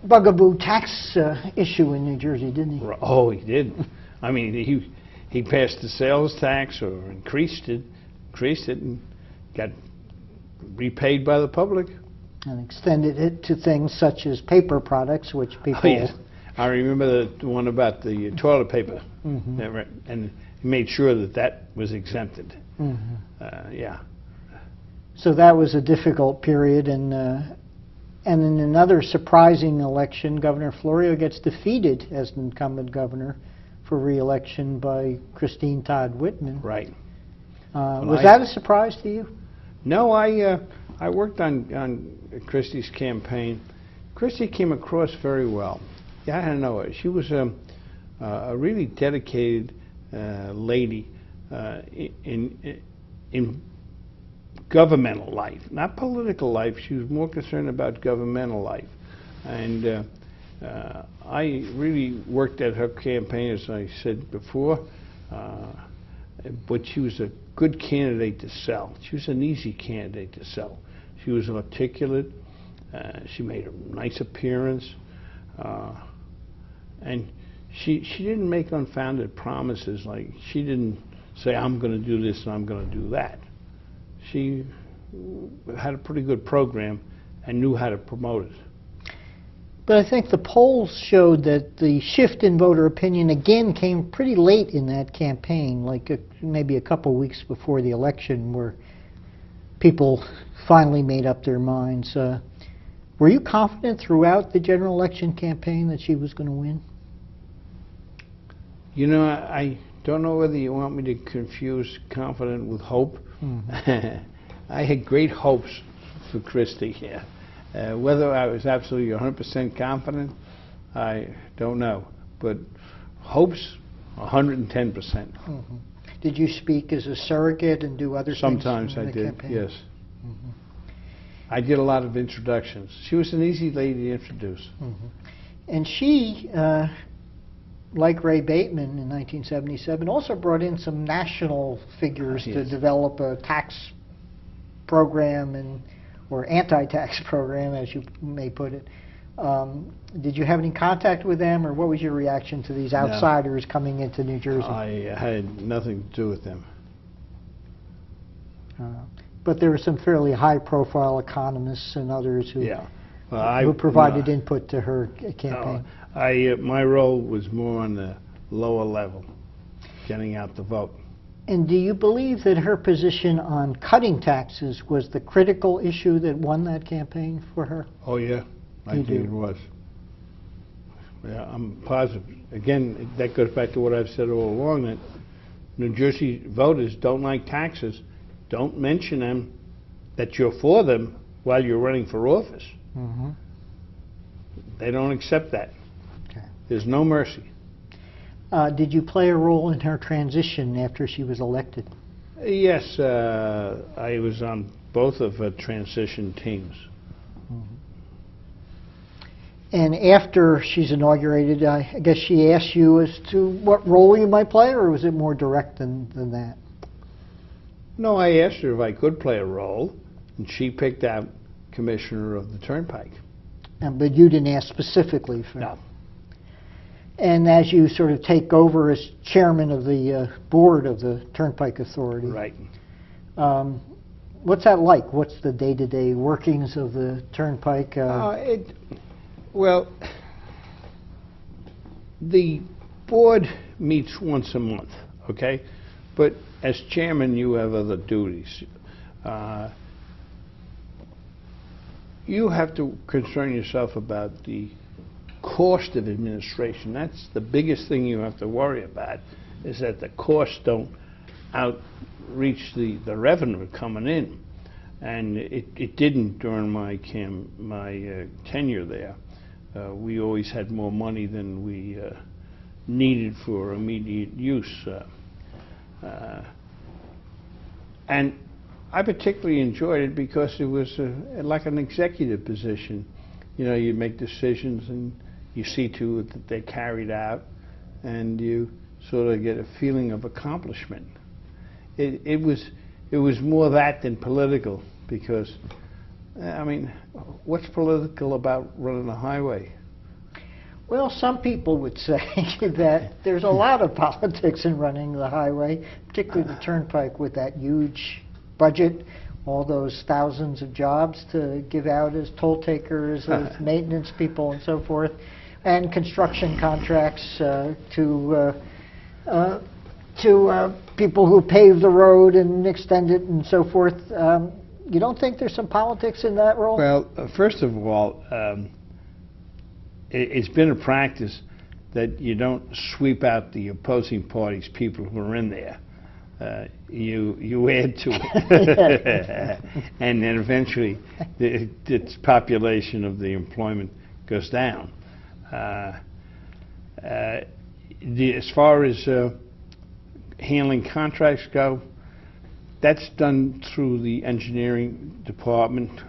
bugaboo tax issue in New Jersey, didn't he? Oh, he did. I mean, he passed the sales tax or increased it, and got repaid by the public. And extended it to things such as paper products, which people... Oh, yes. I remember the one about the toilet paper. And he made sure that was exempted. Yeah. So that was a difficult period, and in another surprising election, Governor Florio gets defeated as incumbent governor for re-election by Christine Todd Whitman. Right. Was that a surprise to you? No, I worked on Christie's campaign. Christie came across very well. Yeah, I don't know. She was a really dedicated lady in governmental life, not political life. She was more concerned about governmental life. And I really worked at her campaign, as I said before, but she was a good candidate to sell. She was an easy candidate to sell. She was articulate. She made a nice appearance. And she didn't make unfounded promises. Like, she didn't say, I'm going to do this and I'm going to do that. She had a pretty good program and knew how to promote it. But I think the polls showed that the shift in voter opinion again came pretty late in that campaign, like maybe a couple weeks before the election, where people finally made up their minds. Were you confident throughout the general election campaign that she was going to win? You know, I don't know whether you want me to confuse confident with hope. Mm-hmm. I had great hopes for Christie here. Whether I was absolutely 100% confident, I don't know. But hopes, 110%. Mm-hmm. Did you speak as a surrogate and do other Sometimes things in the I did, campaign? yes. Mm-hmm. I did a lot of introductions. She was an easy lady to introduce. Mm-hmm. And she, like Ray Bateman in 1977, also brought in some national figures to develop a tax program or anti-tax program, as you may put it. Did you have any contact with them, or what was your reaction to these outsiders coming into New Jersey? I had nothing to do with them. But there were some fairly high-profile economists and others who, who provided input to her campaign. My role was more on the lower level, getting out the vote. And do you believe that her position on cutting taxes was the critical issue that won that campaign for her? Oh, yeah. I think it was. Yeah, I'm positive. Again, that goes back to what I've said all along, that New Jersey voters don't like taxes. Don't mention them, that you're for them while you're running for office. Mm-hmm. They don't accept that. Okay. There's no mercy. Did you play a role in her transition after she was elected? Yes, I was on both of her transition teams. Mm-hmm. And after she's inaugurated, I guess she asked you as to what role you might play, or was it more direct than that? No, I asked her if I could play a role, and she picked out Commissioner of the Turnpike. But you didn't ask specifically for... No. And as you sort of take over as chairman of the board of the Turnpike Authority... Right. What's that like? What's the day-to-day workings of the Turnpike? Well, the board meets once a month, okay? But as chairman, you have other duties. You have to concern yourself about the cost of administration. That's the biggest thing you have to worry about, is that the costs don't outreach the revenue coming in. And it didn't during my tenure there. We always had more money than we needed for immediate use. And I particularly enjoyed it because it was like an executive position. You know, you make decisions and you see to it that they're carried out, and you sort of get a feeling of accomplishment. It was more that than political, because, I mean, what's political about running a highway? Well, some people would say that there's a lot of politics in running the highway, particularly the Turnpike, with that huge budget, all those thousands of jobs to give out as toll takers, as maintenance people, and so forth, and construction contracts to people who pave the road and extend it and so forth. You don't think there's some politics in that role? Well, first of all, it's been a practice that you don't sweep out the opposing party's people who are in there. You add to it. And then eventually its population of the employment goes down. As far as handling contracts go, that's done through the engineering department.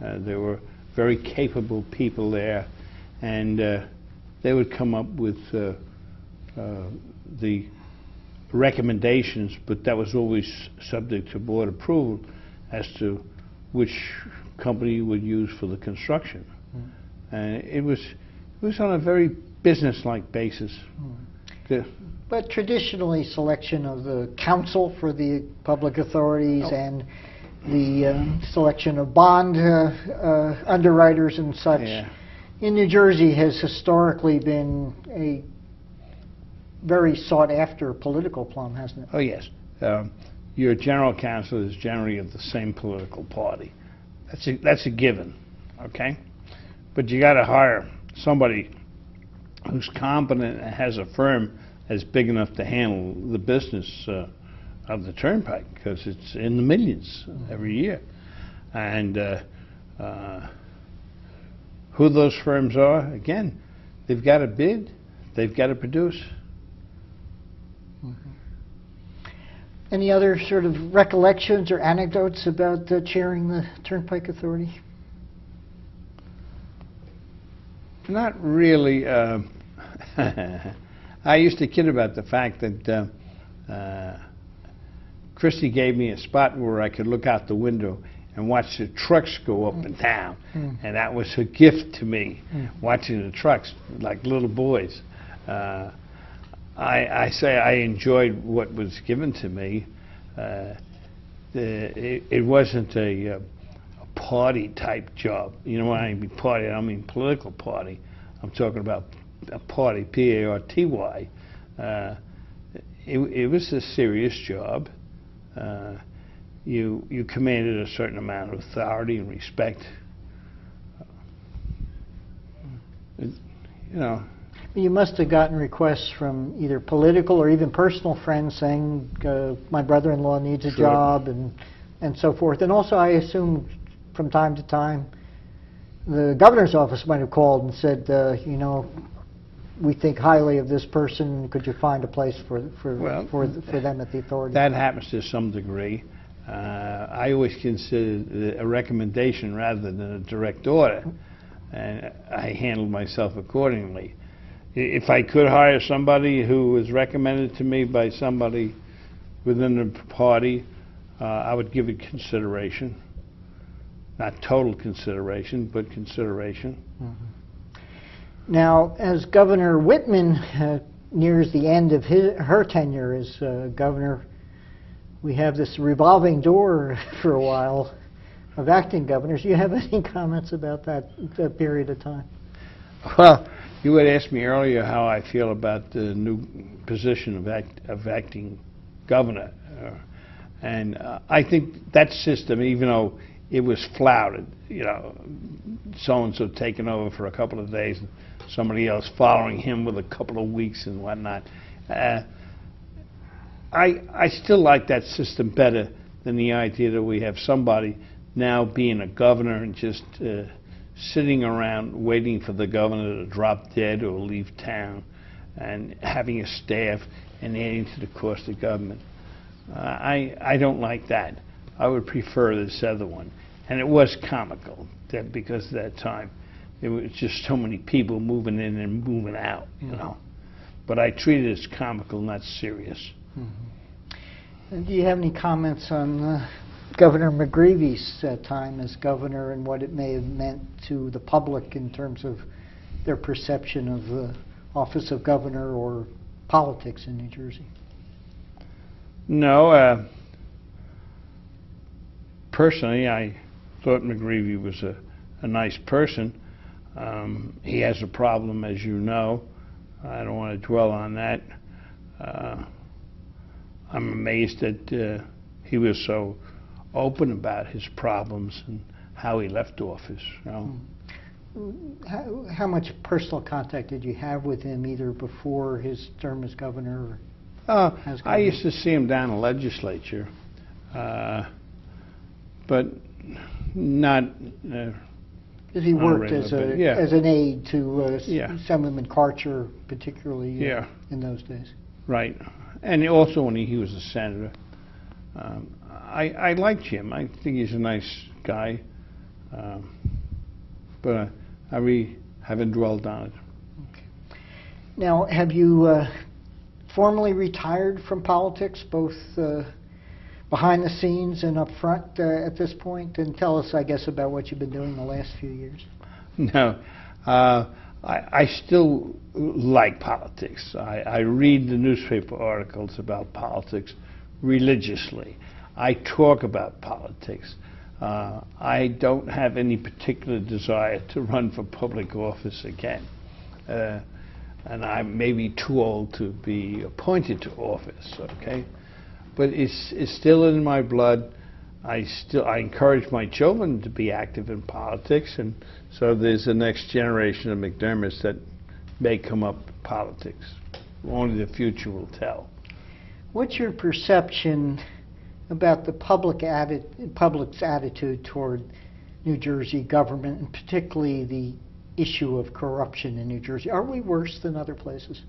There were very capable people there, and they would come up with the recommendations, but that was always subject to board approval as to which company you would use for the construction. And it was on a very business-like basis. But traditionally, selection of the council for the public authorities and the selection of bond underwriters and such in New Jersey has historically been a very sought-after political plum, hasn't it? Oh, yes. Your general counsel is generally of the same political party. That's a given, okay? But you got to hire somebody who's competent and has a firm that's big enough to handle the business of the turnpike, because it's in the millions every year. And who those firms are, again, they've got to bid, they've got to produce. Any other sort of recollections or anecdotes about chairing the Turnpike Authority? Not really. I used to kid about the fact that Christie gave me a spot where I could look out the window and watch the trucks go up and down. And that was a gift to me, watching the trucks like little boys. I say I enjoyed what was given to me. It wasn't a party type job. You know, when I mean party, I don't mean political party. I'm talking about a party, P-A-R-T-Y. It was a serious job. You commanded a certain amount of authority and respect. You know. You must have gotten requests from either political or even personal friends saying, my brother-in-law needs a job, and so forth. And also, I assume, from time to time, the governor's office might have called and said, you know, we think highly of this person. Could you find a place for them at the authority? That happens to some degree. I always consider a recommendation rather than a direct order, and I handled myself accordingly. If I could hire somebody who was recommended to me by somebody within the party, I would give it consideration. Not total consideration, but consideration. Now, as Governor Whitman nears the end of her tenure as governor, we have this revolving door for a while of acting governors. Do you have any comments about that period of time? Well, you had asked me earlier how I feel about the new position of acting governor. And I think that system, even though it was flouted, you know, so-and-so taking over for a couple of days and somebody else following him with a couple of weeks and whatnot, I still like that system better than the idea that we have somebody now being a governor and just sitting around waiting for the governor to drop dead or leave town, and having a staff and adding to the cost of government. I don't like that. I would prefer this other one. And it was comical because at that time there was just so many people moving in and moving out, you know. But I treat it as comical, not serious. And do you have any comments on Governor McGreevy's time as governor and what it may have meant to the public in terms of their perception of the office of governor or politics in New Jersey? No. Personally, I thought McGreevy was a nice person. He has a problem, as you know. I don't want to dwell on that. I'm amazed that he was so open about his problems and how he left office. You know? How much personal contact did you have with him, either before his term as governor or as governor? I used to see him down in the legislature, but not. Because he worked as an aide to Assemblyman Karcher, particularly in those days. Right, and also when he was a senator. I liked him. I think he's a nice guy, but I really haven't dwelled on it. Okay. Now, have you formally retired from politics, both behind the scenes and up front at this point? And tell us, I guess, about what you've been doing the last few years. No. I still like politics. I read the newspaper articles about politics religiously. I talk about politics. I don't have any particular desire to run for public office again. And I may be too old to be appointed to office, okay? But it's still in my blood. I encourage my children to be active in politics, and so there's the next generation of McDermotts that may come up in politics. Only the future will tell. What's your perception about the public's attitude toward New Jersey government, and particularly the issue of corruption in New Jersey? Are we worse than other places?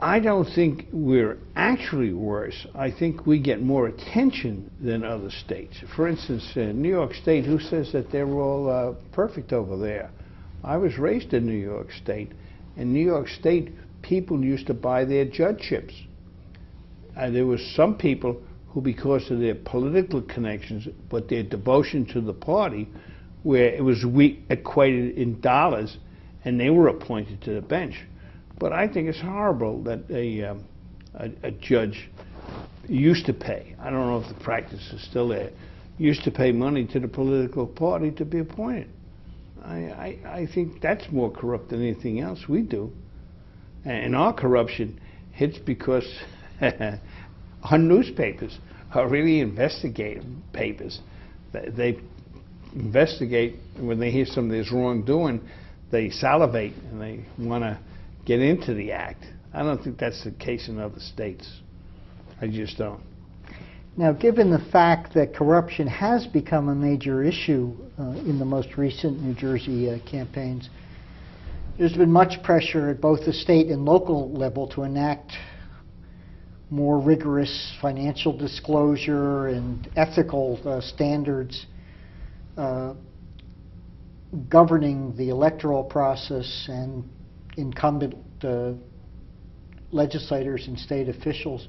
I don't think we're actually worse. I think we get more attention than other states. For instance, New York State, who says that they're all perfect over there? I was raised in New York State. In New York State, people used to buy their judgeships. There were some people who, because of their political connections, but their devotion to the party, where it was equated in dollars, and they were appointed to the bench. But I think it's horrible that a judge used to pay, I don't know if the practice is still there, used to pay money to the political party to be appointed. I think that's more corrupt than anything else we do. And our corruption hits because our newspapers are really investigative papers. They investigate when they hear somebody's wrongdoing, they salivate and they want to get into the act. I don't think that's the case in other states. I just don't. Now, given the fact that corruption has become a major issue in the most recent New Jersey campaigns, there's been much pressure at both the state and local level to enact more rigorous financial disclosure and ethical standards governing the electoral process and incumbent legislators and state officials.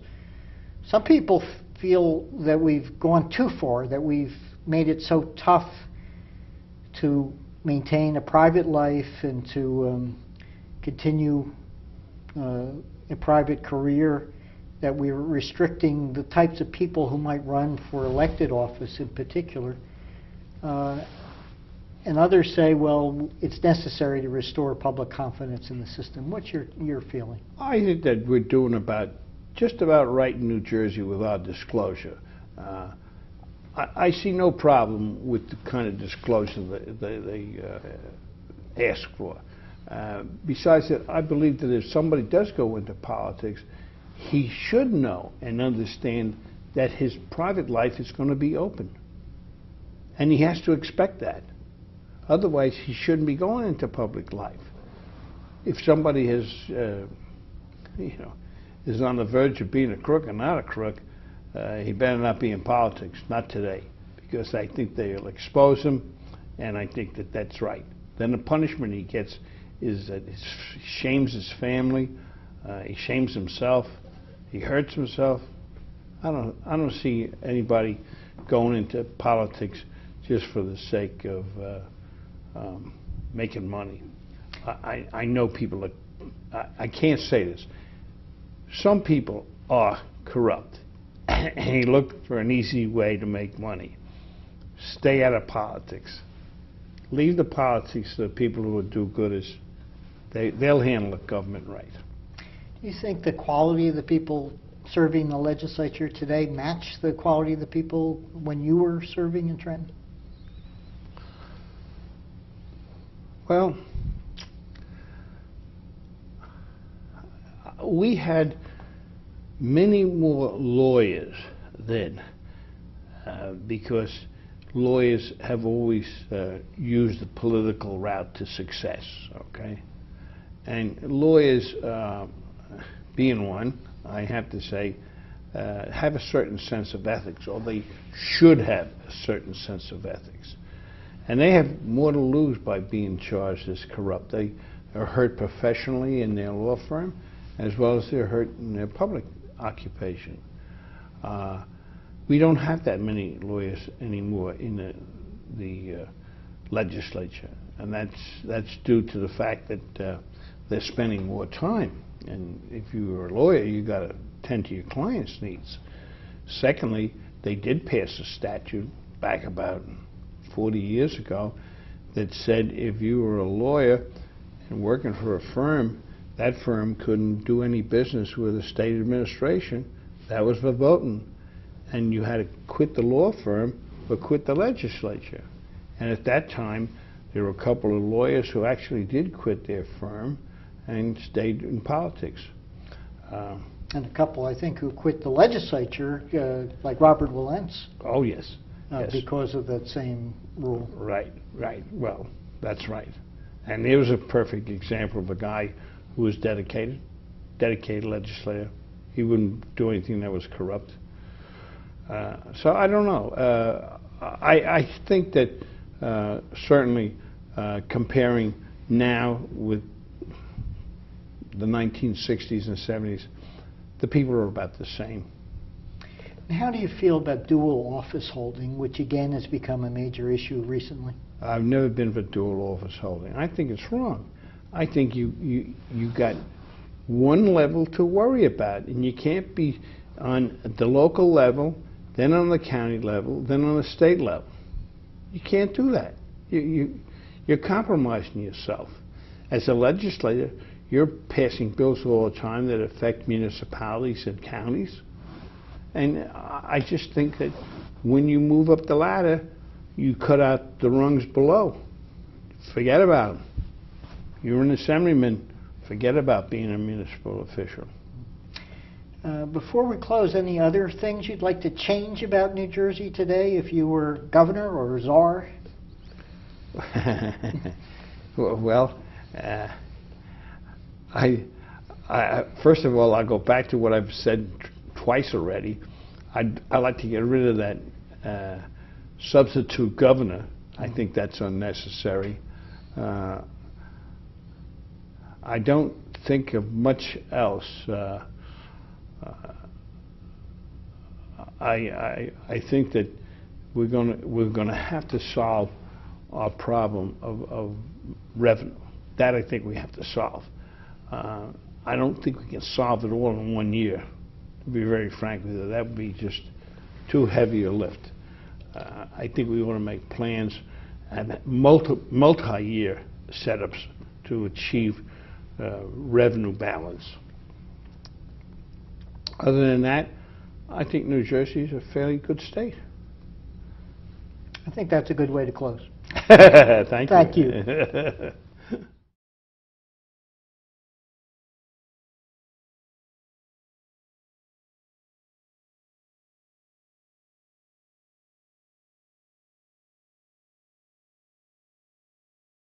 Some people feel that we've gone too far, that we've made it so tough to maintain a private life and to continue a private career, that we're restricting the types of people who might run for elected office in particular. And others say, well, it's necessary to restore public confidence in the system. What's your feeling? I think that we're doing just about right in New Jersey with our disclosure. I see no problem with the kind of disclosure they ask for. Besides that, I believe that if somebody does go into politics, he should know and understand that his private life is going to be open. And he has to expect that. Otherwise, he shouldn't be going into public life. If somebody is on the verge of being a crook and not a crook, he better not be in politics, not today, because I think they'll expose him, and I think that that's right. Then the punishment he gets is that he shames his family, he shames himself, he hurts himself. I don't see anybody going into politics just for the sake of making money. I know people I can't say this. Some people are corrupt and they look for an easy way to make money. Stay out of politics. Leave the politics to the people who will do good. They'll handle the government right. Do you think the quality of the people serving the legislature today match the quality of the people when you were serving in Trenton? Well, we had many more lawyers then because lawyers have always used the political route to success, okay? And lawyers, being one, I have to say, have a certain sense of ethics, or they should have a certain sense of ethics. And they have more to lose by being charged as corrupt. They are hurt professionally in their law firm, as well as they're hurt in their public occupation. We don't have that many lawyers anymore in the legislature, and that's due to the fact that they're spending more time. And if you're a lawyer, you got to tend to your clients' needs. Secondly, they did pass a statute back about 40 years ago that said if you were a lawyer and working for a firm, that firm couldn't do any business with the state administration. That was verboten. And you had to quit the law firm or quit the legislature. And at that time, there were a couple of lawyers who actually did quit their firm and stayed in politics. And a couple, I think, who quit the legislature, like Robert Willents. Oh, yes. Yes. Because of that same rule. Right, right. Well, that's right. And there was a perfect example of a guy who was dedicated legislator. He wouldn't do anything that was corrupt. So I don't know. I think that certainly comparing now with the 1960s and 70s, the people are about the same. And how do you feel about dual office holding, which again has become a major issue recently? I've never been for dual office holding. I think it's wrong. I think you got one level to worry about, and you can't be on the local level, then on the county level, then on the state level. You can't do that. You're compromising yourself. As a legislator, you're passing bills all the time that affect municipalities and counties. And I just think that when you move up the ladder, you cut out the rungs below. Forget about them. You're an assemblyman. Forget about being a municipal official. Before we close, any other things you'd like to change about New Jersey today if you were governor or czar? Well, first of all, I'll go back to what I've said twice already. I'd like to get rid of that substitute governor. I think that's unnecessary. I don't think of much else. I think that we're going to have to solve our problem of revenue. That I think we have to solve. I don't think we can solve it all in 1 year. To be very frank with you, that would be just too heavy a lift. I think we want to make plans and multi-year setups to achieve revenue balance. Other than that, I think New Jersey is a fairly good state. I think that's a good way to close. Thank you. Thank you.